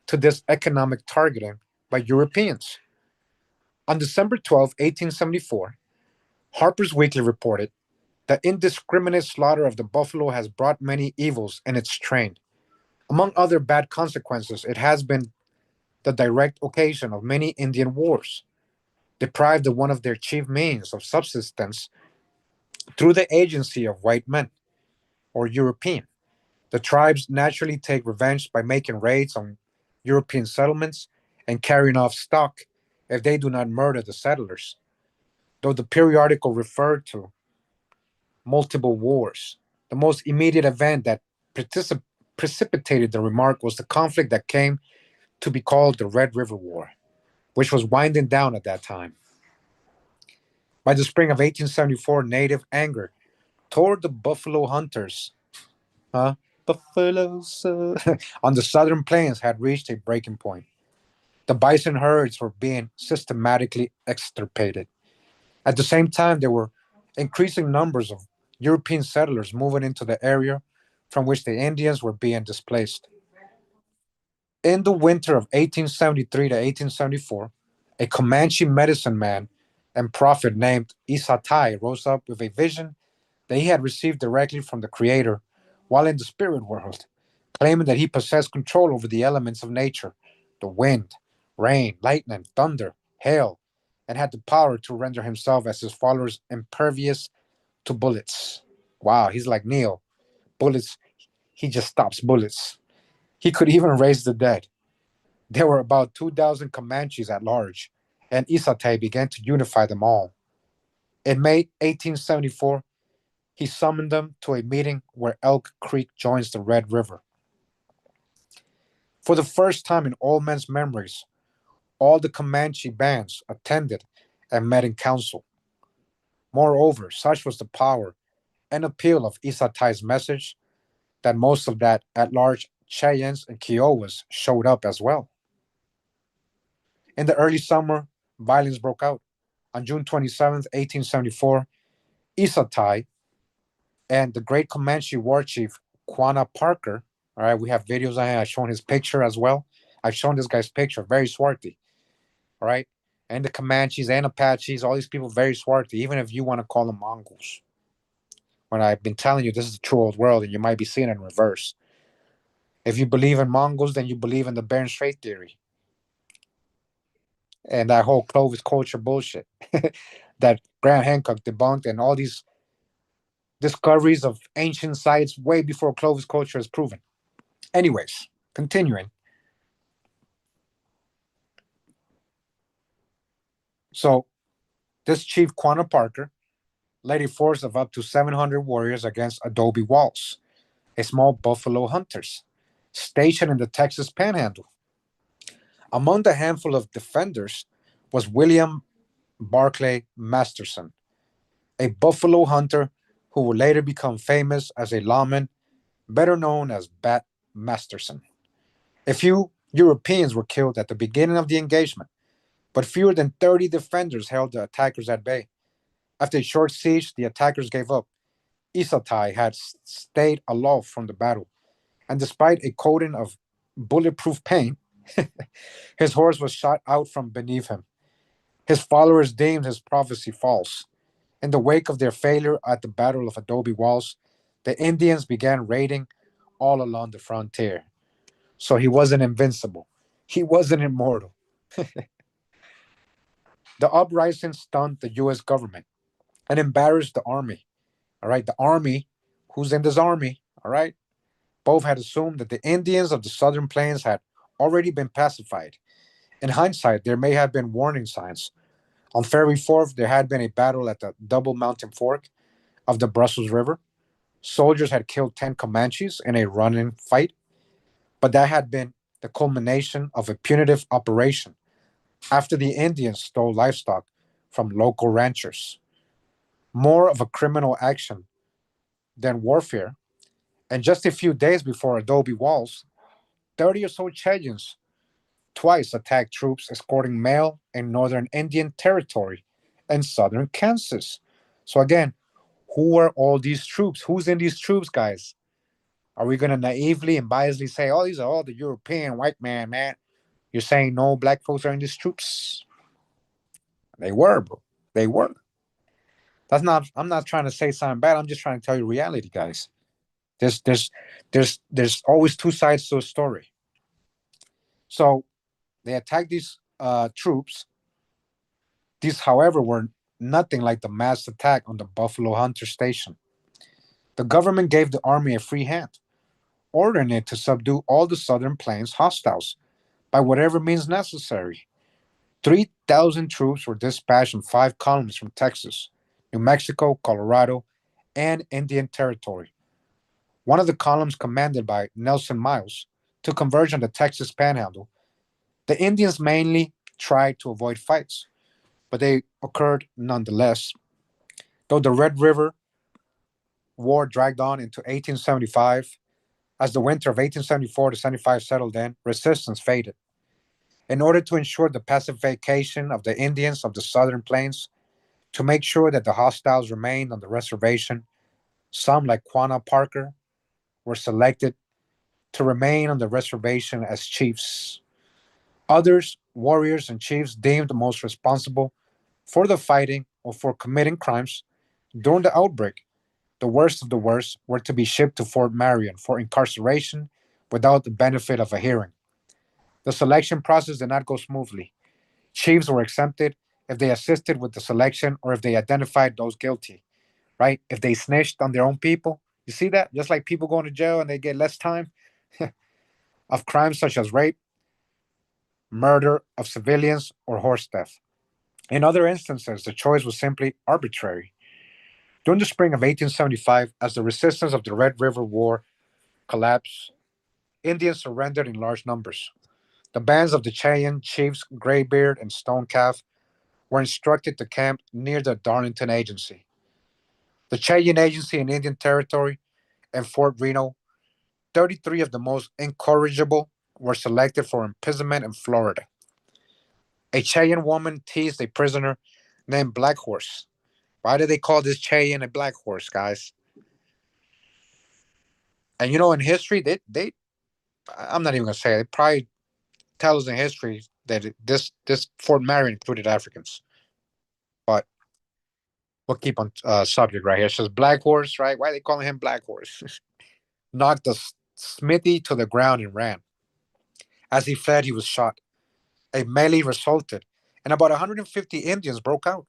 to this economic targeting by Europeans. On December 12, 1874, Harper's Weekly reported the indiscriminate slaughter of the buffalo has brought many evils in its train. Among other bad consequences, it has been the direct occasion of many Indian wars, deprived of one of their chief means of subsistence through the agency of white men or European. The tribes naturally take revenge by making raids on European settlements and carrying off stock if they do not murder the settlers, though the periodical referred to multiple wars. The most immediate event that particip- precipitated the remark was the conflict that came to be called the Red River War, which was winding down at that time. By the spring of 1874, native anger toward the buffalo hunters, huh? Buffaloes on the southern plains had reached a breaking point. The bison herds were being systematically extirpated. At the same time, there were increasing numbers of European settlers moving into the area from which the Indians were being displaced. In the winter of 1873 to 1874, a Comanche medicine man and prophet named Isatai rose up with a vision that he had received directly from the Creator while in the spirit world, claiming that he possessed control over the elements of nature, the wind, rain, lightning, thunder, hail, and had the power to render himself as his followers impervious to bullets. Wow, he's like Neo. Bullets, he just stops bullets. He could even raise the dead. There were about 2,000 Comanches at large, and Isate began to unify them all. In May 1874, he summoned them to a meeting where Elk Creek joins the Red River. For the first time in all men's memories, all the Comanche bands attended and met in council. Moreover, such was the power and appeal of Isatai's message that most of that at large Cheyennes and Kiowas showed up as well. In the early summer, violence broke out. On June 27th, 1874, Isatai and the great Comanche war chief, Quanah Parker, all right, we have videos on him. I've shown his picture as well. I've shown this guy's picture, very swarthy, all right? And the Comanches and Apaches, all these people, very swarthy, even if you want to call them Mongols. When I've been telling you this is the true old world and you might be seeing it in reverse. If you believe in Mongols, then you believe in the Bering Strait theory and that whole Clovis culture bullshit that Graham Hancock debunked and all these discoveries of ancient sites way before Clovis culture is proven. Anyways, continuing. So this chief Quanah Parker led a force of up to 700 warriors against Adobe Walls, a small buffalo hunters stationed in the Texas Panhandle. Among the handful of defenders was William Barclay Masterson, a buffalo hunter who would later become famous as a lawman, better known as Bat Masterson. A few Europeans were killed at the beginning of the engagement, but fewer than 30 defenders held the attackers at bay. After a short siege, the attackers gave up. Isatai had stayed aloof from the battle, and despite a coating of bulletproof paint, his horse was shot out from beneath him. His followers deemed his prophecy false. In the wake of their failure at the Battle of Adobe Walls, the Indians began raiding all along the frontier. So he wasn't invincible. He wasn't immortal. The uprising stunned the US government and embarrassed the army. All right, the army, who's in this army, all right, both had assumed that the Indians of the southern plains had already been pacified. In hindsight, there may have been warning signs. On February 4th, there had been a battle at the Double Mountain Fork of the Brussels River. Soldiers had killed 10 Comanches in a running fight, but that had been the culmination of a punitive operation after the Indians stole livestock from local ranchers. More of a criminal action than warfare. And just a few days before Adobe Walls, 30 or so Cheyennes twice attacked troops escorting mail in northern Indian Territory and southern Kansas. So again, Who are all these troops? Who's in these troops, guys? Are we going to naively and biasly say, oh, these are all the European white man? You're saying no black folks are in these troops? They were, bro. They were. That's not. I'm not trying to say something bad. I'm just trying to tell you reality, guys. There's there's there's always two sides to a story. So they attacked these troops. These, however, were nothing like the mass attack on the Buffalo Hunter Station. The government gave the army a free hand, ordering it to subdue all the Southern Plains hostiles by whatever means necessary. 3,000 troops were dispatched in five columns from Texas, New Mexico, Colorado, and Indian Territory. One of the columns, commanded by Nelson Miles, to converge on the Texas Panhandle. The Indians mainly tried to avoid fights, but they occurred nonetheless. Though the Red River War dragged on into 1875, as the winter of 1874 to 75 settled in, resistance faded. In order to ensure the pacification of the Indians of the Southern Plains, to make sure that the hostiles remained on the reservation, some, like Quanah Parker, were selected to remain on the reservation as chiefs. Others, warriors and chiefs deemed most responsible for the fighting or for committing crimes during the outbreak, the worst of the worst, were to be shipped to Fort Marion for incarceration without the benefit of a hearing. The selection process did not go smoothly. Chiefs were exempted if they assisted with the selection or if they identified those guilty, right? If they snitched on their own people. You see that? Just like people going to jail and they get less time of crimes such as rape, murder of civilians, or horse theft. In other instances, the choice was simply arbitrary. During the spring of 1875, as the resistance of the Red River War collapsed, Indians surrendered in large numbers. The bands of the Cheyenne chiefs Graybeard and Stone Calf were instructed to camp near the Darlington Agency. The Cheyenne Agency in Indian Territory and Fort Reno, 33 of the most incorrigible were selected for imprisonment in Florida. A Cheyenne woman teased a prisoner named Black Horse. Why do they call this Cheyenne a Black Horse, guys? And in history, they I'm not even gonna say it. They probably tell us in history that this Fort Marion included Africans. But we'll keep on subject right here. It says Black Horse, right? Why are they calling him Black Horse? Knocked the smithy to the ground and ran. As he fled, he was shot. A melee resulted, and about 150 Indians broke out.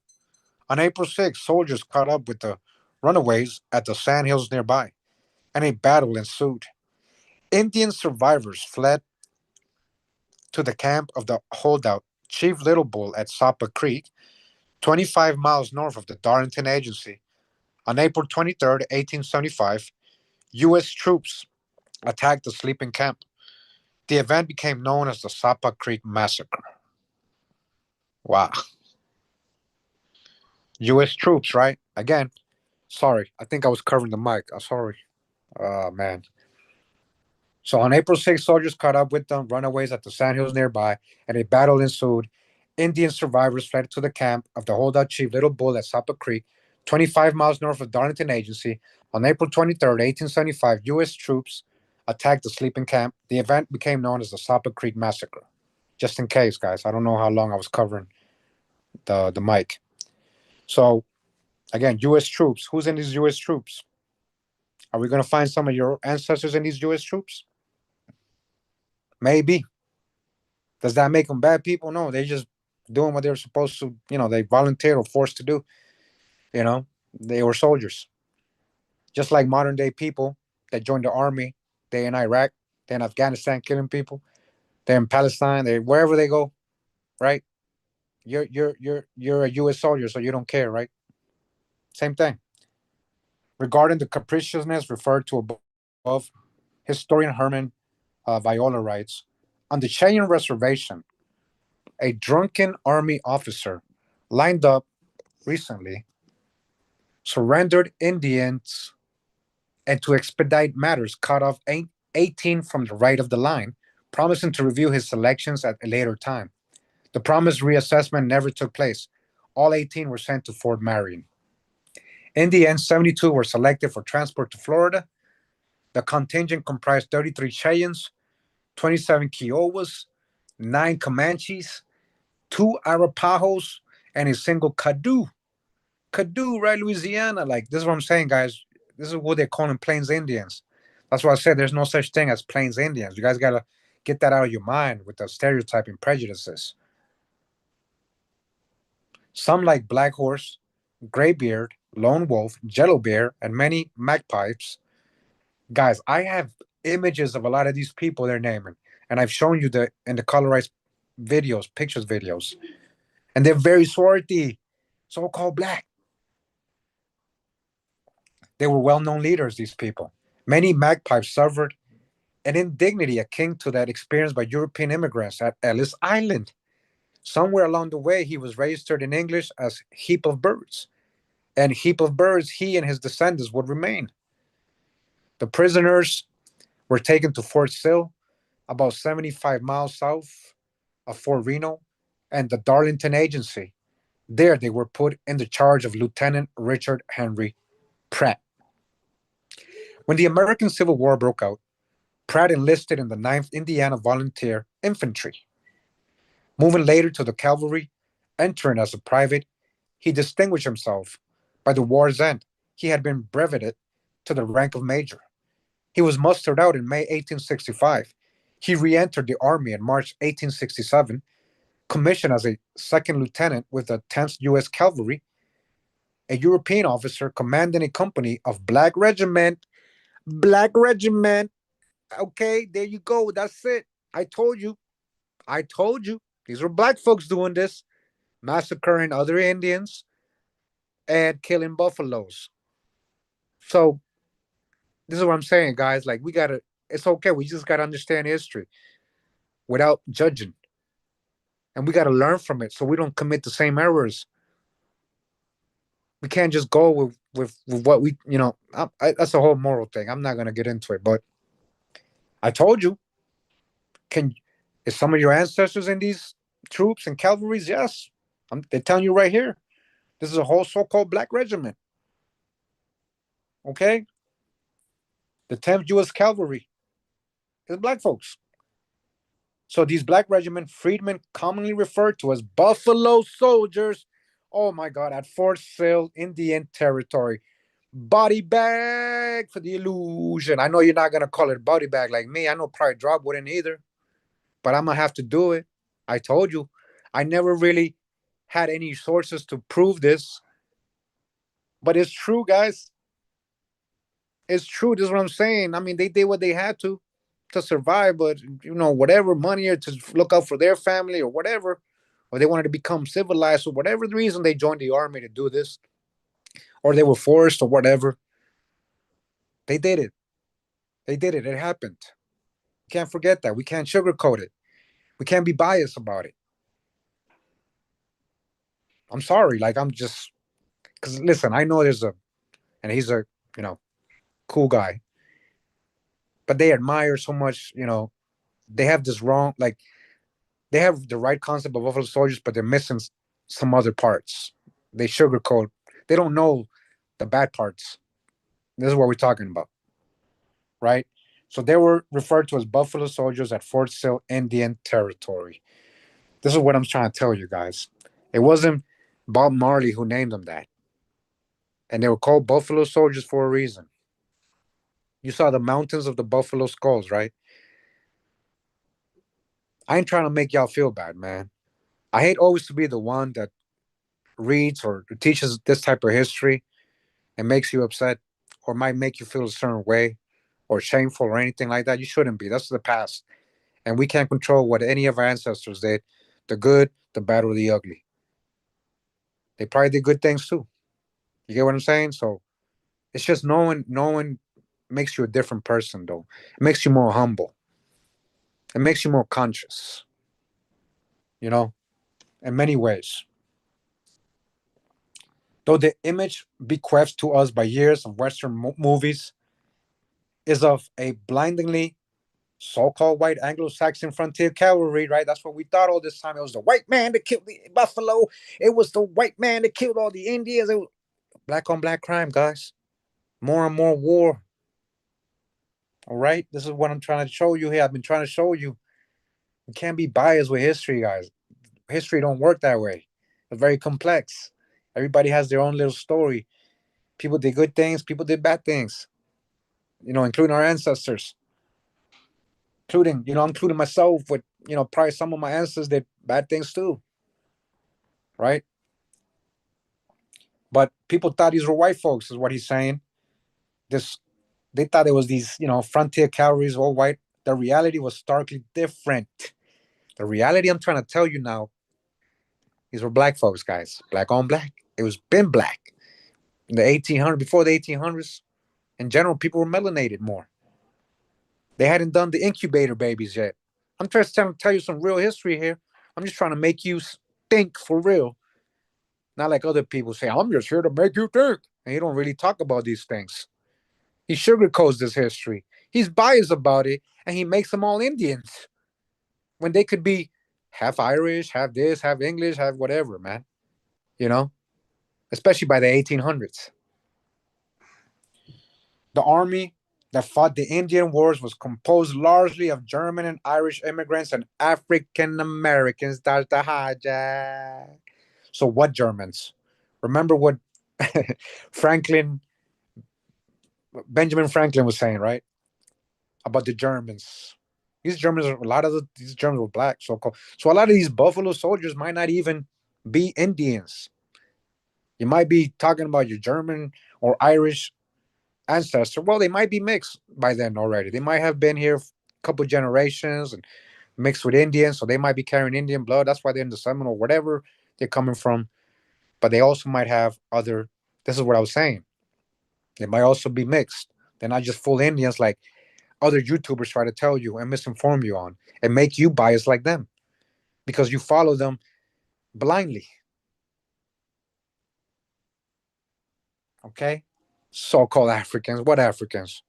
On April 6th, soldiers caught up with the runaways at the sandhills nearby, and a battle ensued. Indian survivors fled to the camp of the holdout Chief Little Bull at Sapa Creek, 25 miles north of the Darlington Agency. On April 23rd, 1875, U.S. troops attacked the sleeping camp. The event became known as the Sapa Creek Massacre. Wow. U.S. troops, right? Again, sorry. I think I was covering the mic. I'm sorry. Oh, man. So on April 6th, soldiers caught up with the runaways at the sandhills nearby, and a battle ensued. Indian survivors fled to the camp of the holdout chief Little Bull at Sapa Creek, 25 miles north of Darlington Agency. On April 23rd, 1875, U.S. troops attacked the sleeping camp. The event became known as the Sapa Creek Massacre. Just in case, guys, I don't know how long I was covering the mic. So, again, U.S. troops. Who's in these U.S. troops? Are we going to find some of your ancestors in these U.S. troops? Maybe. Does that make them bad people? No, they just doing what they were supposed to. They volunteered or forced to do. You know, they were soldiers, just like modern day people that joined the army. They in Iraq, they in Afghanistan, killing people. They're in Palestine. They wherever they go, right? You're a U.S. soldier, so you don't care, right? Same thing. Regarding the capriciousness referred to above, historian Herman Viola writes, on the Cheyenne Reservation, a drunken army officer lined up recently surrendered Indians and to expedite matters cut off 18 from the right of the line, promising to review his selections at a later time. The promised reassessment never took place. All 18 were sent to Fort Marion. In the end, 72 were selected for transport to Florida. The contingent comprised 33 Cheyennes, 27 Kiowas, 9 Comanches, 2 Arapahos, and a single Caddo. Caddo, right, Louisiana. Like, this is what I'm saying, guys. This is what they're calling Plains Indians. That's why I said there's no such thing as Plains Indians. You guys got to get that out of your mind with the stereotyping prejudices. Some like Black Horse, Graybeard, Lone Wolf, Jello Bear, and many magpies. Guys, I have images of a lot of these people they're naming, and I've shown you the in the colorized videos, pictures, videos, and they're very swarthy, so-called black. They were well-known leaders. These people. Many magpies suffered an indignity akin to that experienced by European immigrants at Ellis Island. Somewhere along the way, he was registered in English as "heap of birds," and "heap of birds" he and his descendants would remain. The prisoners were taken to Fort Sill, about 75 miles south of Fort Reno, and the Darlington Agency. There, they were put in the charge of Lieutenant Richard Henry Pratt. When the American Civil War broke out, Pratt enlisted in the 9th Indiana Volunteer Infantry. Moving later to the cavalry, entering as a private, he distinguished himself. By the war's end, he had been breveted to the rank of major. He was mustered out in May 1865. He re entered the Army in March 1867, commissioned as a second lieutenant with the 10th U.S. Cavalry, a European officer commanding a company of Black Regiment. Black Regiment. Okay, there you go. That's it. I told you. I told you. These were black folks doing this, massacring other Indians and killing buffaloes. So this is what I'm saying, guys. Like, we gotta. It's okay. We just gotta understand history without judging, and we gotta learn from it so we don't commit the same errors. We can't just go with what we that's a whole moral thing. I'm not gonna get into it, but I told you. Can is some of your ancestors in these troops and cavalries? Yes, they're telling you right here. This is a whole so-called black regiment. Okay, the 10th U.S. Cavalry is black folks. So these black regiment freedmen, commonly referred to as Buffalo Soldiers, oh my God, at Fort Sill, Indian Territory. Body bag for the illusion. I know you're not gonna call it body bag like me. I know Pride Drop wouldn't either, but I'm gonna have to do it. I told you, I never really had any sources to prove this, but it's true, guys. It's true. This is what I'm saying. I mean, they did what they had to survive, but whatever money or to look out for their family or whatever, or they wanted to become civilized or whatever the reason they joined the army to do this, or they were forced or whatever. They did it. They did it. It happened. We can't forget that. We can't sugarcoat it. We can't be biased about it. I'm sorry. Like, I'm just because listen, I know and he's a you know cool guy, but they admire so much. They have this wrong. Like, they have the right concept of Buffalo Soldiers, but they're missing some other parts. They sugarcoat. They don't know the bad parts. This is what we're talking about, right? So they were referred to as Buffalo Soldiers at Fort Sill, Indian Territory. This is what I'm trying to tell you guys. It wasn't Bob Marley who named them that, and they were called Buffalo Soldiers for a reason. You saw the mountains of the Buffalo Skulls, right? I ain't trying to make y'all feel bad, man. I hate always to be the one that reads or teaches this type of history and makes you upset or might make you feel a certain way or shameful or anything like that. You shouldn't be. That's the past. And we can't control what any of our ancestors did, the good, the bad, or the ugly. They probably did good things too. You get what I'm saying? So it's just knowing makes you a different person though. It makes you more humble. It makes you more conscious, you know, in many ways. Though the image bequeathed to us by years of Western movies is of a blindingly so-called white Anglo-Saxon frontier cavalry, right? That's what we thought all this time. It was the white man that killed the buffalo. It was the white man that killed all the Indians. Black on black crime, guys. More and more war. All right, this is what I'm trying to show you here. I've been trying to show you. You can't be biased with history, guys. History don't work that way. It's very complex. Everybody has their own little story. People did good things. People did bad things. Including our ancestors. Including myself. With probably some of my ancestors did bad things too. Right? But people thought these were white folks, is what he's saying. This They thought it was these, frontier cavalries, all white. The reality was starkly different. The reality I'm trying to tell you now, these were black folks, guys. Black on black. It was been black. In the 1800s, before the 1800s, in general, people were melanated more. They hadn't done the incubator babies yet. I'm just trying to tell you some real history here. I'm just trying to make you think for real. Not like other people say, I'm just here to make you think. And he don't really talk about these things. He sugarcoats this history. He's biased about it, and he makes them all Indians when they could be half Irish, half this, half English, half whatever, man. You know, especially by the 1800s. The army that fought the Indian Wars was composed largely of German and Irish immigrants and African Americans. That's the hijack. So, what Germans? Remember what Franklin, Benjamin Franklin was saying, right? About the Germans. These Germans were black, so a lot of these Buffalo Soldiers might not even be Indians. You might be talking about your German or Irish ancestor. Well, they might be mixed by then already. They might have been here a couple generations and mixed with Indians, so they might be carrying Indian blood. That's why they're in the Seminole, whatever they're coming from. But they also might have other. This is what I was saying. They might also be mixed. They're not just full Indians like other YouTubers try to tell you and misinform you on and make you biased like them because you follow them blindly. Okay? So called Africans. What Africans?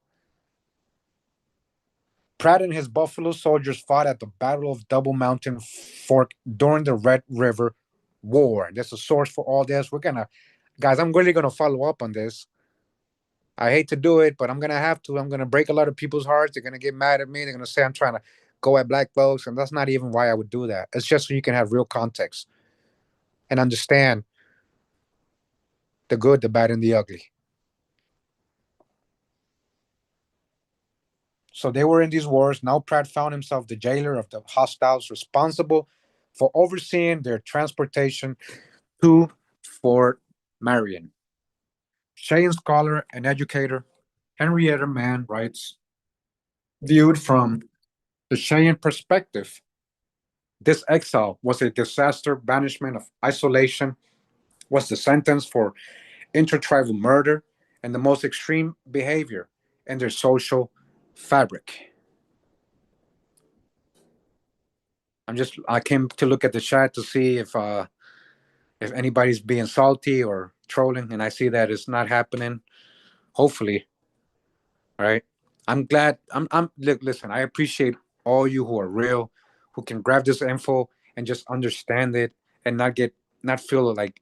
Pratt and his Buffalo Soldiers fought at the Battle of Double Mountain Fork during the Red River War. There's a source for all this. Guys, I'm really gonna follow up on this. I hate to do it, but I'm gonna have to. I'm gonna break a lot of people's hearts. They're gonna get mad at me. They're gonna say I'm trying to go at black folks, and that's not even why I would do that. It's just so you can have real context and understand the good, the bad, and the ugly. So they were in these wars. Now Pratt found himself the jailer of the hostiles, responsible for overseeing their transportation to Fort Marion. Cheyenne scholar and educator Henrietta Mann writes, viewed from the Cheyenne perspective, this exile was a disaster, banishment of isolation, was the sentence for intertribal murder, and the most extreme behavior in their social fabric. I came to look at the chat to see if anybody's being salty or trolling, and I see that it's not happening. Hopefully, right? I'm glad. Look, listen. I appreciate all you who are real, who can grab this info and just understand it and not feel like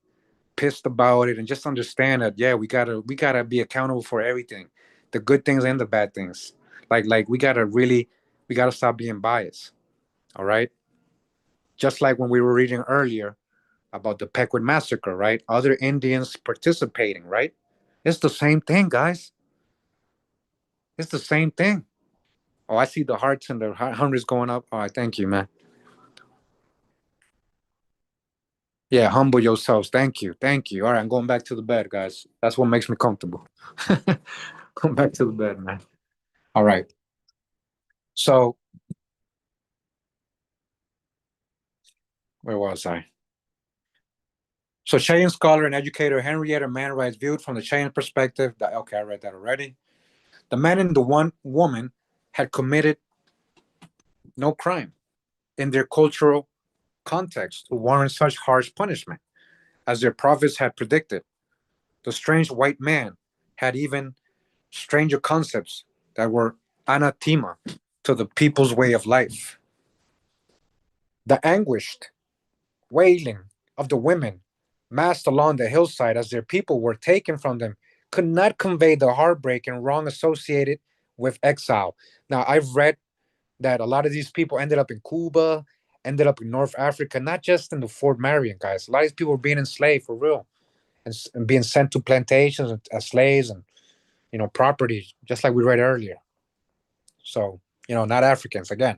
pissed about it, and just understand that yeah, we gotta be accountable for everything, the good things and the bad things. Like we gotta stop being biased. All right. Just like when we were reading earlier about the Pequot massacre, right? Other Indians participating, right? It's the same thing, guys. It's the same thing. Oh, I see the hearts and the hundreds going up. All right, thank you, man. Yeah, humble yourselves. Thank you. Thank you. All right, I'm going back to the bed, guys. That's what makes me comfortable. Going back to the bed, man. All right. So, where was I? So, Cheyenne scholar and educator Henrietta Mann writes, viewed from the Cheyenne perspective, okay, I read that already. The man and the one woman had committed no crime in their cultural context to warrant such harsh punishment, as their prophets had predicted. The strange white man had even stranger concepts that were anathema to the people's way of life. The anguished wailing of the women massed along the hillside as their people were taken from them, could not convey the heartbreak and wrong associated with exile. Now, I've read that a lot of these people ended up in Cuba, ended up in North Africa, not just in the Fort Marion, guys. A lot of these people were being enslaved for real and being sent to plantations as slaves and, property, just like we read earlier. So, not Africans again.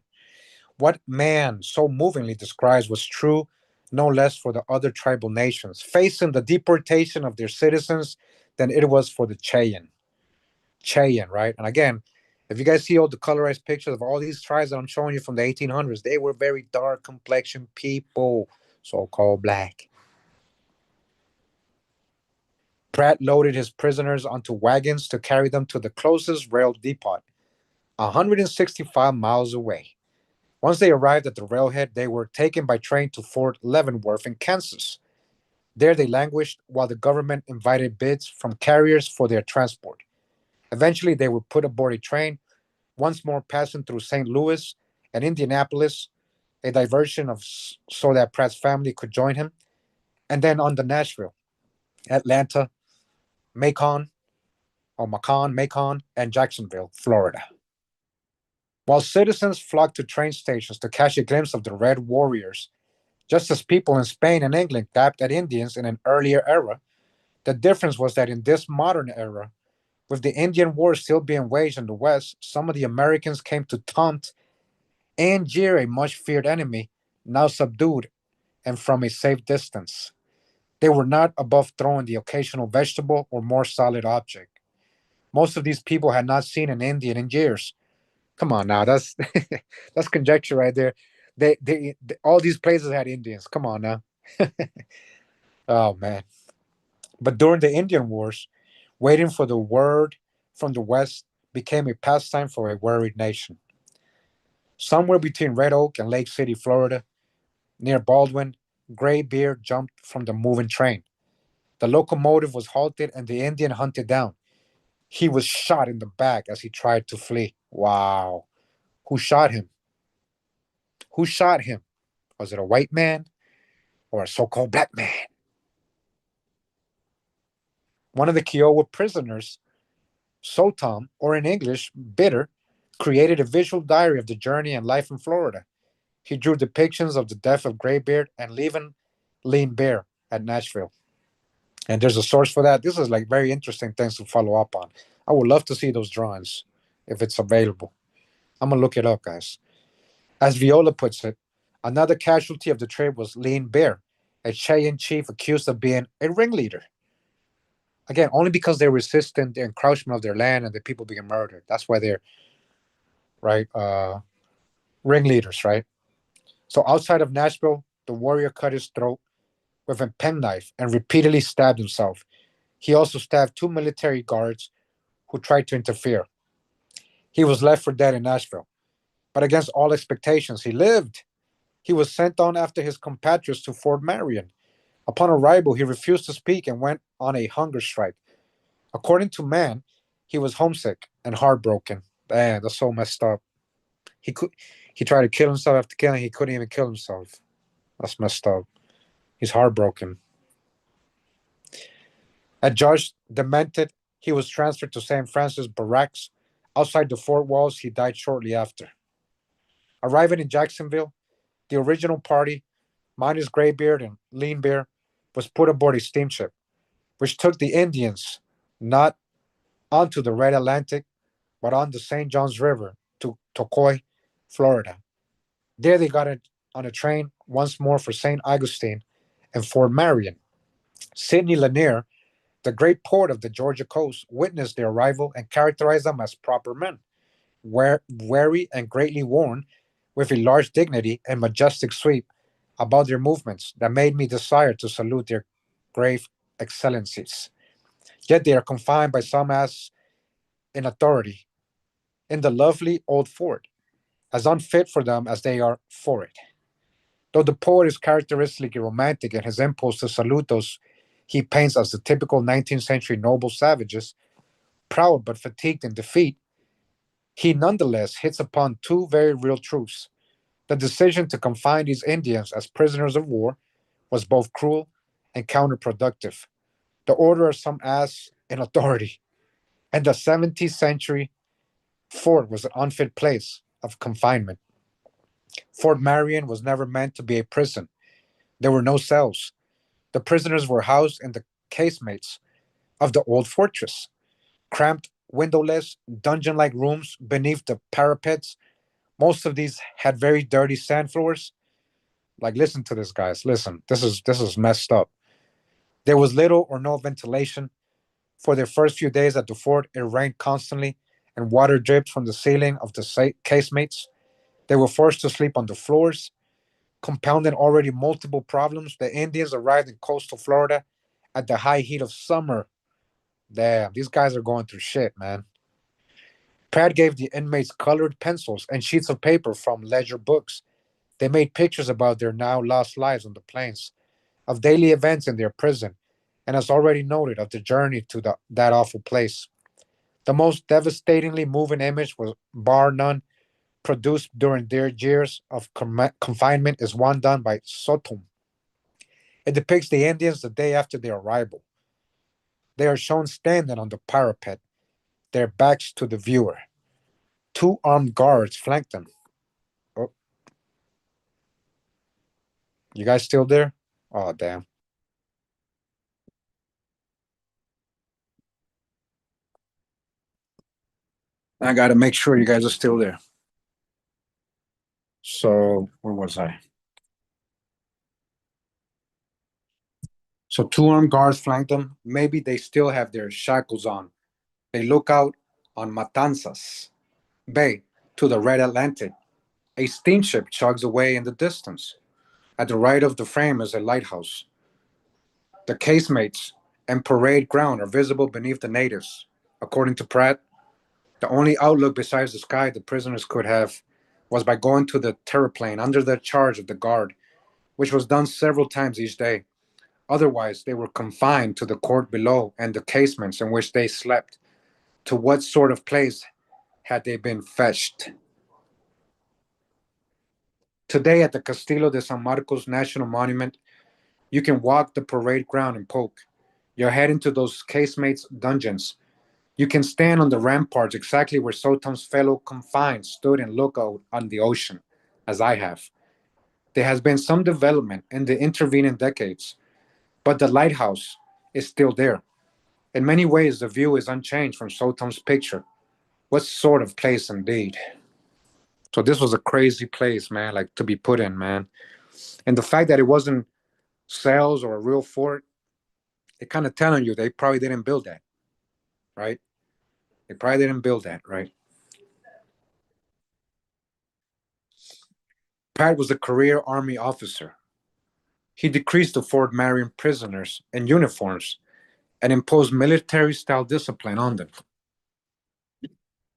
What man so movingly describes was true no less for the other tribal nations, facing the deportation of their citizens than it was for the Cheyenne. Cheyenne, right? And again, if you guys see all the colorized pictures of all these tribes that I'm showing you from the 1800s, they were very dark complexion people, so called black. Pratt loaded his prisoners onto wagons to carry them to the closest rail depot, 165 miles away. Once they arrived at the railhead, they were taken by train to Fort Leavenworth in Kansas. There they languished while the government invited bids from carriers for their transport. Eventually, they were put aboard a train, once more passing through St. Louis and Indianapolis, a diversion so that Pratt's family could join him, and then on to Nashville, Atlanta, Macon, Macon, and Jacksonville, Florida. While citizens flocked to train stations to catch a glimpse of the Red Warriors, just as people in Spain and England gaped at Indians in an earlier era, the difference was that in this modern era, with the Indian War still being waged in the West, some of the Americans came to taunt and jeer a much feared enemy, now subdued and from a safe distance. They were not above throwing the occasional vegetable or more solid object. Most of these people had not seen an Indian in years. Come on now, that's that's conjecture right there. They all these places had Indians. Come on now. Oh man. But during the Indian Wars, waiting for the word from the West became a pastime for a worried nation. Somewhere between Red Oak and Lake City, Florida, near Baldwin, Graybeard jumped from the moving train. The locomotive was halted and the Indian hunted down. He was shot in the back as he tried to flee. Wow. Who shot him? Who shot him? Was it a white man or a so called black man? One of the Kiowa prisoners, Sotom, or in English, Bitter, created a visual diary of the journey and life in Florida. He drew depictions of the death of Graybeard and leaving Lean Bear at Nashville. And there's a source for that. This is like very interesting things to follow up on. I would love to see those drawings if it's available. I'm gonna look it up, guys. As Viola puts it, another casualty of the trade was Lean Bear, a Cheyenne chief accused of being a ringleader. Again, only because they resisted the encroachment of their land and the people being murdered. That's why they're right ringleaders, right? So outside of Nashville, the warrior cut his throat with a penknife and repeatedly stabbed himself. He also stabbed two military guards who tried to interfere. He was left for dead in Nashville. But against all expectations, he lived. He was sent on after his compatriots to Fort Marion. Upon arrival, he refused to speak and went on a hunger strike. According to Mann, he was homesick and heartbroken. Man, that's so messed up. He he tried to kill himself after killing. He couldn't even kill himself. That's messed up. He's heartbroken. Adjudged demented, he was transferred to St. Francis Barracks. Outside the fort walls, he died shortly after. Arriving in Jacksonville, the original party, minus Graybeard and Lean Bear, was put aboard a steamship, which took the Indians not onto the Red Atlantic, but on the St. Johns River to Tocoy, Florida. There they got on a train once more for St. Augustine and Fort Marion. Sidney Lanier, the great poet of the Georgia coast, witnessed their arrival and characterized them as proper men, wary and greatly worn, with a large dignity and majestic sweep about their movements that made me desire to salute their grave excellencies. Yet they are confined by some as in authority in the lovely old fort, as unfit for them as they are for it. Though the poet is characteristically romantic in his impulse to salute those he paints as the typical 19th century noble savages, proud but fatigued in defeat, he nonetheless hits upon two very real truths. The decision to confine these Indians as prisoners of war was both cruel and counterproductive. The order of some ass in authority. And the 17th century fort was an unfit place of confinement. Fort Marion was never meant to be a prison. There were no cells. The prisoners were housed in the casemates of the old fortress, cramped, windowless, dungeon like rooms beneath the parapets. Most of these had very dirty sand floors. Like, listen to this, guys. Listen, this is messed up. There was little or no ventilation. For their first few days at the fort, it rained constantly, and water dripped from the ceiling of the casemates. They were forced to sleep on the floors, compounding already multiple problems. The Indians arrived in coastal Florida at the high heat of summer. Damn, these guys are going through shit, man. Pratt gave the inmates colored pencils and sheets of paper from ledger books. They made pictures about their now lost lives on the plains, of daily events in their prison, and as already noted, of the journey to that awful place. The most devastatingly moving image was, bar none, produced during their years of confinement is one done by Sotom. It depicts the Indians the day after their arrival. They are shown standing on the parapet, their backs to the viewer. Two armed guards flank them. Oh, you guys still there? Oh, damn. I got to make sure you guys are still there. So, where was I? So, two armed guards flank them. Maybe they still have their shackles on. They look out on Matanzas Bay to the red Atlantic. A steamship chugs away in the distance. At the right of the frame is a lighthouse. The casemates and parade ground are visible beneath the natives. According to Pratt, the only outlook besides the sky the prisoners could have was by going to the terraplane under the charge of the guard, which was done several times each day. Otherwise, they were confined to the court below and the casements in which they slept. To what sort of place had they been fetched? Today, at the Castillo de San Marcos National Monument, you can walk the parade ground and poke your head into those casemates' dungeons. You can stand on the ramparts exactly where Sotom's fellow confined stood and look out on the ocean, as I have. There has been some development in the intervening decades, but the lighthouse is still there. In many ways, the view is unchanged from Sotom's picture. What sort of place indeed? So this was a crazy place, man, like to be put in, man. And the fact that it wasn't cells or a real fort, it kind of telling you they probably didn't build that, right? They probably didn't build that, right? Pat was a career Army officer. He decreased the Fort Marion prisoners in uniforms and imposed military style discipline on them.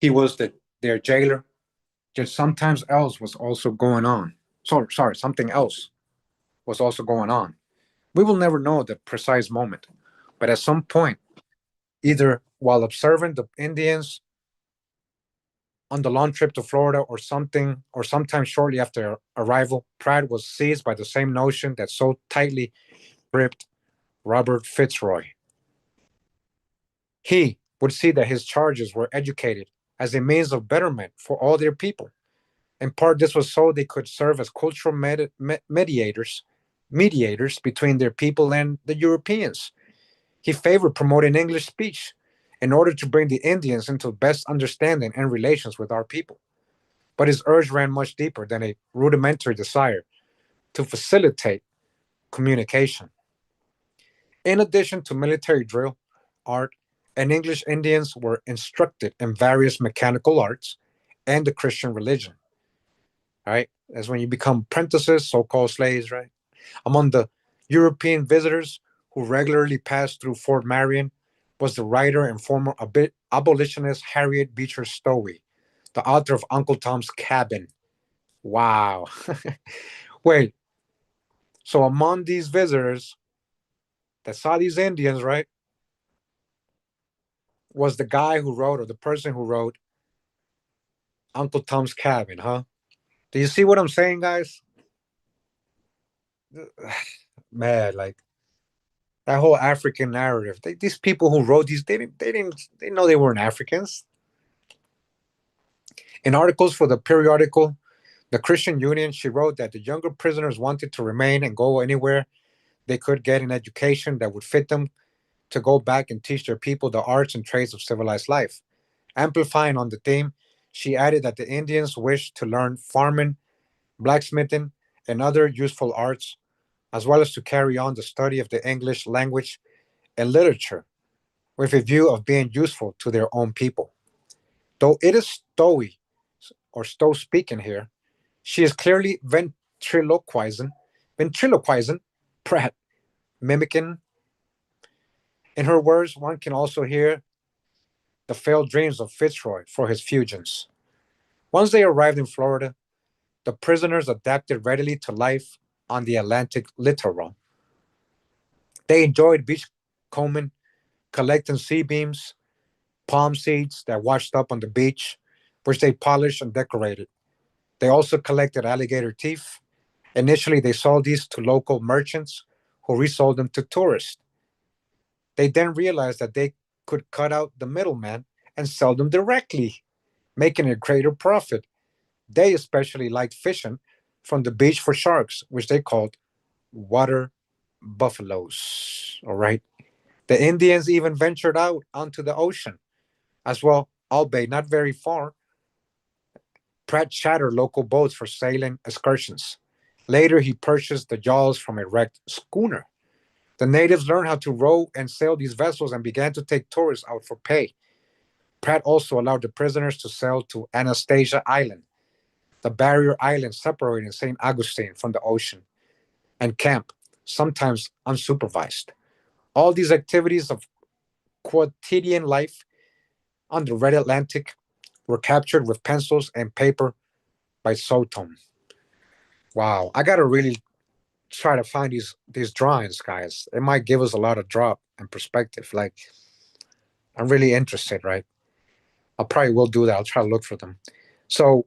He was their jailer, yet sometimes else was also going on. Sorry, something else was also going on. We will never know the precise moment, but at some point, either while observing the Indians on the long trip to Florida or something, or sometime shortly after arrival, Pratt was seized by the same notion that so tightly gripped Robert Fitzroy. He would see that his charges were educated as a means of betterment for all their people. In part, this was so they could serve as cultural mediators between their people and the Europeans. He favored promoting English speech in order to bring the Indians into best understanding and relations with our people. But his urge ran much deeper than a rudimentary desire to facilitate communication. In addition to military drill, art, and English, Indians were instructed in various mechanical arts and the Christian religion. Right? That's when you become apprentices, so-called slaves, right? Among the European visitors who regularly passed through Fort Marion was the writer and former abolitionist Harriet Beecher Stowe, the author of Uncle Tom's Cabin. Wow. Wait, so among these visitors that saw these Indians, right, was the guy who wrote, or the person who wrote Uncle Tom's Cabin, huh? Do you see what I'm saying, guys? Man, like That whole African narrative. These people who wrote these, they know they weren't Africans. In articles for the periodical The Christian Union, she wrote that the younger prisoners wanted to remain and go anywhere they could get an education that would fit them to go back and teach their people the arts and trades of civilized life. Amplifying on the theme, she added that the Indians wished to learn farming, blacksmithing, and other useful arts, as well as to carry on the study of the English language and literature with a view of being useful to their own people. Though it is Stowe or Stowe speaking here, she is clearly ventriloquizing Pratt, mimicking. In her words, one can also hear the failed dreams of Fitzroy for his fusions. Once they arrived in Florida, the prisoners adapted readily to life on the Atlantic littoral. They enjoyed beachcombing, collecting sea beams, palm seeds that washed up on the beach, which they polished and decorated. They also collected alligator teeth. Initially, they sold these to local merchants who resold them to tourists. They then realized that they could cut out the middleman and sell them directly, making a greater profit. They especially liked fishing from the beach for sharks, which they called water buffaloes. All right. The Indians even ventured out onto the ocean as well, albeit not very far. Pratt chartered local boats for sailing excursions. Later, he purchased the yawls from a wrecked schooner. The natives learned how to row and sail these vessels and began to take tourists out for pay. Pratt also allowed the prisoners to sail to Anastasia Island, the barrier island separating St. Augustine from the ocean, and camp, sometimes unsupervised. All these activities of quotidian life on the Red Atlantic were captured with pencils and paper by Sotom. Wow, I gotta really try to find these drawings, guys. It might give us a lot of drop and perspective. Like I'm really interested, right? I probably will do that. I'll try to look for them. So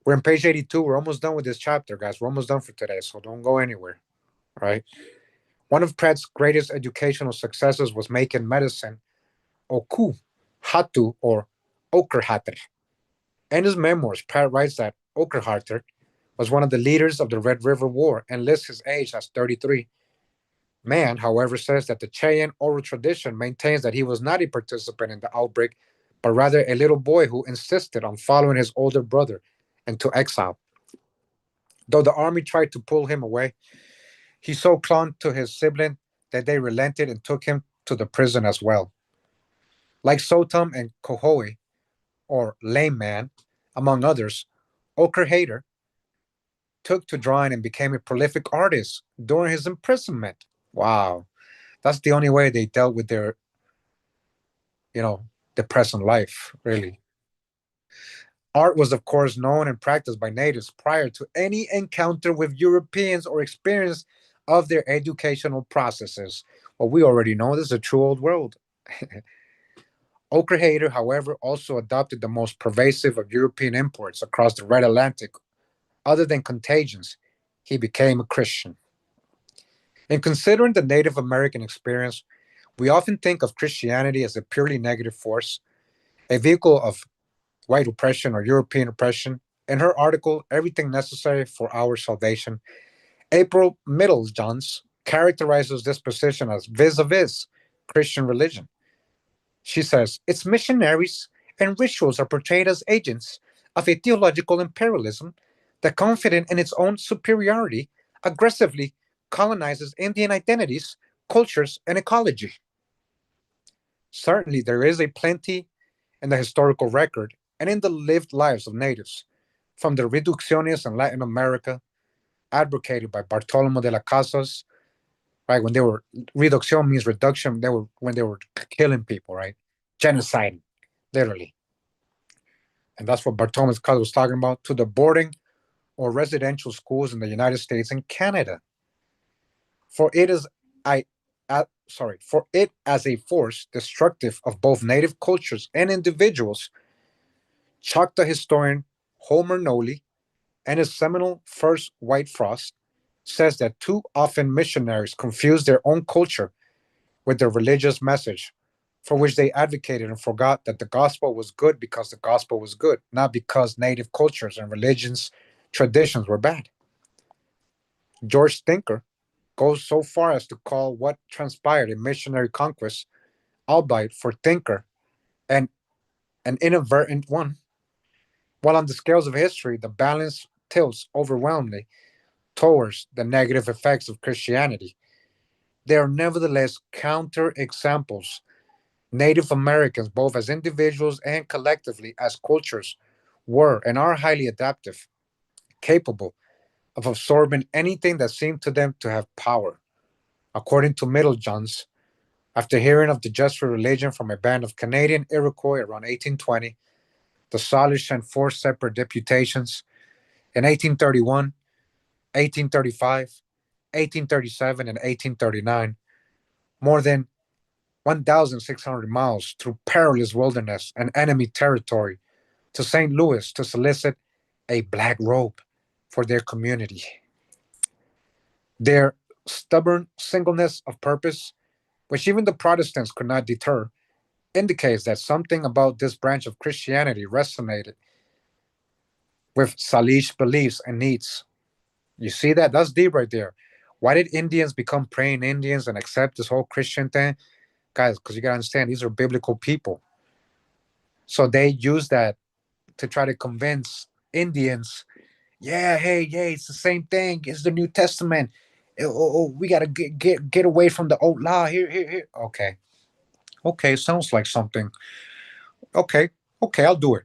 we're on page 82. We're almost done with this chapter, guys. We're almost done for today, so don't go anywhere. Right? One of Pratt's greatest educational successes was making medicine oku, hatu, or okerhater. In his memoirs, Pratt writes that Okerhater was one of the leaders of the Red River War and lists his age as 33. Mann, however, says that the Cheyenne oral tradition maintains that he was not a participant in the outbreak, but rather a little boy who insisted on following his older brother into exile. Though the army tried to pull him away, he so clung to his sibling that they relented and took him to the prison as well. Like Sotum and Kohoe, or Lame Man, among others, Oker Hater took to drawing and became a prolific artist during his imprisonment. Wow. That's the only way they dealt with their, you know, the present life, really. Art was, of course, known and practiced by natives prior to any encounter with Europeans or experience of their educational processes. Well, we already know this is a true old world. Okerhater, however, also adopted the most pervasive of European imports across the Red Atlantic. Other than contagions, he became a Christian. In considering the Native American experience, we often think of Christianity as a purely negative force, a vehicle of white oppression or European oppression. In her article, Everything Necessary for Our Salvation, April Middlejohns characterizes this position as vis a vis Christian religion. She says, its missionaries and rituals are portrayed as agents of a theological imperialism that, confident in its own superiority, aggressively colonizes Indian identities, cultures, and ecology. Certainly, there is a plenty in the historical record and in the lived lives of natives, from the reducciones in Latin America, advocated by Bartolomé de las Casas, right? When they were reduction means reduction, they were when they were killing people, right? Genocide, literally. And that's what Bartolomé de las Casas was talking about, to the boarding or residential schools in the United States and Canada. For it is for it as a force destructive of both native cultures and individuals, Choctaw historian Homer Noley, and his seminal First White Frost, says that too often missionaries confuse their own culture with their religious message, for which they advocated and forgot that the gospel was good because the gospel was good, not because native cultures and religions traditions were bad. George Stinker goes so far as to call what transpired in missionary conquest, albeit for Tinker, and an inadvertent one. While on the scales of history, the balance tilts overwhelmingly towards the negative effects of Christianity, there are nevertheless counter examples. Native Americans, both as individuals and collectively as cultures, were and are highly adaptive, capable of absorbing anything that seemed to them to have power. According to Middlejohns, after hearing of the Jesuit religion from a band of Canadian Iroquois around 1820, the Salish sent four separate deputations in 1831, 1835, 1837, and 1839, more than 1,600 miles through perilous wilderness and enemy territory to St. Louis to solicit a black robe for their community. Their stubborn singleness of purpose, which even the Protestants could not deter, indicates that something about this branch of Christianity resonated with Salish beliefs and needs. You see that? That's deep right there. Why did Indians become praying Indians and accept this whole Christian thing? Guys, because you got to understand, these are biblical people. So they use that to try to convince Indians, yeah, hey, yeah, it's the same thing. It's the New Testament. We got to get away from the old law. Here. Okay. Okay, sounds like something. Okay. Okay, I'll do it.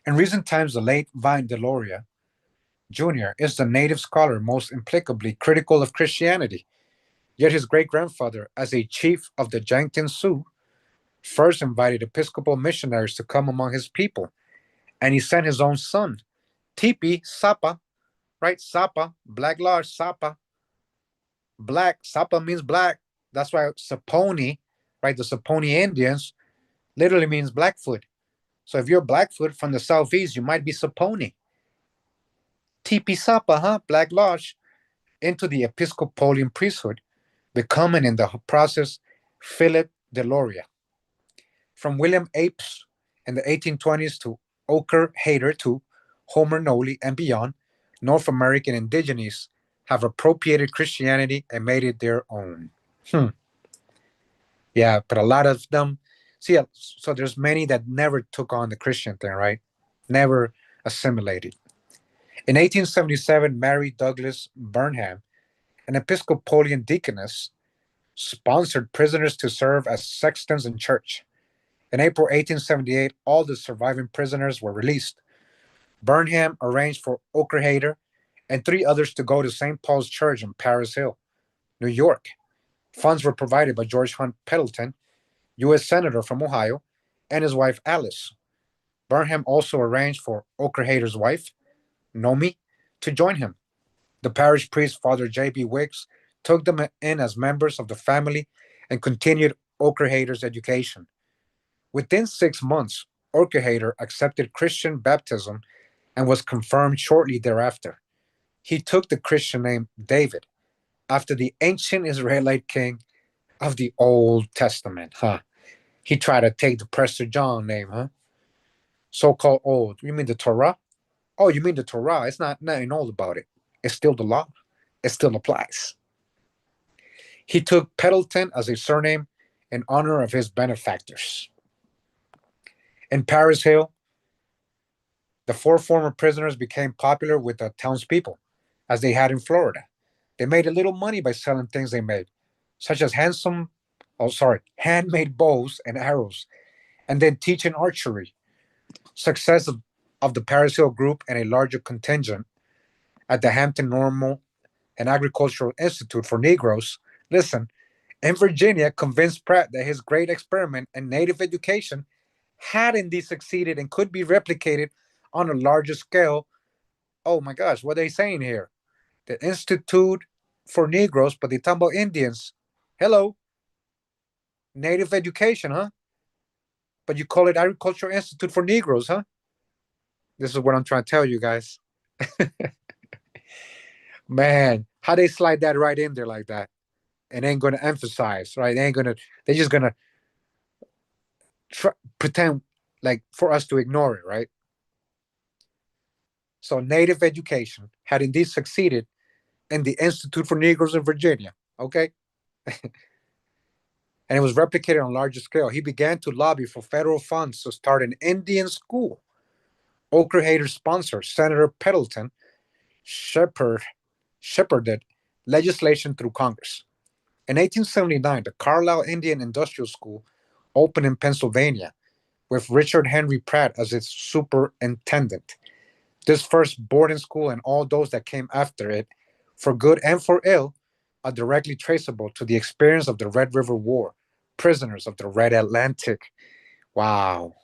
In recent times, the late Vine Deloria Jr. is the native scholar most implicably critical of Christianity. Yet his great grandfather, as a chief of the Yankton Sioux, first invited Episcopal missionaries to come among his people, and he sent his own son, Tipi Sapa, right? Sapa, Black Lodge, Sapa, black. Sapa means black. That's why Saponi, right? The Saponi Indians literally means Blackfoot. So if you're Blackfoot from the southeast, you might be Saponi. Tipi Sapa, huh? Black Lodge, into the Episcopalian priesthood, becoming in the process Philip Deloria. From William Apes in the 1820s to Oker Hader to Homer Noley and beyond, North American indigenes have appropriated Christianity and made it their own. Hmm. Yeah, but a lot of them, see, so there's many that never took on the Christian thing, right? Never assimilated. In 1877, Mary Douglas Burnham, an Episcopalian deaconess, sponsored prisoners to serve as sextons in church. In April 1878, all the surviving prisoners were released. Burnham arranged for Okerhader and three others to go to St. Paul's Church in Paris Hill, New York. Funds were provided by George Hunt Pendleton, U.S. Senator from Ohio, and his wife Alice. Burnham also arranged for Okerhader's wife, Nomi, to join him. The parish priest, Father J.B. Wicks, took them in as members of the family and continued Okerhader's education. Within 6 months, Okerhader accepted Christian baptism and was confirmed shortly thereafter. He took the Christian name David after the ancient Israelite king of the Old Testament, huh? He tried to take the Prester John name, huh? So-called old. You mean the Torah? Oh, you mean the Torah? It's not nothing old about it. It's still the law. It still applies. He took Pendleton as a surname in honor of his benefactors. In Paris Hill, the four former prisoners became popular with the townspeople, as they had in Florida. They made a little money by selling things they made, such as handmade bows and arrows, and then teaching archery. Success of the Paris Hill group and a larger contingent at the Hampton Normal and Agricultural Institute for Negroes, listen, in Virginia, convinced Pratt that his great experiment in native education had indeed succeeded and could be replicated on a larger scale. Oh my gosh, what are they saying here? The Institute for Negroes, but they talk about Indians. Hello, native education, huh? But you call it Agricultural Institute for Negroes, huh? This is what I'm trying to tell you guys. Man, how they slide that right in there like that? and ain't going to emphasize, right? They ain't going to, they're just going to pretend like for us to ignore it, right? So native education had indeed succeeded in the Institute for Negroes in Virginia, okay? And it was replicated on a larger scale. He began to lobby for federal funds to start an Indian school. Oaker Hater's sponsor, Senator Pendleton, shepherd, shepherded legislation through Congress. In 1879, the Carlisle Indian Industrial School opened in Pennsylvania with Richard Henry Pratt as its superintendent. This first boarding school and all those that came after it, for good and for ill, are directly traceable to the experience of the Red River War, prisoners of the Red Atlantic. Wow.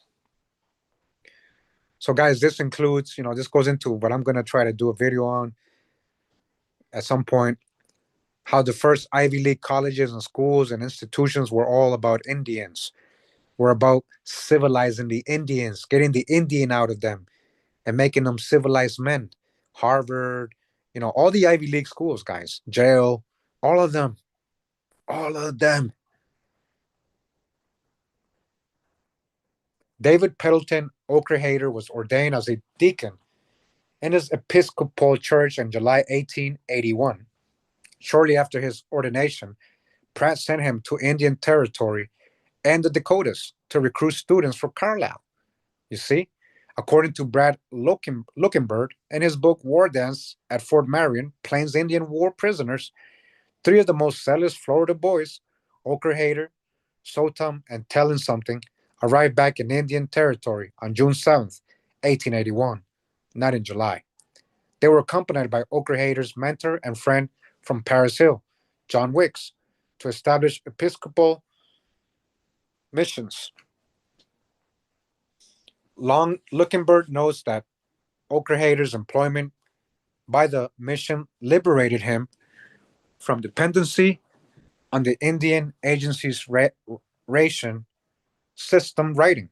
So, guys, this includes, this goes into what I'm going to try to do a video on at some point, how the first Ivy League colleges and schools and institutions were all about Indians, were about civilizing the Indians, getting the Indian out of them and making them civilized men. Harvard, all the Ivy League schools, guys, Yale, all of them, all of them. David Pendleton Oakerhater was ordained as a deacon in his Episcopal church in July 1881. Shortly after his ordination, Pratt sent him to Indian Territory and the Dakotas to recruit students for Carlisle. You see, according to Brad Luckenberg in his book War Dance at Fort Marion, Plains Indian War Prisoners, three of the most zealous Florida boys, Oakerhater, Sotum, and Telling Something, arrived back in Indian Territory on June 7th, 1881, not in July. They were accompanied by Oakerhater's mentor and friend from Paris Hill, John Wicks, to establish Episcopal missions. Long Luckenberg notes that Oakerhater's employment by the mission liberated him from dependency on the Indian Agency's ration system, writing.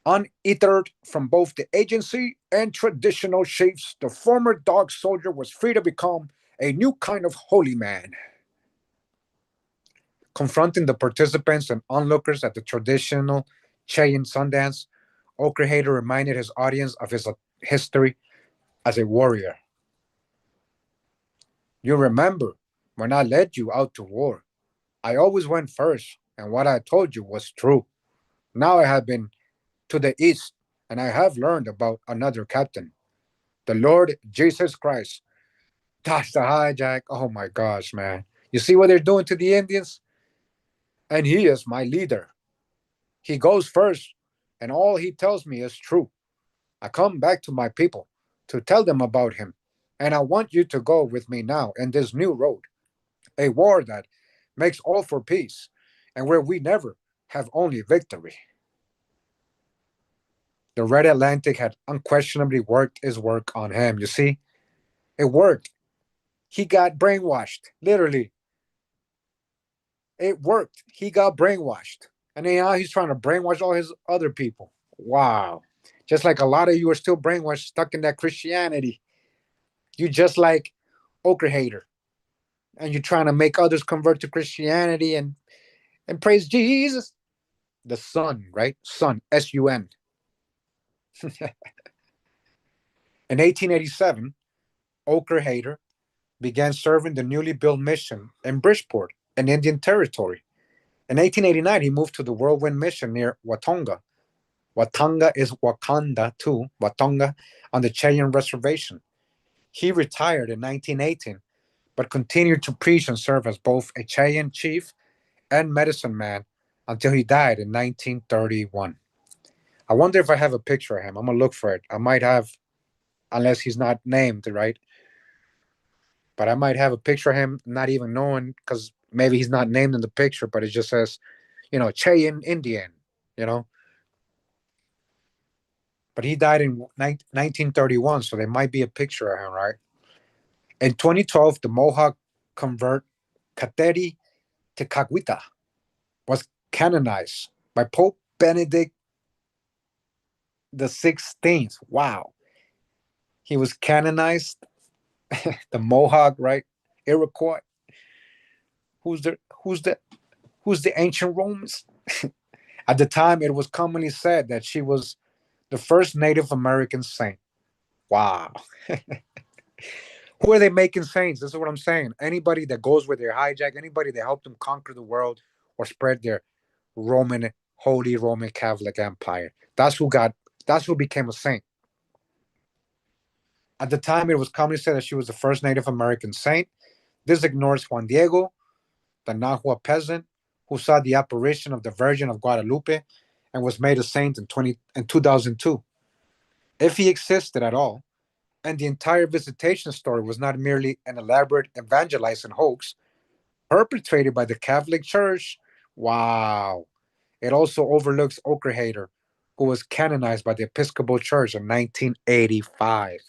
Untethered from both the agency and traditional chiefs, the former dog soldier was free to become a new kind of holy man. Confronting the participants and onlookers at the traditional Cheyenne Sundance, Oakerhater reminded his audience of his history as a warrior. You remember when I led you out to war, I always went first, and what I told you was true. Now I have been to the east, and I have learned about another captain, the Lord Jesus Christ. That's the hijack. Oh my gosh, man. You see what they're doing to the Indians? And he is my leader. He goes first, and all he tells me is true. I come back to my people to tell them about him, and I want you to go with me now in this new road, a war that makes all for peace, and where we never have only victory. The Red Atlantic had unquestionably worked its work on him. You see, it worked. He got brainwashed, literally. It worked. He got brainwashed. And then now he's trying to brainwash all his other people. Wow. Just like a lot of you are still brainwashed, stuck in that Christianity. You just like Oakerhater. And you're trying to make others convert to Christianity and praise Jesus. The Son, right? Son, S-U-N. In 1887, Oakerhater began serving the newly built mission in Bridgeport, in Indian Territory. In 1889, he moved to the Whirlwind Mission near Watonga. Watonga is Wakanda too, Watonga, on the Cheyenne Reservation. He retired in 1918, but continued to preach and serve as both a Cheyenne chief and medicine man until he died in 1931. I wonder if I have a picture of him. I'm going to look for it. I might have, unless he's not named, right? But I might have a picture of him, not even knowing, because maybe he's not named in the picture, but it just says, Cheyenne Indian, you know. But he died in 1931, so there might be a picture of him, right? In 2012, the Mohawk convert Kateri Tekakwitha was canonized by Pope Benedict the 16th. Wow. He was canonized, the Mohawk, right? Iroquois. Who's the who's the who's the ancient Romans? At the time, it was commonly said that she was the first Native American saint. Wow. Who are they making saints? This is what I'm saying. Anybody that goes with their hijack, anybody that helped them conquer the world or spread their Roman, Holy Roman Catholic Empire. That's who became a saint. At the time, it was commonly said that she was the first Native American saint. This ignores Juan Diego, the Nahua peasant, who saw the apparition of the Virgin of Guadalupe and was made a saint in 2002. If he existed at all, and the entire visitation story was not merely an elaborate evangelizing hoax perpetrated by the Catholic Church. Wow. It also overlooks Okerhater, who was canonized by the Episcopal Church in 1985.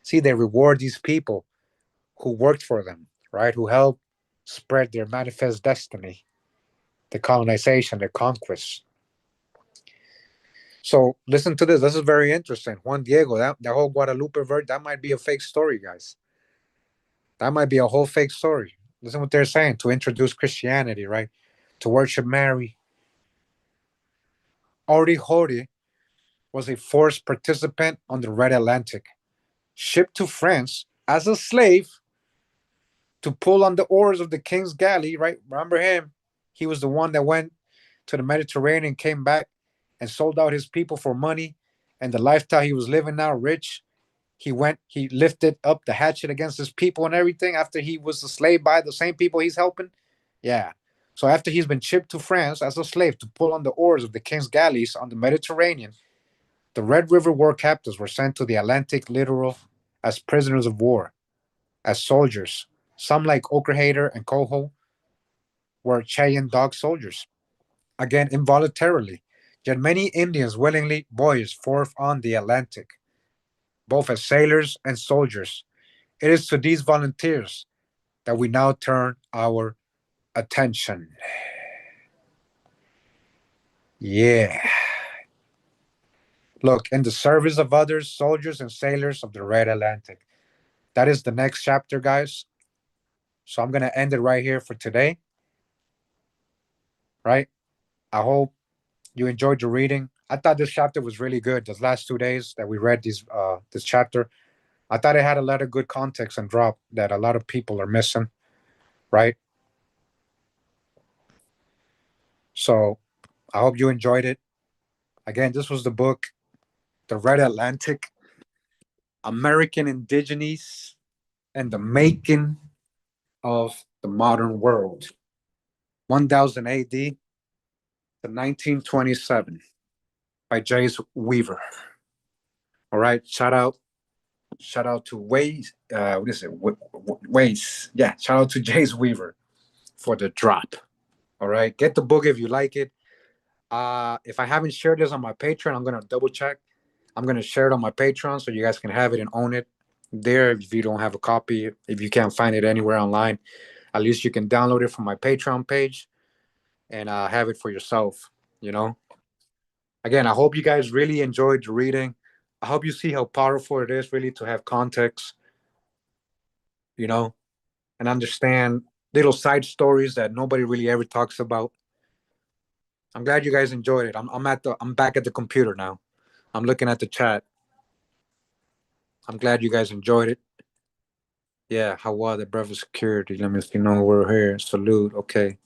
See, they reward these people who worked for them, right? Who helped spread their manifest destiny, the colonization, the conquest. So listen to this. This is very interesting. Juan Diego, that whole Guadalupe verse, that might be a fake story, guys. That might be a whole fake story. Listen what they're saying to introduce Christianity, right? To worship Mary. Ori Hori was a forced participant on the Red Atlantic, shipped to France as a slave to pull on the oars of the king's galley, right? Remember him? He was the one that went to the Mediterranean, came back, and sold out his people for money. And the lifestyle he was living now, rich, he lifted up the hatchet against his people and everything after he was a slave by the same people he's helping. Yeah. So after he's been shipped to France as a slave to pull on the oars of the king's galleys on the Mediterranean, the Red River war captives were sent to the Atlantic littoral as prisoners of war, as soldiers. Some like Okerhater and Coho were Cheyenne dog soldiers, again involuntarily. Yet many Indians willingly voyaged forth on the Atlantic, both as sailors and soldiers. It is to these volunteers that we now turn our attention. Yeah. Look, in the service of others, soldiers and sailors of the Red Atlantic. That is the next chapter, guys. So I'm going to end it right here for today. Right? I hope you enjoyed your reading. I thought this chapter was really good. Those last 2 days that we read this chapter, I thought it had a lot of good context and drop that a lot of people are missing. Right? So I hope you enjoyed it. Again, this was the book, The Red Atlantic, American Indigenes and the Making of the Modern World, 1000 AD to 1927 by James Weaver. All right, shout out to Waze. What is it? Waze. Yeah, shout out to James Weaver for the drop. All right, get the book if you like it. If I haven't shared this on my Patreon, I'm gonna double check. I'm gonna share it on my Patreon so you guys can have it and own it there. If you don't have a copy, if you can't find it anywhere online, at least you can download it from my Patreon page and have it for yourself. You know. Again, I hope you guys really enjoyed the reading. I hope you see how powerful it is really to have context. You know, and understand little side stories that nobody really ever talks about. I'm glad you guys enjoyed it. I'm back at the computer now. I'm looking at the chat. I'm glad you guys enjoyed it. Yeah, how was the brother security? Let me see. No, we're here. Salute. Okay.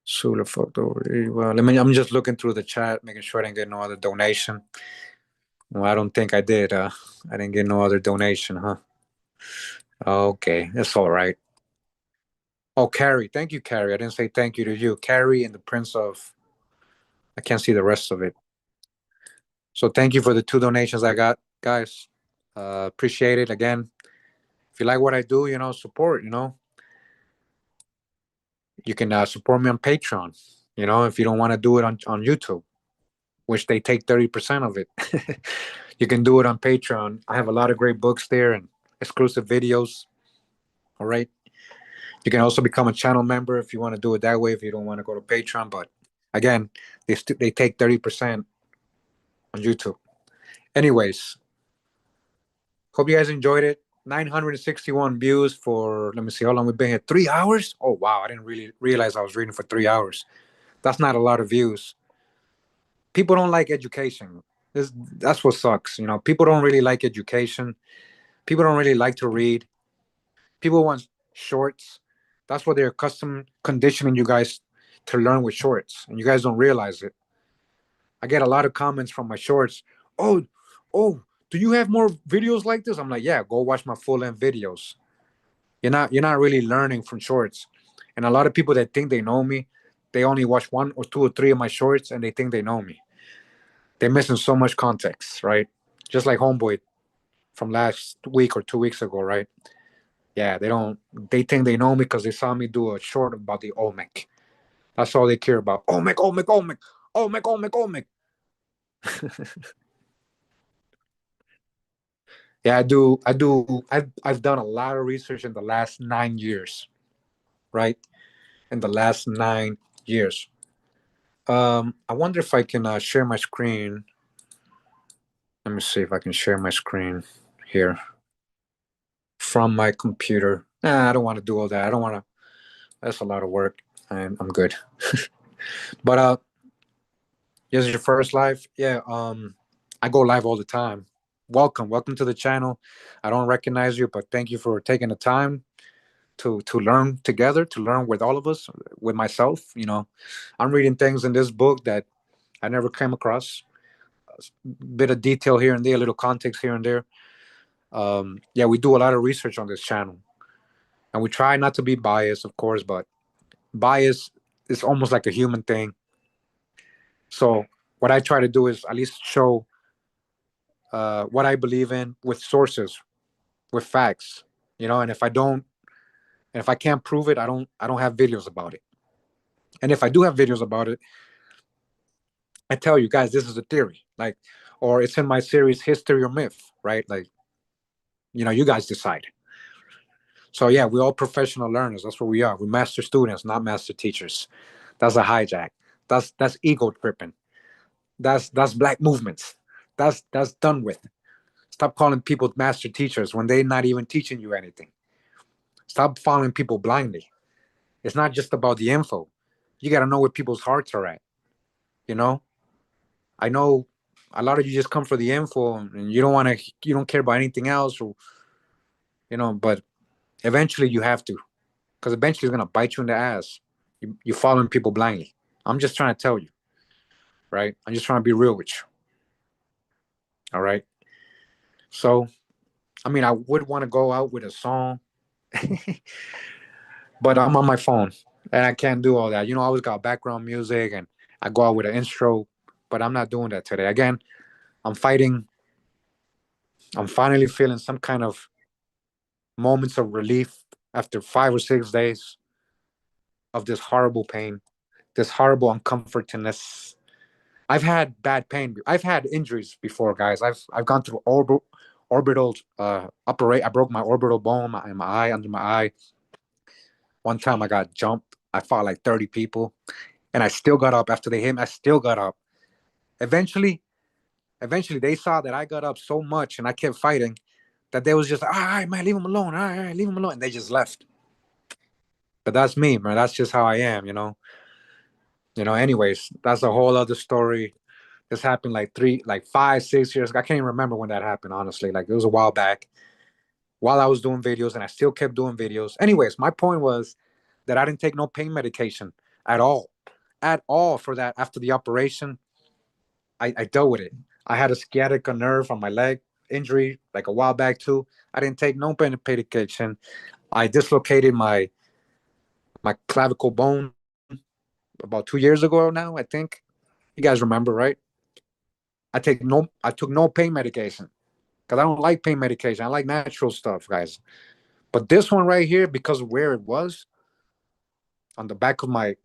Sula fucked over. Well, I'm just looking through the chat, making sure I didn't get no other donation. Well, I don't think I did. I didn't get no other donation, huh? Okay, that's all right. Oh, Carrie. Thank you, Carrie. I didn't say thank you to you. Carrie and the Prince of. I can't see the rest of it. So thank you for the 2 donations I got, guys. Appreciate it again. If you like what I do, support. You can support me on Patreon. If you don't want to do it on YouTube, which they take 30% of it, you can do it on Patreon. I have a lot of great books there and exclusive videos. All right. You can also become a channel member if you want to do it that way. If you don't want to go to Patreon, but again, they take 30% on YouTube. Anyways, hope you guys enjoyed it. 961 views for, let me see, how long we've been here? 3 hours? Oh, wow. I didn't really realize I was reading for 3 hours. That's not a lot of views. People don't like education. That's what sucks. You know, people don't really like education. People don't really like to read. People want shorts. That's what they're accustomed conditioning you guys to learn with shorts, and you guys don't realize it. I get a lot of comments from my shorts. Oh, oh, do you have more videos like this? I'm like, yeah, go watch my full length videos. You're not really learning from shorts. And a lot of people that think they know me, they only watch one or two or three of my shorts and they think they know me. They're missing so much context, right? Just like Homeboy from last week or 2 weeks ago, right? Yeah, they think they know me because they saw me do a short about the Olmec. That's all they care about. Olmec, Olmec, Olmec, Olmec, Olmec, Olmec. Yeah, I've done a lot of research in the last 9 years, right? In the last 9 years. I wonder if I can share my screen. Let me see if I can share my screen here from my computer. Nah, I don't want to do all that. I don't want to. That's a lot of work. I'm good. But this is your first live. Yeah. I go live all the time. Welcome to the channel. I don't recognize you, but thank you for taking the time to learn together, to learn with all of us, with myself. You know, I'm reading things in this book that I never came across. Bit of detail here and there, a little context here and there. Yeah, we do a lot of research on this channel, and we try not to be biased, of course, but bias is almost like a human thing. So what I try to do is at least show what I believe in with sources, with facts, you know. And if I can't prove it, I don't have videos about it. And if I do have videos about it, I tell you guys this is a theory, like, or it's in my series History or Myth, right? Like, you guys decide. So yeah, we're all professional learners. That's what we are. We're master students, not master teachers. That's a hijack. That's ego tripping. That's black movements. That's done with. Stop calling people master teachers when they're not even teaching you anything. Stop following people blindly. It's not just about the info. You got to know where people's hearts are at. You know, I know a lot of you just come for the info and you don't care about anything else, or but eventually you have to, because eventually it's gonna bite you in the ass. You're following people blindly. I'm just trying to tell you, right? I'm just trying to be real with you. All right. So, I mean, I would want to go out with a song, but I'm on my phone and I can't do all that. I always got background music and I go out with an intro, but I'm not doing that today. Again, I'm fighting. I'm finally feeling some kind of moments of relief after 5 or 6 days of this horrible pain, this horrible uncomfortedness. I've had bad pain. I've had injuries before, guys. I've gone through orbital operate. I broke my orbital bone in my eye, under my eye. One time I got jumped. I fought like 30 people, and I still got up after they hit me. I still got up. Eventually, eventually they saw that I got up so much and I kept fighting that they was just, all right, man, leave him alone. All right, leave him alone. And they just left. But that's me, man. That's just how I am, you know. Anyways, that's a whole other story. This happened like 5, 6 years. I can't even remember when that happened, honestly. Like, it was a while back while I was doing videos, and I still kept doing videos. Anyways, my point was that I didn't take no pain medication at all. At all for that. After the operation, I dealt with it. I had a sciatica nerve on my leg injury like a while back too. I didn't take no pain medication. I dislocated my clavicle bone about 2 years ago now, I think. You guys remember, right? I took no pain medication because I don't like pain medication. I like natural stuff, guys. But this one right here, because of where it was on the back of my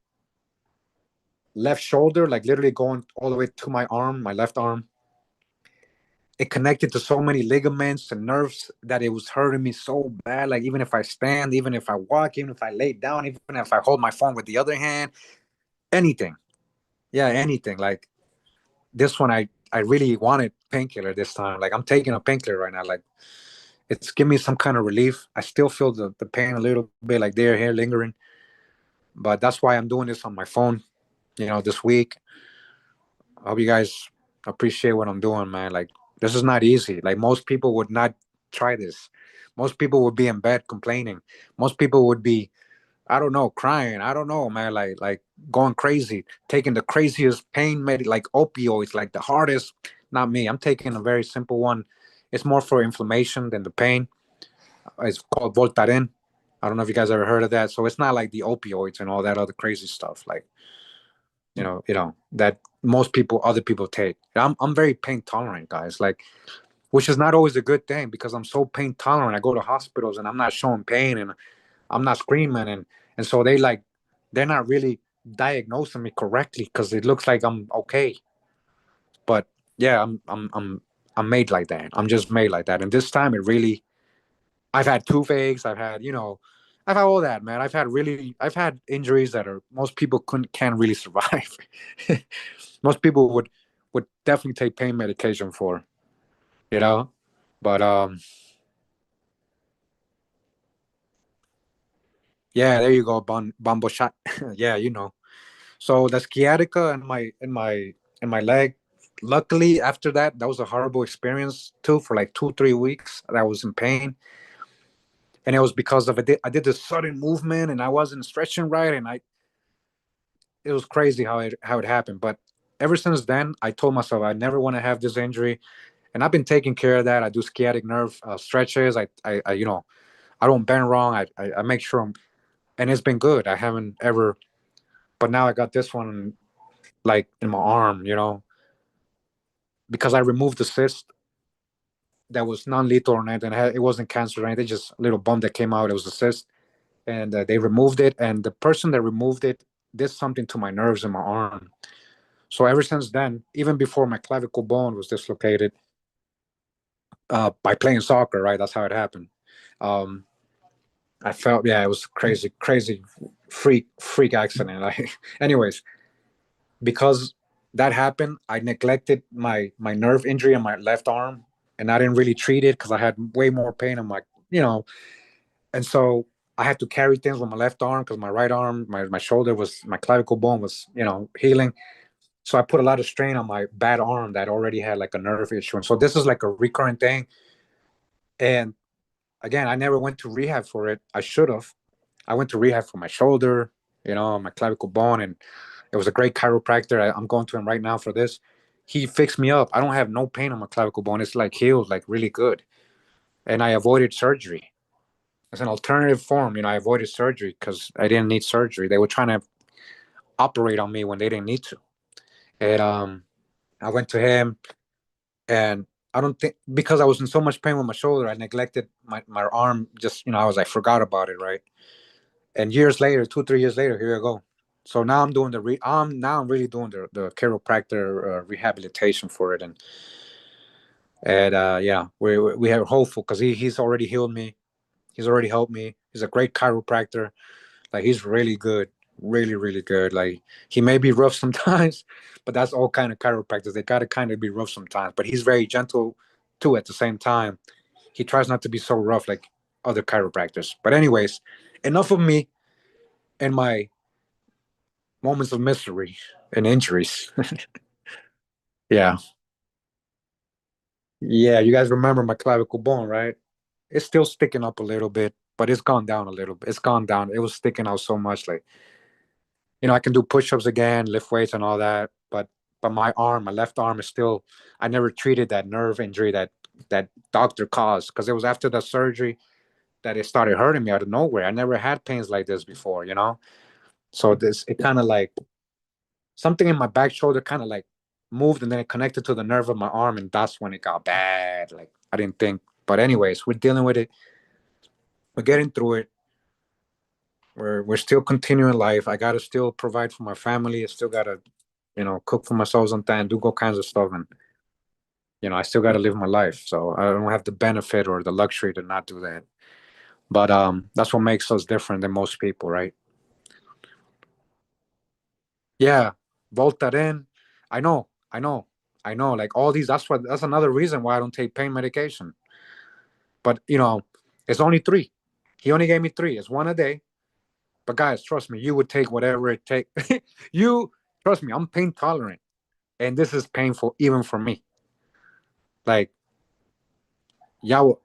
left shoulder, like literally going all the way to my arm, my left arm, it connected to so many ligaments and nerves that it was hurting me so bad. Like, even if I stand, even if I walk, even if I lay down, even if I hold my phone with the other hand, anything. Yeah, anything. Like, this one, I really wanted painkiller this time. Like, I'm taking a painkiller right now. Like, It's giving me some kind of relief. I still feel the pain a little bit, like there, here, lingering. But that's why I'm doing this on my phone, this week. I hope you guys appreciate what I'm doing, man. Like, this is not easy. Like, most people would not try this. Most people would be in bed complaining. Most people would be, I don't know, crying. I don't know, man. Like going crazy, taking the craziest pain like opioids, like the hardest. Not me. I'm taking a very simple one. It's more for inflammation than the pain. It's called Voltaren. I don't know if you guys ever heard of that. So it's not like the opioids and all that other crazy stuff. Like, that most people, other people take. I'm very pain tolerant, guys. Like, which is not always a good thing because I'm so pain tolerant. I go to hospitals and I'm not showing pain and I'm not screaming, and so they're not really diagnosing me correctly because it looks like I'm okay. But yeah, I'm made like that. I'm just made like that. And this time it really, I've had toothaches. I've had all that, man. I've had injuries that are most people can't really survive. Most people would definitely take pain medication for, you know. But yeah, there you go, bumbo shot. Yeah, So the sciatica in my leg. Luckily, after that was a horrible experience too. For like 2 3 weeks, I was in pain, and it was because of I did this sudden movement, and I wasn't stretching right, and it was crazy how it happened. But ever since then, I told myself I never want to have this injury, and I've been taking care of that. I do sciatic nerve stretches. I don't bend wrong. I make sure and it's been good. I haven't ever, but now I got this one like in my arm, because I removed the cyst that was non-lethal or anything. It wasn't cancer or anything, just a little bump that came out. It was a cyst, and they removed it. And the person that removed it did something to my nerves in my arm. So ever since then, even before my clavicle bone was dislocated, by playing soccer, right? That's how it happened. Um, I felt, yeah, it was crazy, crazy, freak accident. Anyways, because that happened, I neglected my nerve injury on my left arm, and I didn't really treat it because I had way more pain on my, you know, and so I had to carry things with my left arm because my right arm, my shoulder was, my clavicle bone was, healing. So I put a lot of strain on my bad arm that already had like a nerve issue, and so this is like a recurrent thing. And again, I never went to rehab for it. I should have. I went to rehab for my shoulder, my clavicle bone, and it was a great chiropractor. I'm going to him right now for this. He fixed me up. I don't have no pain on my clavicle bone. It's like healed, like really good. And I avoided surgery. As an alternative form, I avoided surgery because I didn't need surgery. They were trying to operate on me when they didn't need to. And I went to him, and I don't think, because I was in so much pain with my shoulder, I neglected my arm. Just, I forgot about it, right? And years later, 2 3 years later, here I go. So now I'm doing I'm really doing the chiropractor rehabilitation for it, and yeah, we are hopeful because he's already healed me. He's already helped me. He's a great chiropractor. Like, he's really good, really really good. Like, he may be rough sometimes, but that's all kind of chiropractors. They gotta kind of be rough sometimes, but he's very gentle too. At the same time, he tries not to be so rough like other chiropractors. But anyways, enough of me and my moments of misery and injuries. Yeah. Yeah. You guys remember my clavicle bone, right? It's still sticking up a little bit, but it's gone down a little bit. It's gone down. It was sticking out so much. Like, I can do push ups again, lift weights and all that. But my left arm is still, I never treated that nerve injury that doctor caused, because it was after the surgery that it started hurting me out of nowhere. I never had pains like this before. So it kind of like something in my back shoulder kind of like moved, and then it connected to the nerve of my arm, and that's when it got bad. Like, I didn't think. But anyways, we're dealing with it. We're getting through it. We're still continuing life. I gotta still provide for my family. I still gotta, cook for myself sometimes, do all kinds of stuff, and I still gotta live my life. So I don't have the benefit or the luxury to not do that. But that's what makes us different than most people, right? Yeah, Voltaren. I know. Like, all these. That's another reason why I don't take pain medication. But it's only three. He only gave me three. It's one a day. But guys, trust me, you would take whatever it take. You trust me, I'm pain tolerant, and this is painful even for me. Like y'all,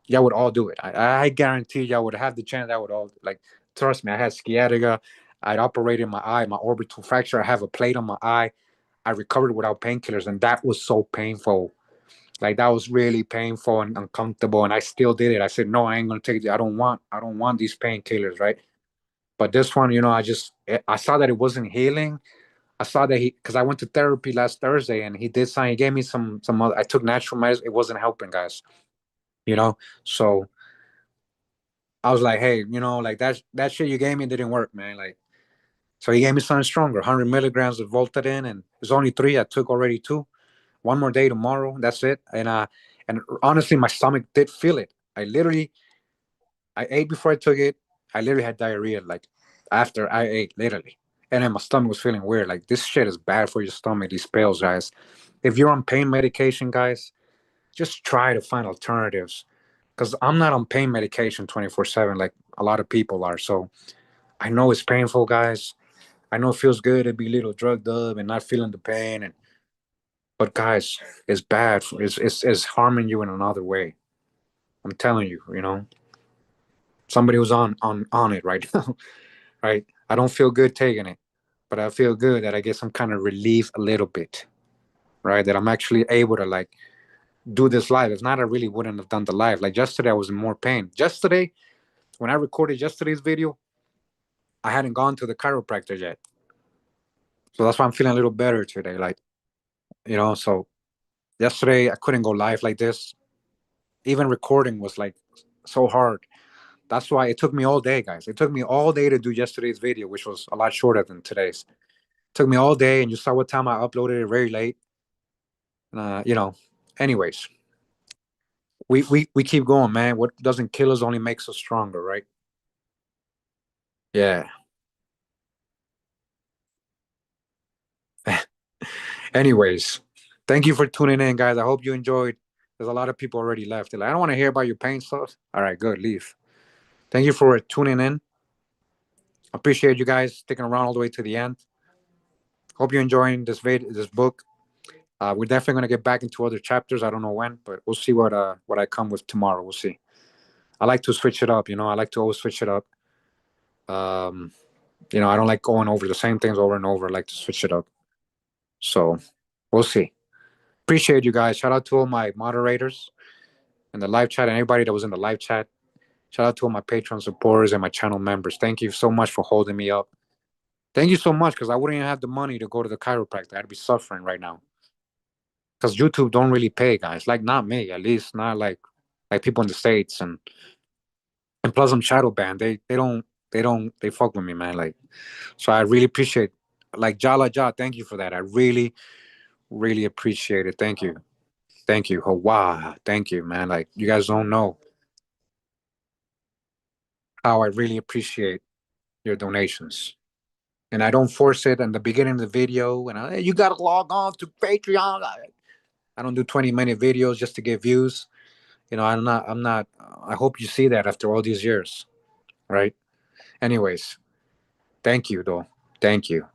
y'all would all do it. I guarantee y'all would have the chance. I would all like. Trust me, I had sciatica. I'd operated my eye, my orbital fracture. I have a plate on my eye. I recovered without painkillers, and that was so painful. Like that was really painful and uncomfortable. And I still did it. I said, no, I ain't gonna take it. I don't want these painkillers, right? But this one, I saw that it wasn't healing. I saw that because I went to therapy last Thursday and he did sign. He gave me some other. I took natural medicine. It wasn't helping, guys. You know, so I was like, hey, like that shit you gave me didn't work, man. Like, so he gave me something stronger, 100 milligrams of Voltaren, and it's only three. I took already two. One more day tomorrow. That's it. And honestly, my stomach did feel it. I ate before I took it. I literally had diarrhea like after I ate, literally. And then my stomach was feeling weird. Like this shit is bad for your stomach, these pills, guys. If you're on pain medication, guys, just try to find alternatives. Because I'm not on pain medication 24/7 like a lot of people are. So I know it's painful, guys. I know it feels good to be a little drugged up and not feeling the pain. But guys, it's bad. It's harming you in another way. I'm telling you, somebody was on it right now, right? I don't feel good taking it, but I feel good that I get some kind of relief a little bit, right? That I'm actually able to like do this live. If not, I really wouldn't have done the live. Like yesterday, I was in more pain. Yesterday, when I recorded yesterday's video, I hadn't gone to the chiropractor yet, so that's why I'm feeling a little better today. Like so yesterday I couldn't go live like this. Even recording was like so hard. That's why it took me all day, guys. It took me all day to do yesterday's video, which was a lot shorter than today's. It took me all day, and you saw what time I uploaded it very late. Uh, you know, anyways, we keep going, man. What doesn't kill us only makes us stronger, right? Yeah. Anyways, thank you for tuning in, guys. I hope you enjoyed. There's a lot of people already left. They're like, I don't want to hear about your pain stuff. All right, good. Leave. Thank you for tuning in. Appreciate you guys sticking around all the way to the end. Hope you're enjoying this book. We're definitely gonna get back into other chapters. I don't know when, but we'll see what I come with tomorrow. We'll see. I like to switch it up. I like to always switch it up. Um, I don't like going over the same things over and over. I like to switch it up. So we'll see. Appreciate you guys. Shout out to all my moderators in the live chat and everybody that was in the live chat. Shout out to all my Patreon supporters and my channel members. Thank you so much for holding me up. Thank you so much because I wouldn't even have the money to go to the chiropractor. I'd be suffering right now. Because YouTube don't really pay, guys. Like not me, at least not like people in the States and plus I'm shadow banned. They fuck with me, man. Like so I really appreciate like Jala Ja, thank you for that. I really, really appreciate it. Thank you. Thank you. Hawa. Thank you, man. Like you guys don't know how I really appreciate your donations. And I don't force it in the beginning of the video and you gotta log on to Patreon. I don't do 20-minute videos just to get views. I'm not I hope you see that after all these years, right? Anyways, thank you though. Thank you.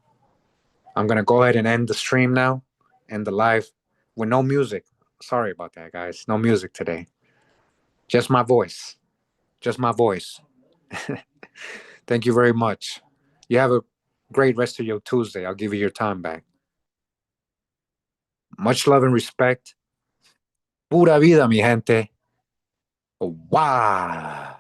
I'm gonna go ahead and end the stream now, end the live with no music. Sorry about that, guys. No music today. Just my voice. Just my voice. Thank you very much. You have a great rest of your Tuesday. I'll give you your time back. Much love and respect. Pura vida, mi gente. Wow.